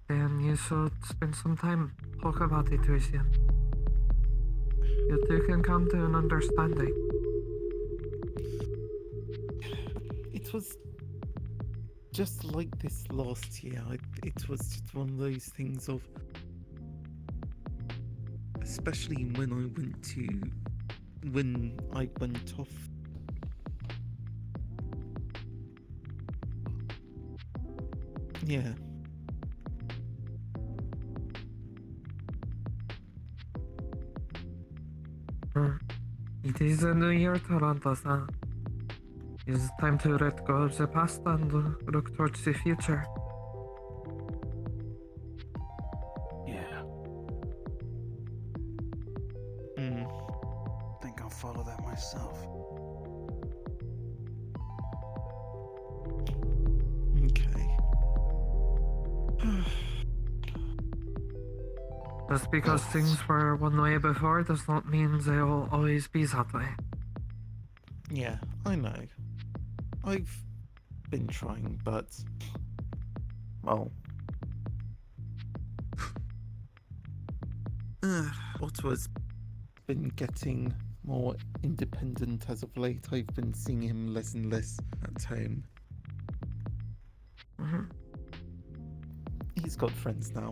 Then you should spend some time talk about it with him. You two can come to an understanding. It was just like this last year. It was just one of those things of, especially when I went off. Yeah. It is a new year, Toronto-san. It's time to let go of the past and look towards the future. Yeah. Think I'll follow that myself. Okay. Just because things were one way before does not mean they will always be that way. Yeah, I know. I've been trying, but well, Otto's been getting more independent as of late. I've been seeing him less and less at home. He's got friends now.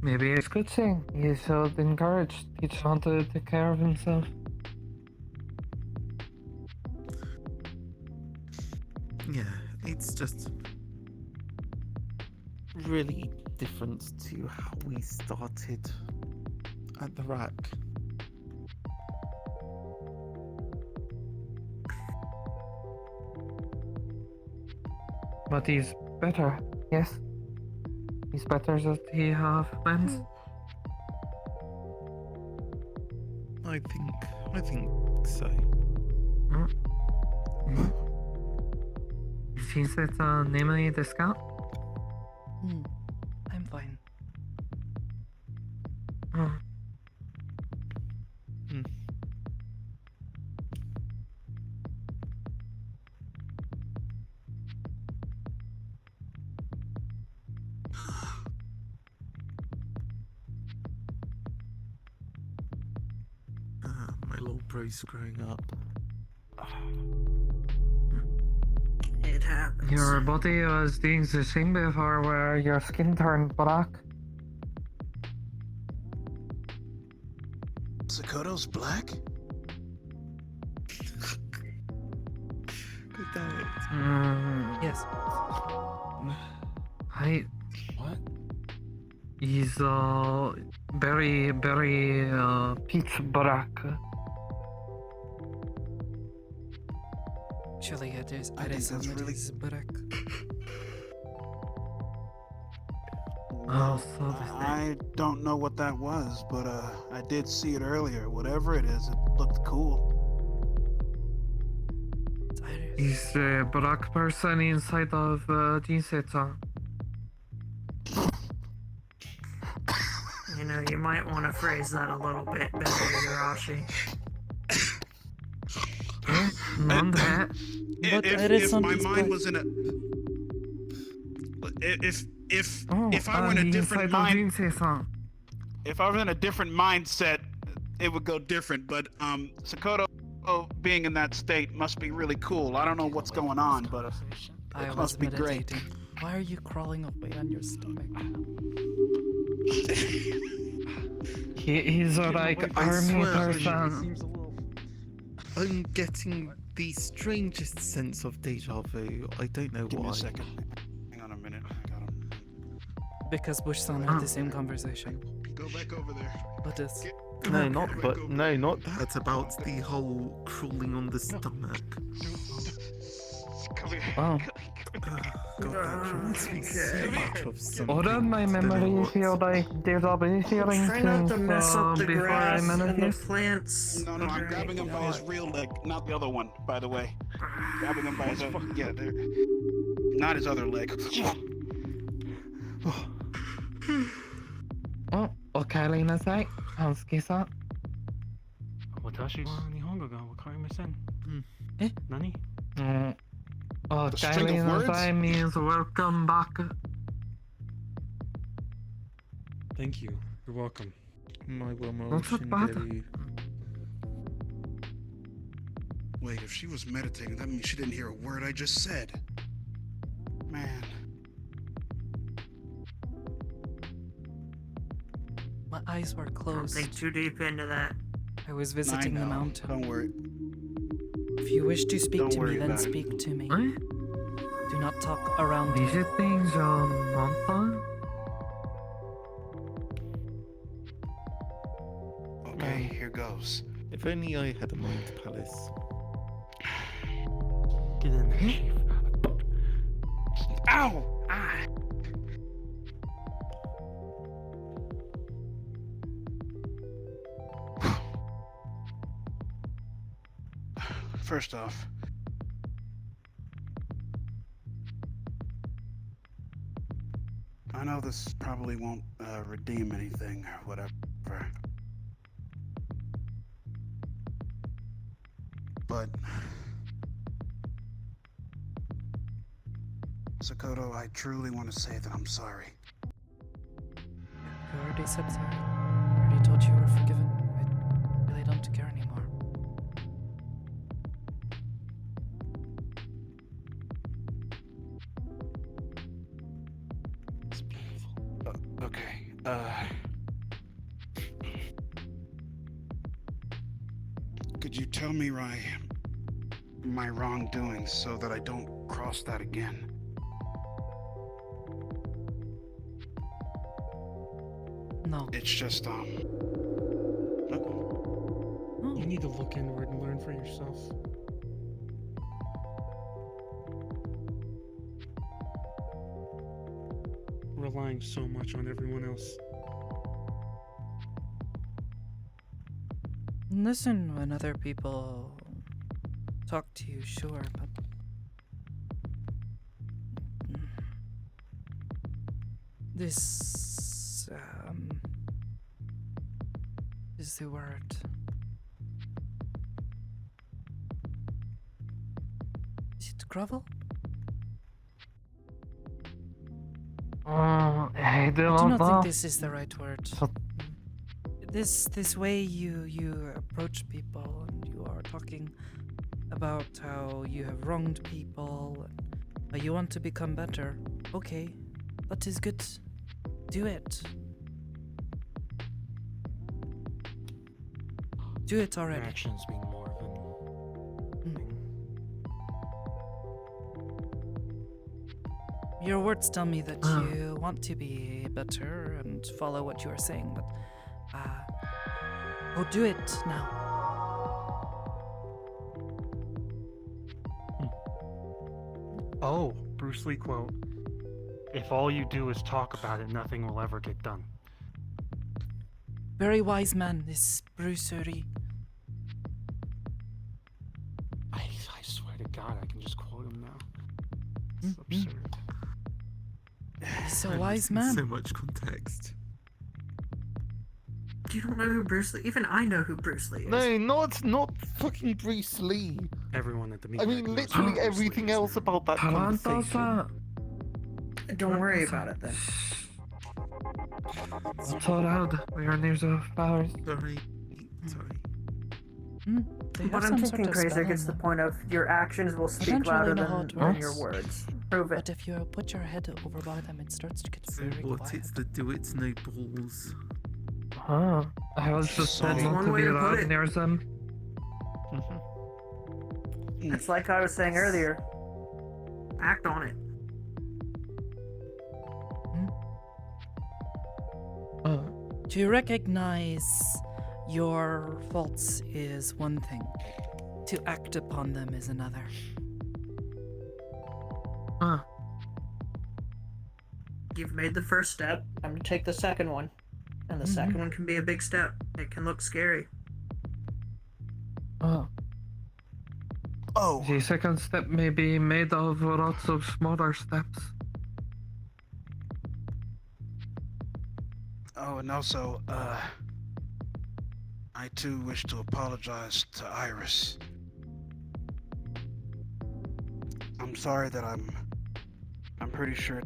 Maybe it's a good thing. He should encourage each one to take care of himself. Yeah, it's just really different to how we started at the rack. But he's better, yes? He's better that he have friends? I think so. Is it namely the scout? I'm fine. My little bro's growing up. It happens. Your body was doing the thing before where your skin turned black. Sakoto's black? Good day. Yes. What? He's very pitch black. Surely it is. I think that's really black. Oh, so I don't know what that was, but I did see it earlier. Whatever it is, it looked cool. He's the black person inside of Jinsetsu. You know, you might want to phrase that a little bit better, Yurashi. Not that. But If my mind was in a, if I were in a different mind, if I was in a different mindset, it would go different. But Sakoto being in that state must be really cool. I don't know what's going on, but I it was must be great. meditating. Why are you crawling away on your stomach? You He's know, like I army swear, person. I'm getting the strangest sense of deja vu. I don't know Give why. me a second. Hang on a minute. I got him. Because Bush-san had the same conversation. Go back over there. What is? No, not that. About the whole crawling on the stomach. Oh. God, that reminds me so much of something. Or my memory feel like deja vu feeling Try not to since mess up the before I grass and met the you. plants. No, I'm grabbing him by his real leg, not the other one, by the way. Grabbing him by his other, not his other leg. Oh, お帰りなさい、半助さん。私は日本語がわかりません。え？何？お帰りなさい means welcome back. Thank you. You're welcome. My What's up, bud? Wait, if she was meditating, that means she didn't hear a word I just said. Man. My eyes were closed. Don't think too deep into that. I was visiting the mountain. Don't worry. If you wish to speak Don't to me, worry then about it. speak to me. What? Do not talk around me. Visiting the mountain? Okay, here goes. If only I had a mind palace. Get in there, Chief. Ow! Ah! First off, I know this probably won't redeem anything or whatever, but Sakoto, I truly want to say that I'm sorry. You already said sorry. I already told you you were forgiven. I really don't care anymore. It's beautiful. Okay, could you tell me my wrongdoings so that I don't cross that again? No. It's just, You need to look inward and learn for yourself. Relying so much on everyone else. Listen when other people talk to you, sure, but this is the word. Is it grovel? I do don't not know. think this is the right word. This way you approach people and you are talking about how you have wronged people and how you want to become better. Okay, that is good. Do it. Do it already. Your actions being more of an thing. Your words tell me that you want to be better and follow what you are saying, but go do it now. Oh, Bruce Lee quote. If all you do is talk about it, nothing will ever get done. Very wise man, this Bruce Lee. I swear to God, I can just quote him now. It's absurd. He's a wise man. So much context. You don't know who Bruce Lee? Even I know who Bruce Lee is. No, not fucking Bruce Lee. Everyone at the I meeting. mean, literally everything else about that conversation. Don't worry about it then. It's all out. We are news of powers. Sorry. But I'm thinking, Crazy gets the point of your actions will speak Eventually louder know how it than your works. words. Prove it. But if you put your head over by them, it starts to get So very what? quiet. It's the do it's no balls. Huh. I was just told That's not one to way be to put allowed it. near them. It's like I was saying earlier. Act on it. To recognize your faults is one thing. To act upon them is another. You've made the first step. I'm gonna take the second one. And the second one can be a big step. It can look scary. The second step may be made of lots of smaller steps. Oh, and also, I too wish to apologize to Iris. I'm sorry that I'm pretty sure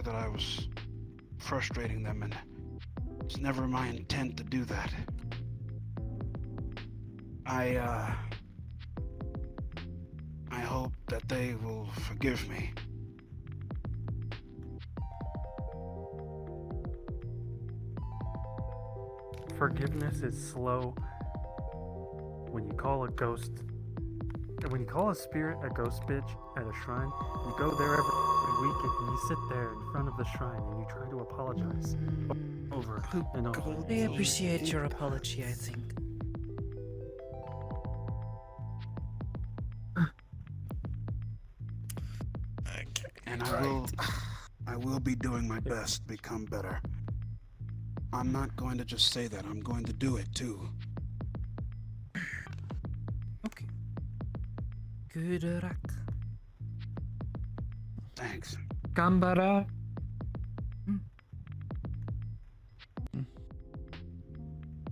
that I was frustrating them, and it's never my intent to do that. I hope that they will forgive me. Forgiveness is slow. When you call a ghost, when you call a spirit a ghost bitch at a shrine, you go there every weak and you sit there in front of the shrine and you try to apologize over and over. I appreciate your apology, I think. And I will be doing my best to become better. I'm not going to just say that, I'm going to do it too. Okay. Good luck. Thanks. Gambara.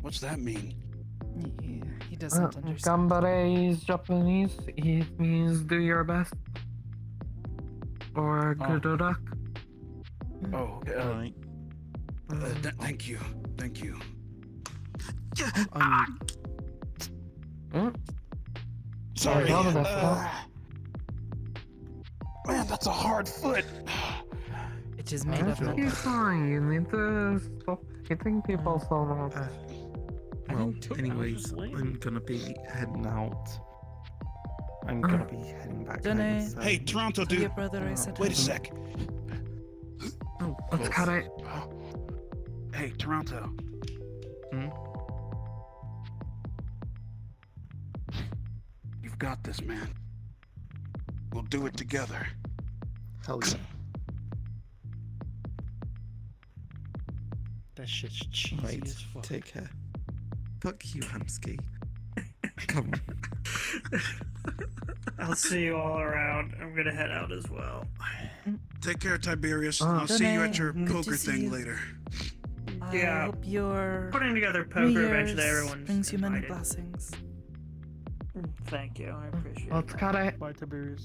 What's that mean? Yeah, he doesn't understand. Gambare is Japanese. It means do your best. Or good luck. Oh, thank you. Thank you. Sorry. Man, that's a hard foot. It is made of metal. You're fine. You need to stop hitting people so much. Well, anyways, I'm gonna be heading out. I'm gonna be heading back home. So... Hey, Toronto dude. Your brother, I said Wait a sec. Oh, let's cut it. Hey, Toronto. You've got this, man. We'll do it together. Hell yeah. That shit's cheesy Right, as fuck. take care. Fuck you, Hamsky. Come on. I'll see you all around. I'm gonna head out as well. Take care, Tiberius. I'll see you at your poker thing later. I hope your Putting together New poker Year's eventually everyone's brings you many invited. blessings. Thank you, I appreciate Let's that. cut it. Bye, Tiberius.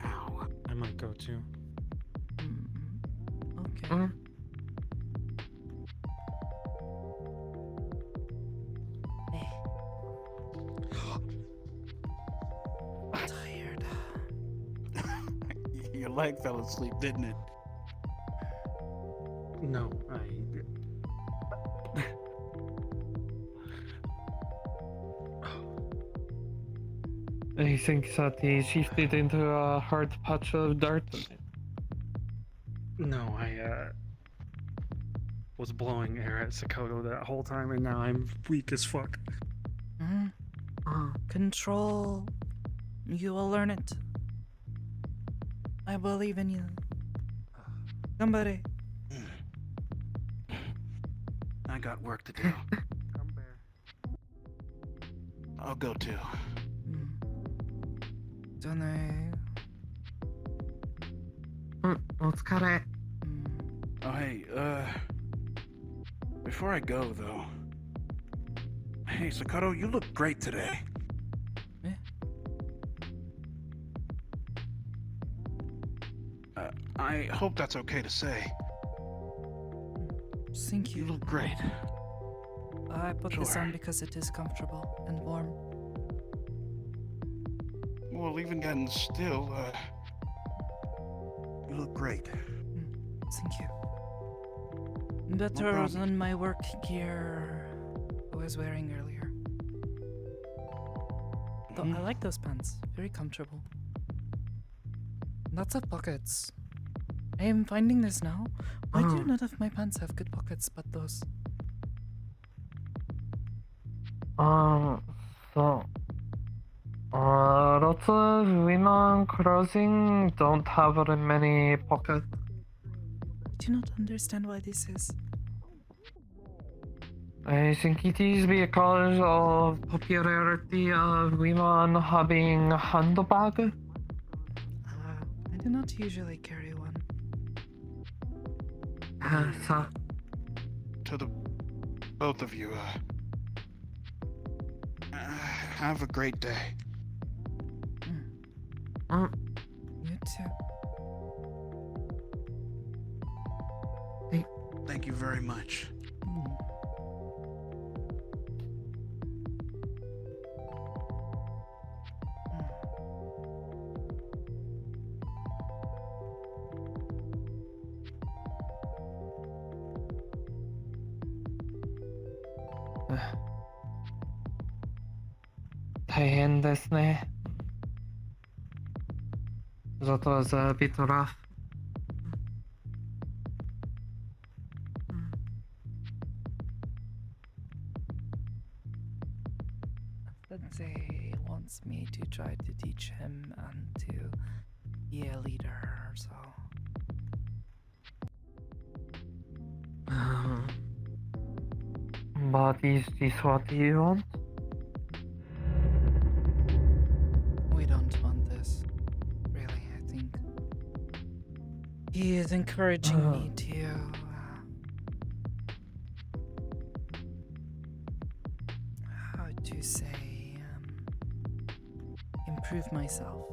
I might go too. Okay. Tired. Your leg fell asleep, didn't it? No, I think that he shifted into a hard patch of dirt. No, I was blowing air at Sakoto that whole time, and now I'm weak as fuck. Control. You will learn it. I believe in you. Somebody. I got work to do. I'll go too. Don't I? Let's cut it. Oh, hey, before I go, though. Hey, Sakoto, you look great today. I hope that's okay to say. Thank you. You look great. I put this Sure. on because it is comfortable and warm. Well, even getting still, you look great. Thank you. Better problem. than my work gear I was wearing earlier. Though I like those pants. Very comfortable. Lots of pockets. I am finding this now. Why do none of my pants have good pockets but those? So, lots of women clothing don't have very many pockets. I do not understand why this is. I think it is because of popularity of women having handbag. I do not usually carry one. So, To the both of you, have a great day. You too. Thank you very much. 大変ですね。That was a bit rough. Sensei wants me to try to teach him and to be a leader, so. But is this what you want? We don't want this. Really, I think. He is encouraging me to. How to say. Improve myself.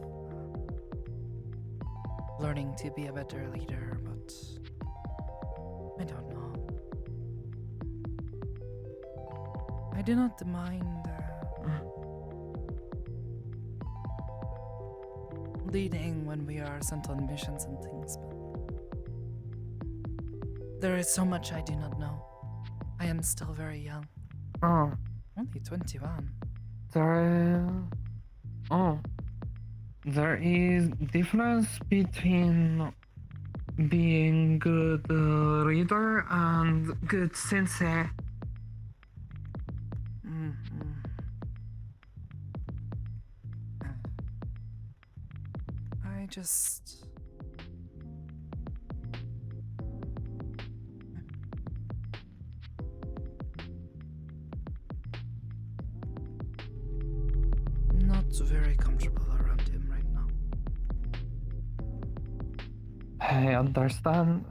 Learning to be a better leader, but. I don't know. I do not mind. Leading when we are sent on missions and things, but there is so much I do not know. I am still very young. Oh. Only 21. There is difference between being good reader and good sensei. I just. Not very comfortable around him right now. I understand.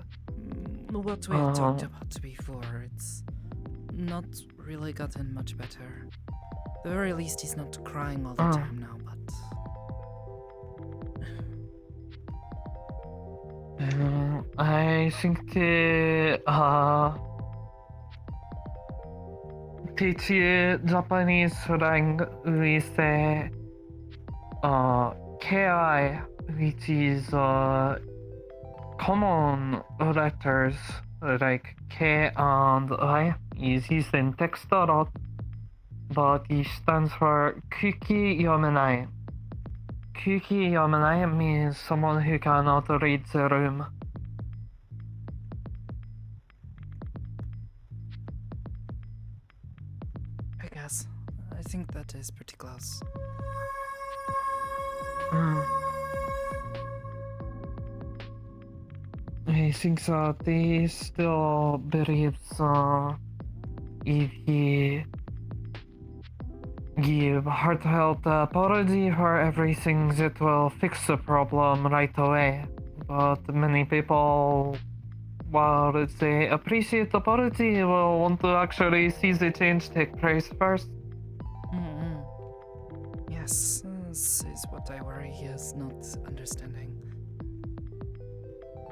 What we talked about before, it's not really gotten much better. At the very least, he's not crying all the time now, but. I think to teach you Japanese slang, we say KI, which is common letters like K and I is used in text a lot, but it stands for Kuki Yomenai. Kuki Yomenai means someone who cannot read the room. I guess. I think that is pretty close. I think that he still believes if he give heartfelt apology for everything that will fix the problem right away. But many people, while they appreciate the apology, will want to actually see the change take place first. Yes, this is what I worry. He is not understanding.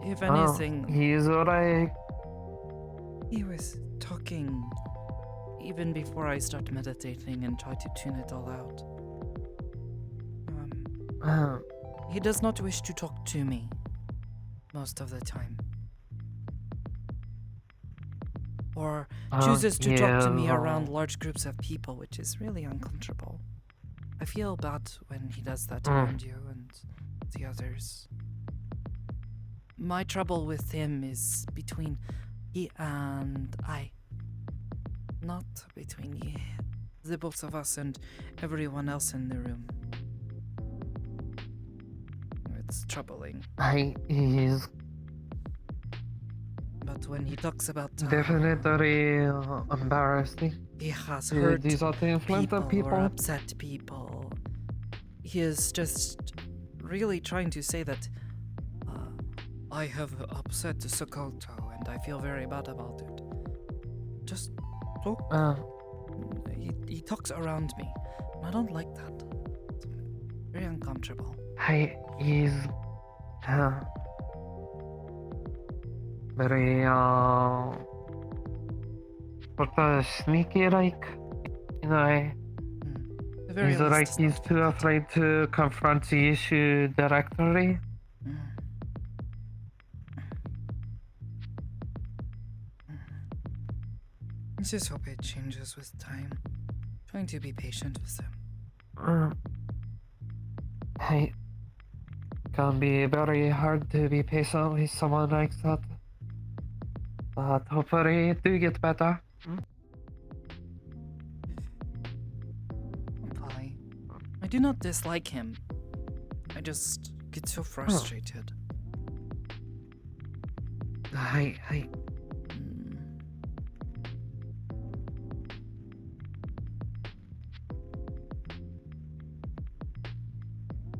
If anything, he's alright. He was talking even before I start meditating and try to tune it all out. He does not wish to talk to me most of the time. Or chooses to talk to me around large groups of people, which is really uncomfortable. I feel bad when he does that around you and the others. My trouble with him is between he and I. Not between the both of us and everyone else in the room. It's troubling. He's But when he talks about definitely embarrassing. He has hurt people or upset people. He is just really trying to say that I have upset Sakoto and I feel very bad about it. Just talk. He talks around me. And I don't like that. It's very uncomfortable. He's very sort of sneaky like in a way. He's like he's too afraid to confront the issue directly. I just hope it changes with time. Trying to be patient with him. Hey, can be very hard to be patient with someone like that. But hopefully it do get better. Polly, I do not dislike him. I just get so frustrated. Hey.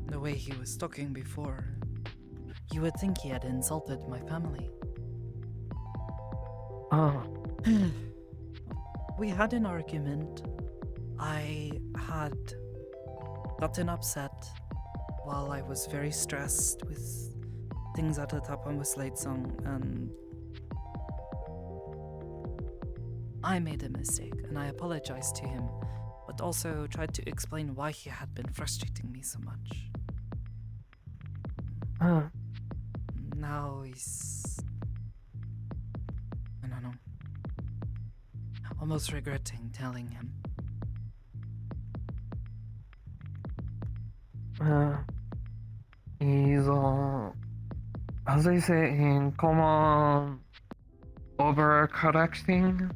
The way he was talking before, you would think he had insulted my family. We had an argument. I had gotten upset while I was very stressed with things at the top of my late song, and I made a mistake, and I apologized to him, but also tried to explain why he had been frustrating me so much. Now he's... I don't know. Almost regretting telling him. He's, as they say in common, overcorrecting.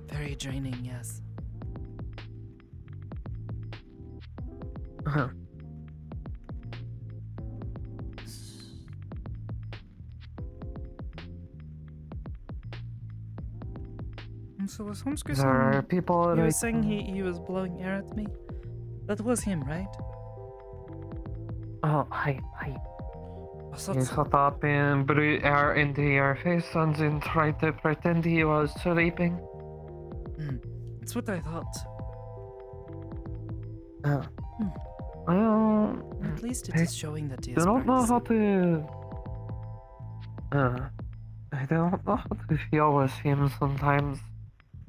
Very draining, yes. So was Homesky There are people he was like, saying he was blowing air at me? That was him, right? Hey. He shut up and blew air into your face and then tried to pretend he was sleeping. That's what I thought. Well, At least it is showing that he I is don't know how practicing. to... I don't know how to feel with him sometimes.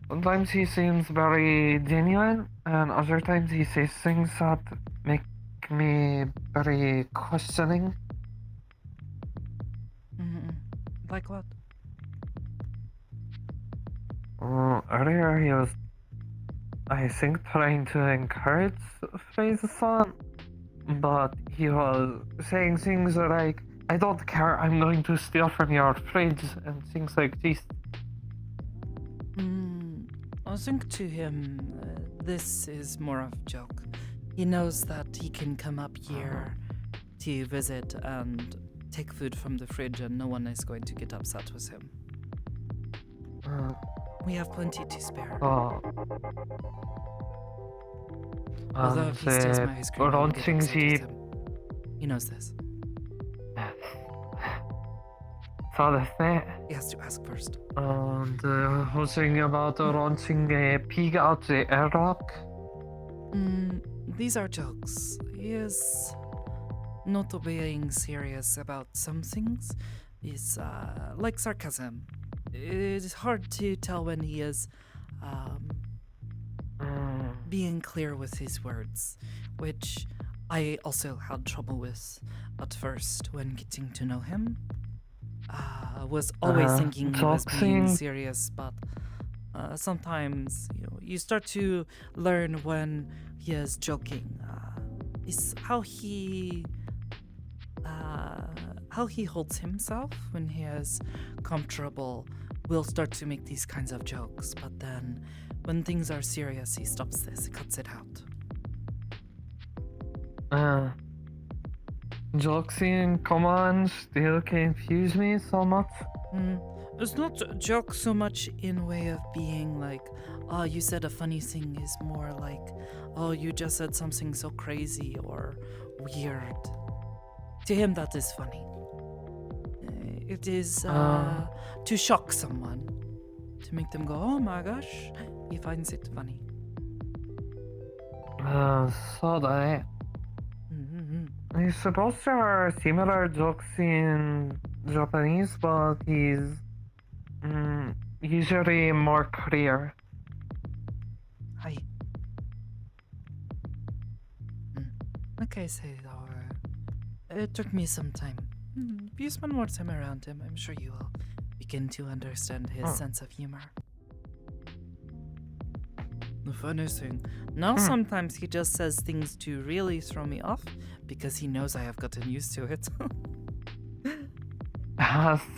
Sometimes he seems very genuine, and other times he says things that make me very questioning. Like what? Earlier he was, I think, trying to encourage Faison, but he was saying things like, I don't care, I'm going to steal from your fridge, and things like this. I think to him, this is more of a joke. He knows that he can come up here to visit and take food from the fridge and no one is going to get upset with him. We have plenty to spare. Although if he steals my ice cream, I will get upset with him. He knows this. So that's it. He has to ask first. And the whole thing about launching a pig out the airlock? These are jokes. He is not being serious about some things. It's like sarcasm. It is hard to tell when he is being clear with his words, which I also had trouble with at first when getting to know him. Was always thinking he was being serious, but sometimes you start to learn when he is joking. It's how he holds himself when he is comfortable. Will start to make these kinds of jokes, but then when things are serious, he stops this, cuts it out. Jokes in command still confuse me so much. It's not joke so much in way of being like, oh, you said a funny thing, is more like, oh, you just said something so crazy or weird. To him, that is funny. It is to shock someone, to make them go, oh my gosh, he finds it funny. So that. I suppose there are similar jokes in Japanese, but he's usually more clear. Hi. Like I say, though, it took me some time. If you spend more time around him, I'm sure you will begin to understand his sense of humor. The funny thing, now sometimes he just says things to really throw me off because he knows I have gotten used to it.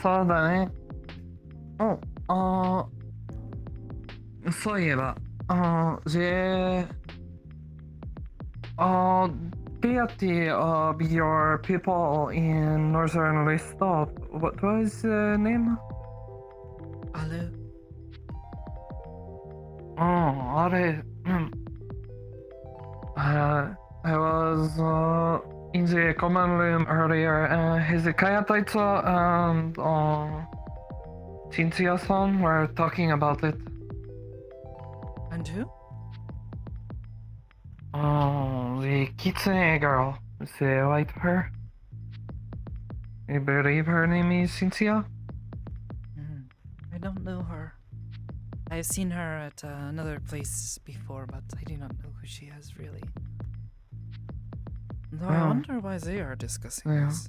そうだね。そういえば、deity of your people in northern Listop, what was the name? Hello? I was in the common room earlier. Hezekiah Taito and Cynthia-san were talking about it. And who? The kitsune girl with the white hair. I believe her name is Cynthia. I don't know her. I've seen her at another place before, but I do not know who she is really. Though I wonder why they are discussing this.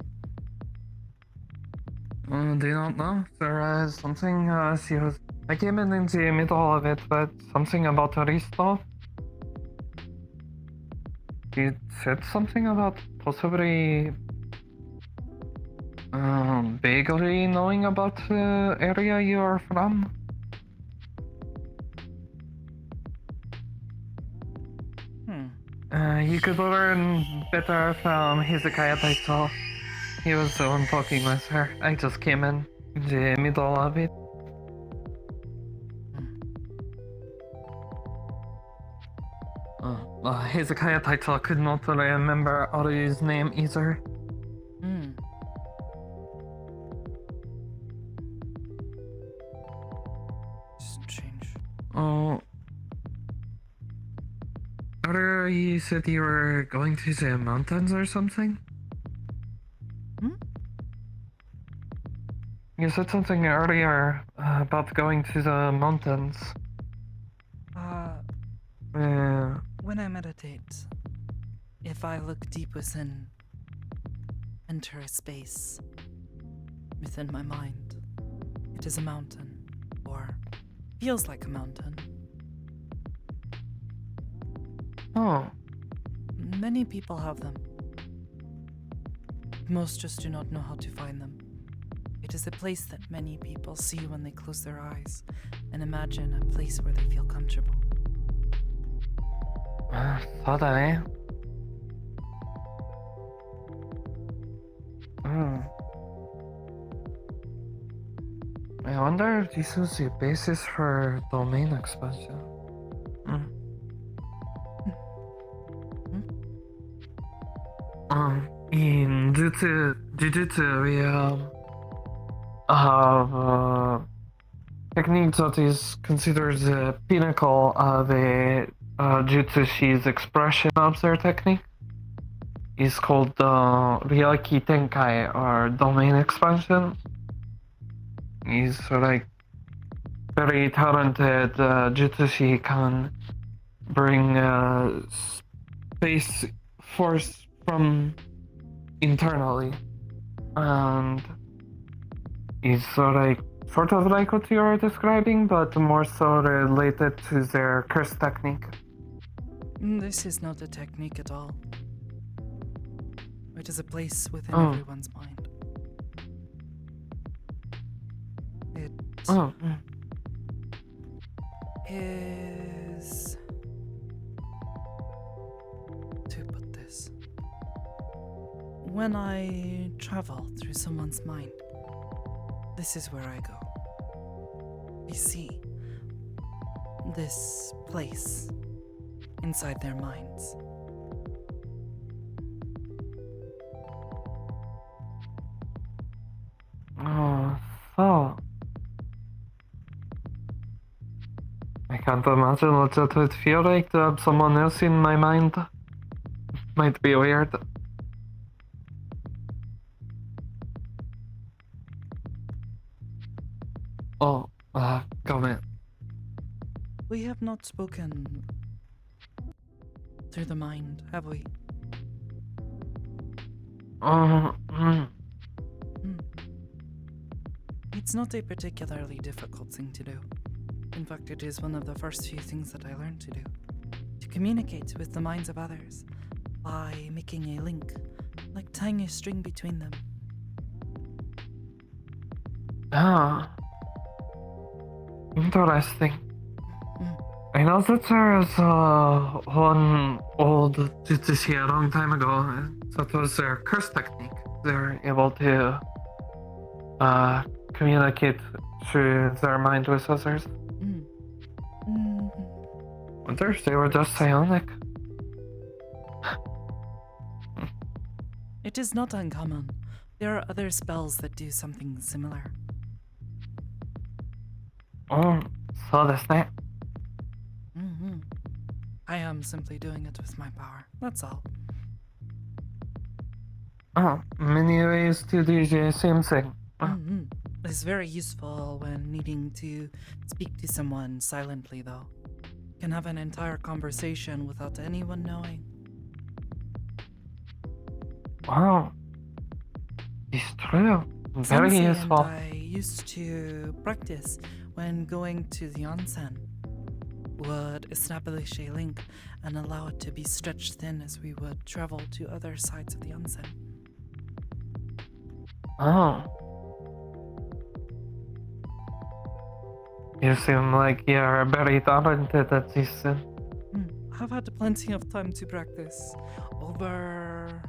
Do you not know? There is something she was. I came in the middle of it, but something about Aristo. She said something about possibly vaguely knowing about the area you are from. You could learn better from Hezekiah Taito. He was the one talking with her. I just came in the middle of it. Hezekiah Taito could not remember Ari's name either. Strange. Earlier you said you were going to the mountains or something? You said something earlier about going to the mountains. When I meditate, if I look deep within, enter a space within my mind, it is a mountain, or feels like a mountain. Many people have them. Most just do not know how to find them. It is a place that many people see when they close their eyes and imagine a place where they feel comfortable. そうだね。I wonder if this was the basis for domain expansion. In Jujutsu, we have a technique that is considered the pinnacle of a Jutsushi's expression of their technique. It's called Ryaki Tenkai, or domain expansion. He's like very talented Jutsushi, can bring space force from internally, and it's sort of like what you are describing, but more so related to their curse technique. This is not a technique at all. It is a place within everyone's mind. It is... to put this... When I travel through someone's mind, this is where I go. I see this place inside their minds. So... I can't imagine what that would feel like to have someone else in my mind. Might be weird. Comment. We have not spoken through the mind, have we? It's not a particularly difficult thing to do. In fact, it is one of the first few things that I learned to do. To communicate with the minds of others by making a link, like tying a string between them. Ah. Interesting. I know that there is one old Jutsushi a long time ago. That was their curse technique. They're able to communicate through their mind with others. Others, they were just psionic. It is not uncommon. There are other spells that do something similar. Oh, so that's that. I am simply doing it with my power. That's all. Oh, many ways to do the same thing. It's very useful when needing to speak to someone silently, though. You can have an entire conversation without anyone knowing. Wow. It's true. Very Sensei useful. and I used to practice when going to the onsen. Would establish a link and allow it to be stretched thin as we would travel to other sides of the onsen. Oh. You seem like you're very talented at this. I've had plenty of time to practice. Over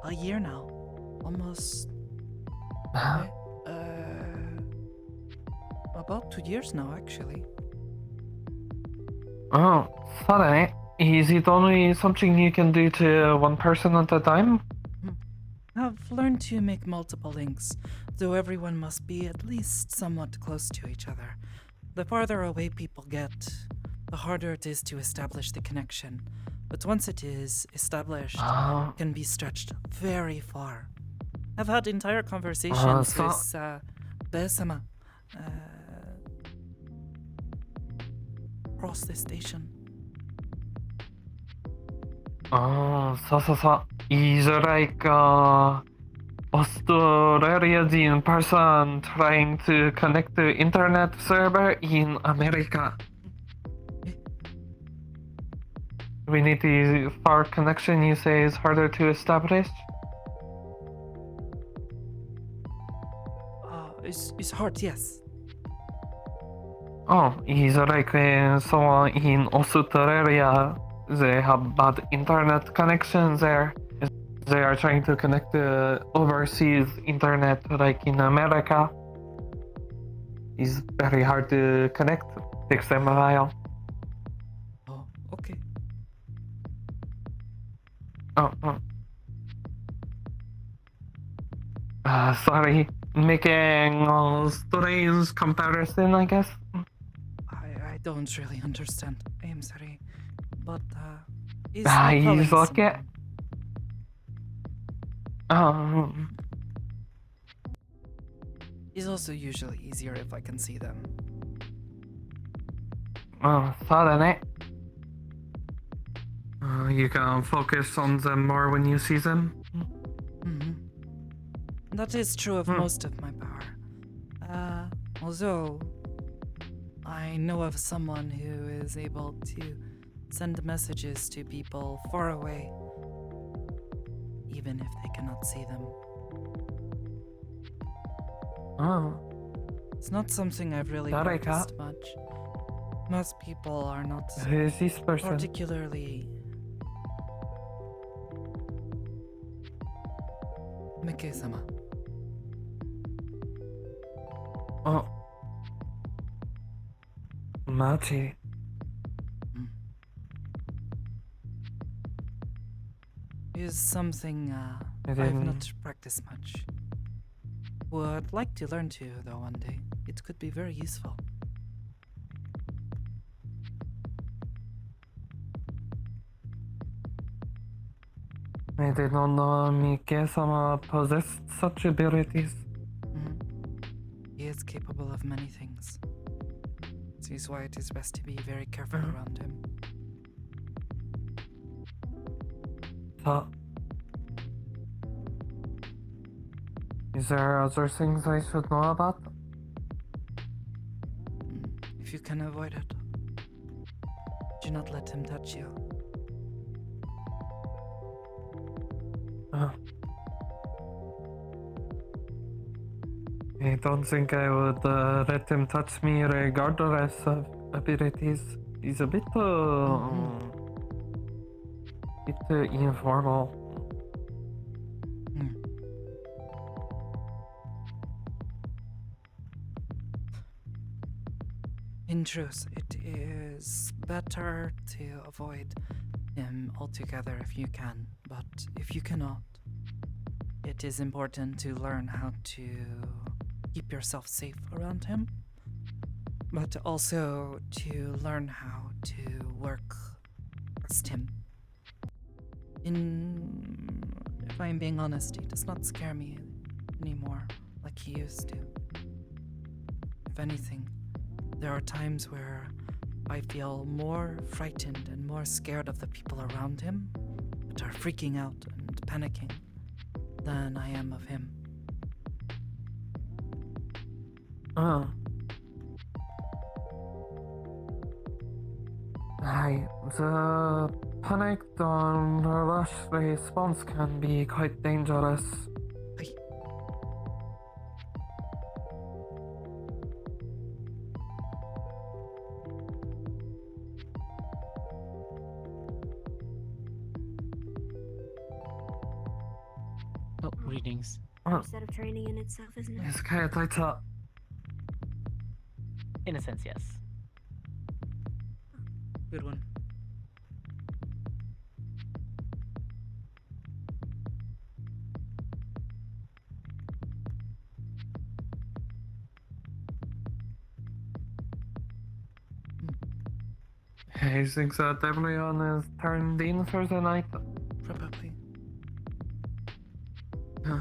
a year now. Almost. About 2 years now, actually. Oh, sorry. Is it only something you can do to one person at a time? I've learned to make multiple links, though everyone must be at least somewhat close to each other. The farther away people get, the harder it is to establish the connection. But once it is established, it can be stretched very far. I've had entire conversations with Besama across the station. Oh, so. Is like Australian person trying to connect to internet server in America. We need the far connection you say is harder to establish? It's hard, yes. Oh, is like someone in Australia, they have bad internet connection there. They are trying to connect to overseas internet like in America. It's very hard to connect. Takes them a while. Oh, okay. Sorry. Making a strange comparison, I guess. I don't really understand. I am sorry. But, is He's okay. It's also usually easier if I can see them. Oh, sorry. You can focus on them more when you see them. That is true of most of my power. Although I know of someone who is able to send messages to people far away, even if they cannot see them. It's not something I've really practiced much. Most people are not Who is this person? particularly Mike-sama. Oh. Machi. Is something I've not practiced much. Would like to learn to, though, one day. It could be very useful. I did not know Mike-sama possessed such abilities. He is capable of many things. This is why it is best to be very careful around him. Is there other things I should know about? If you can avoid it. Do not let him touch you. I don't think I would let him touch me regardless of abilities. He's a bit informal. In truth, it is better to avoid him altogether if you can, but if you cannot, it is important to learn how to keep yourself safe around him, but also to learn how to work past him. If I'm being honest, he does not scare me anymore like he used to. If anything, there are times where I feel more frightened and more scared of the people around him that are freaking out and panicking than I am of him. The panic on rush response can be quite dangerous. Oh, greetings. Set of training in itself, isn't it? It's okay, I thought. In a sense, yes. Good one. I think that everyone is turned in for the night. Probably. Huh.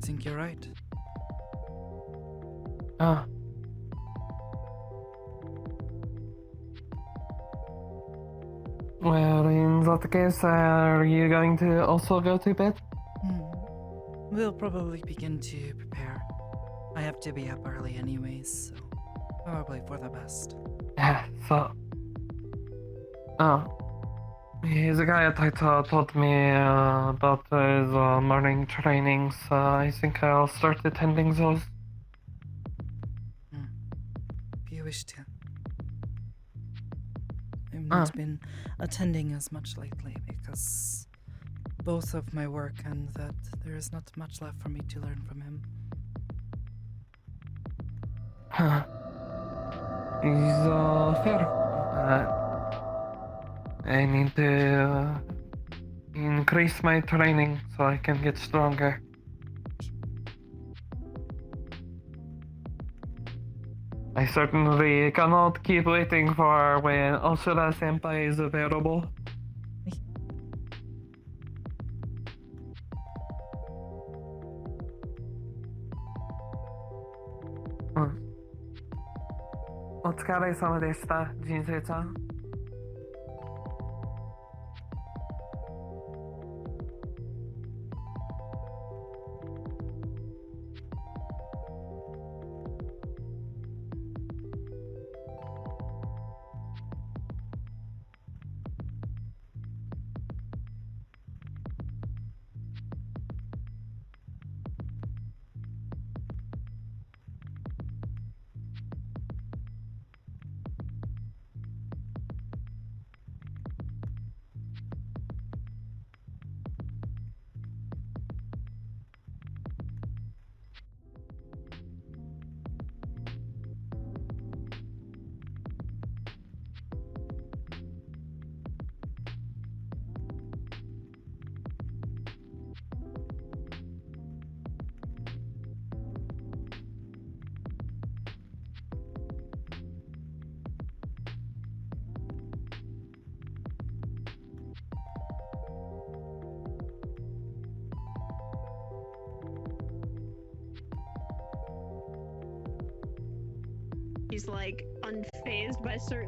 I think you're right. Well, in that case, are you going to also go to bed? We'll probably begin to prepare. I have to be up early anyways, so probably for the best. Yeah, so... The guy at Taita told me about his morning trainings. I think I'll start attending those. If you wish to. I've not been attending as much lately because both of my work and that there is not much left for me to learn from him. He's fair. I need to increase my training so I can get stronger. I certainly cannot keep waiting for when Oshura Senpai is available. Otsukare-sama deshita, Jinsei-chan. she's like unfazed by certain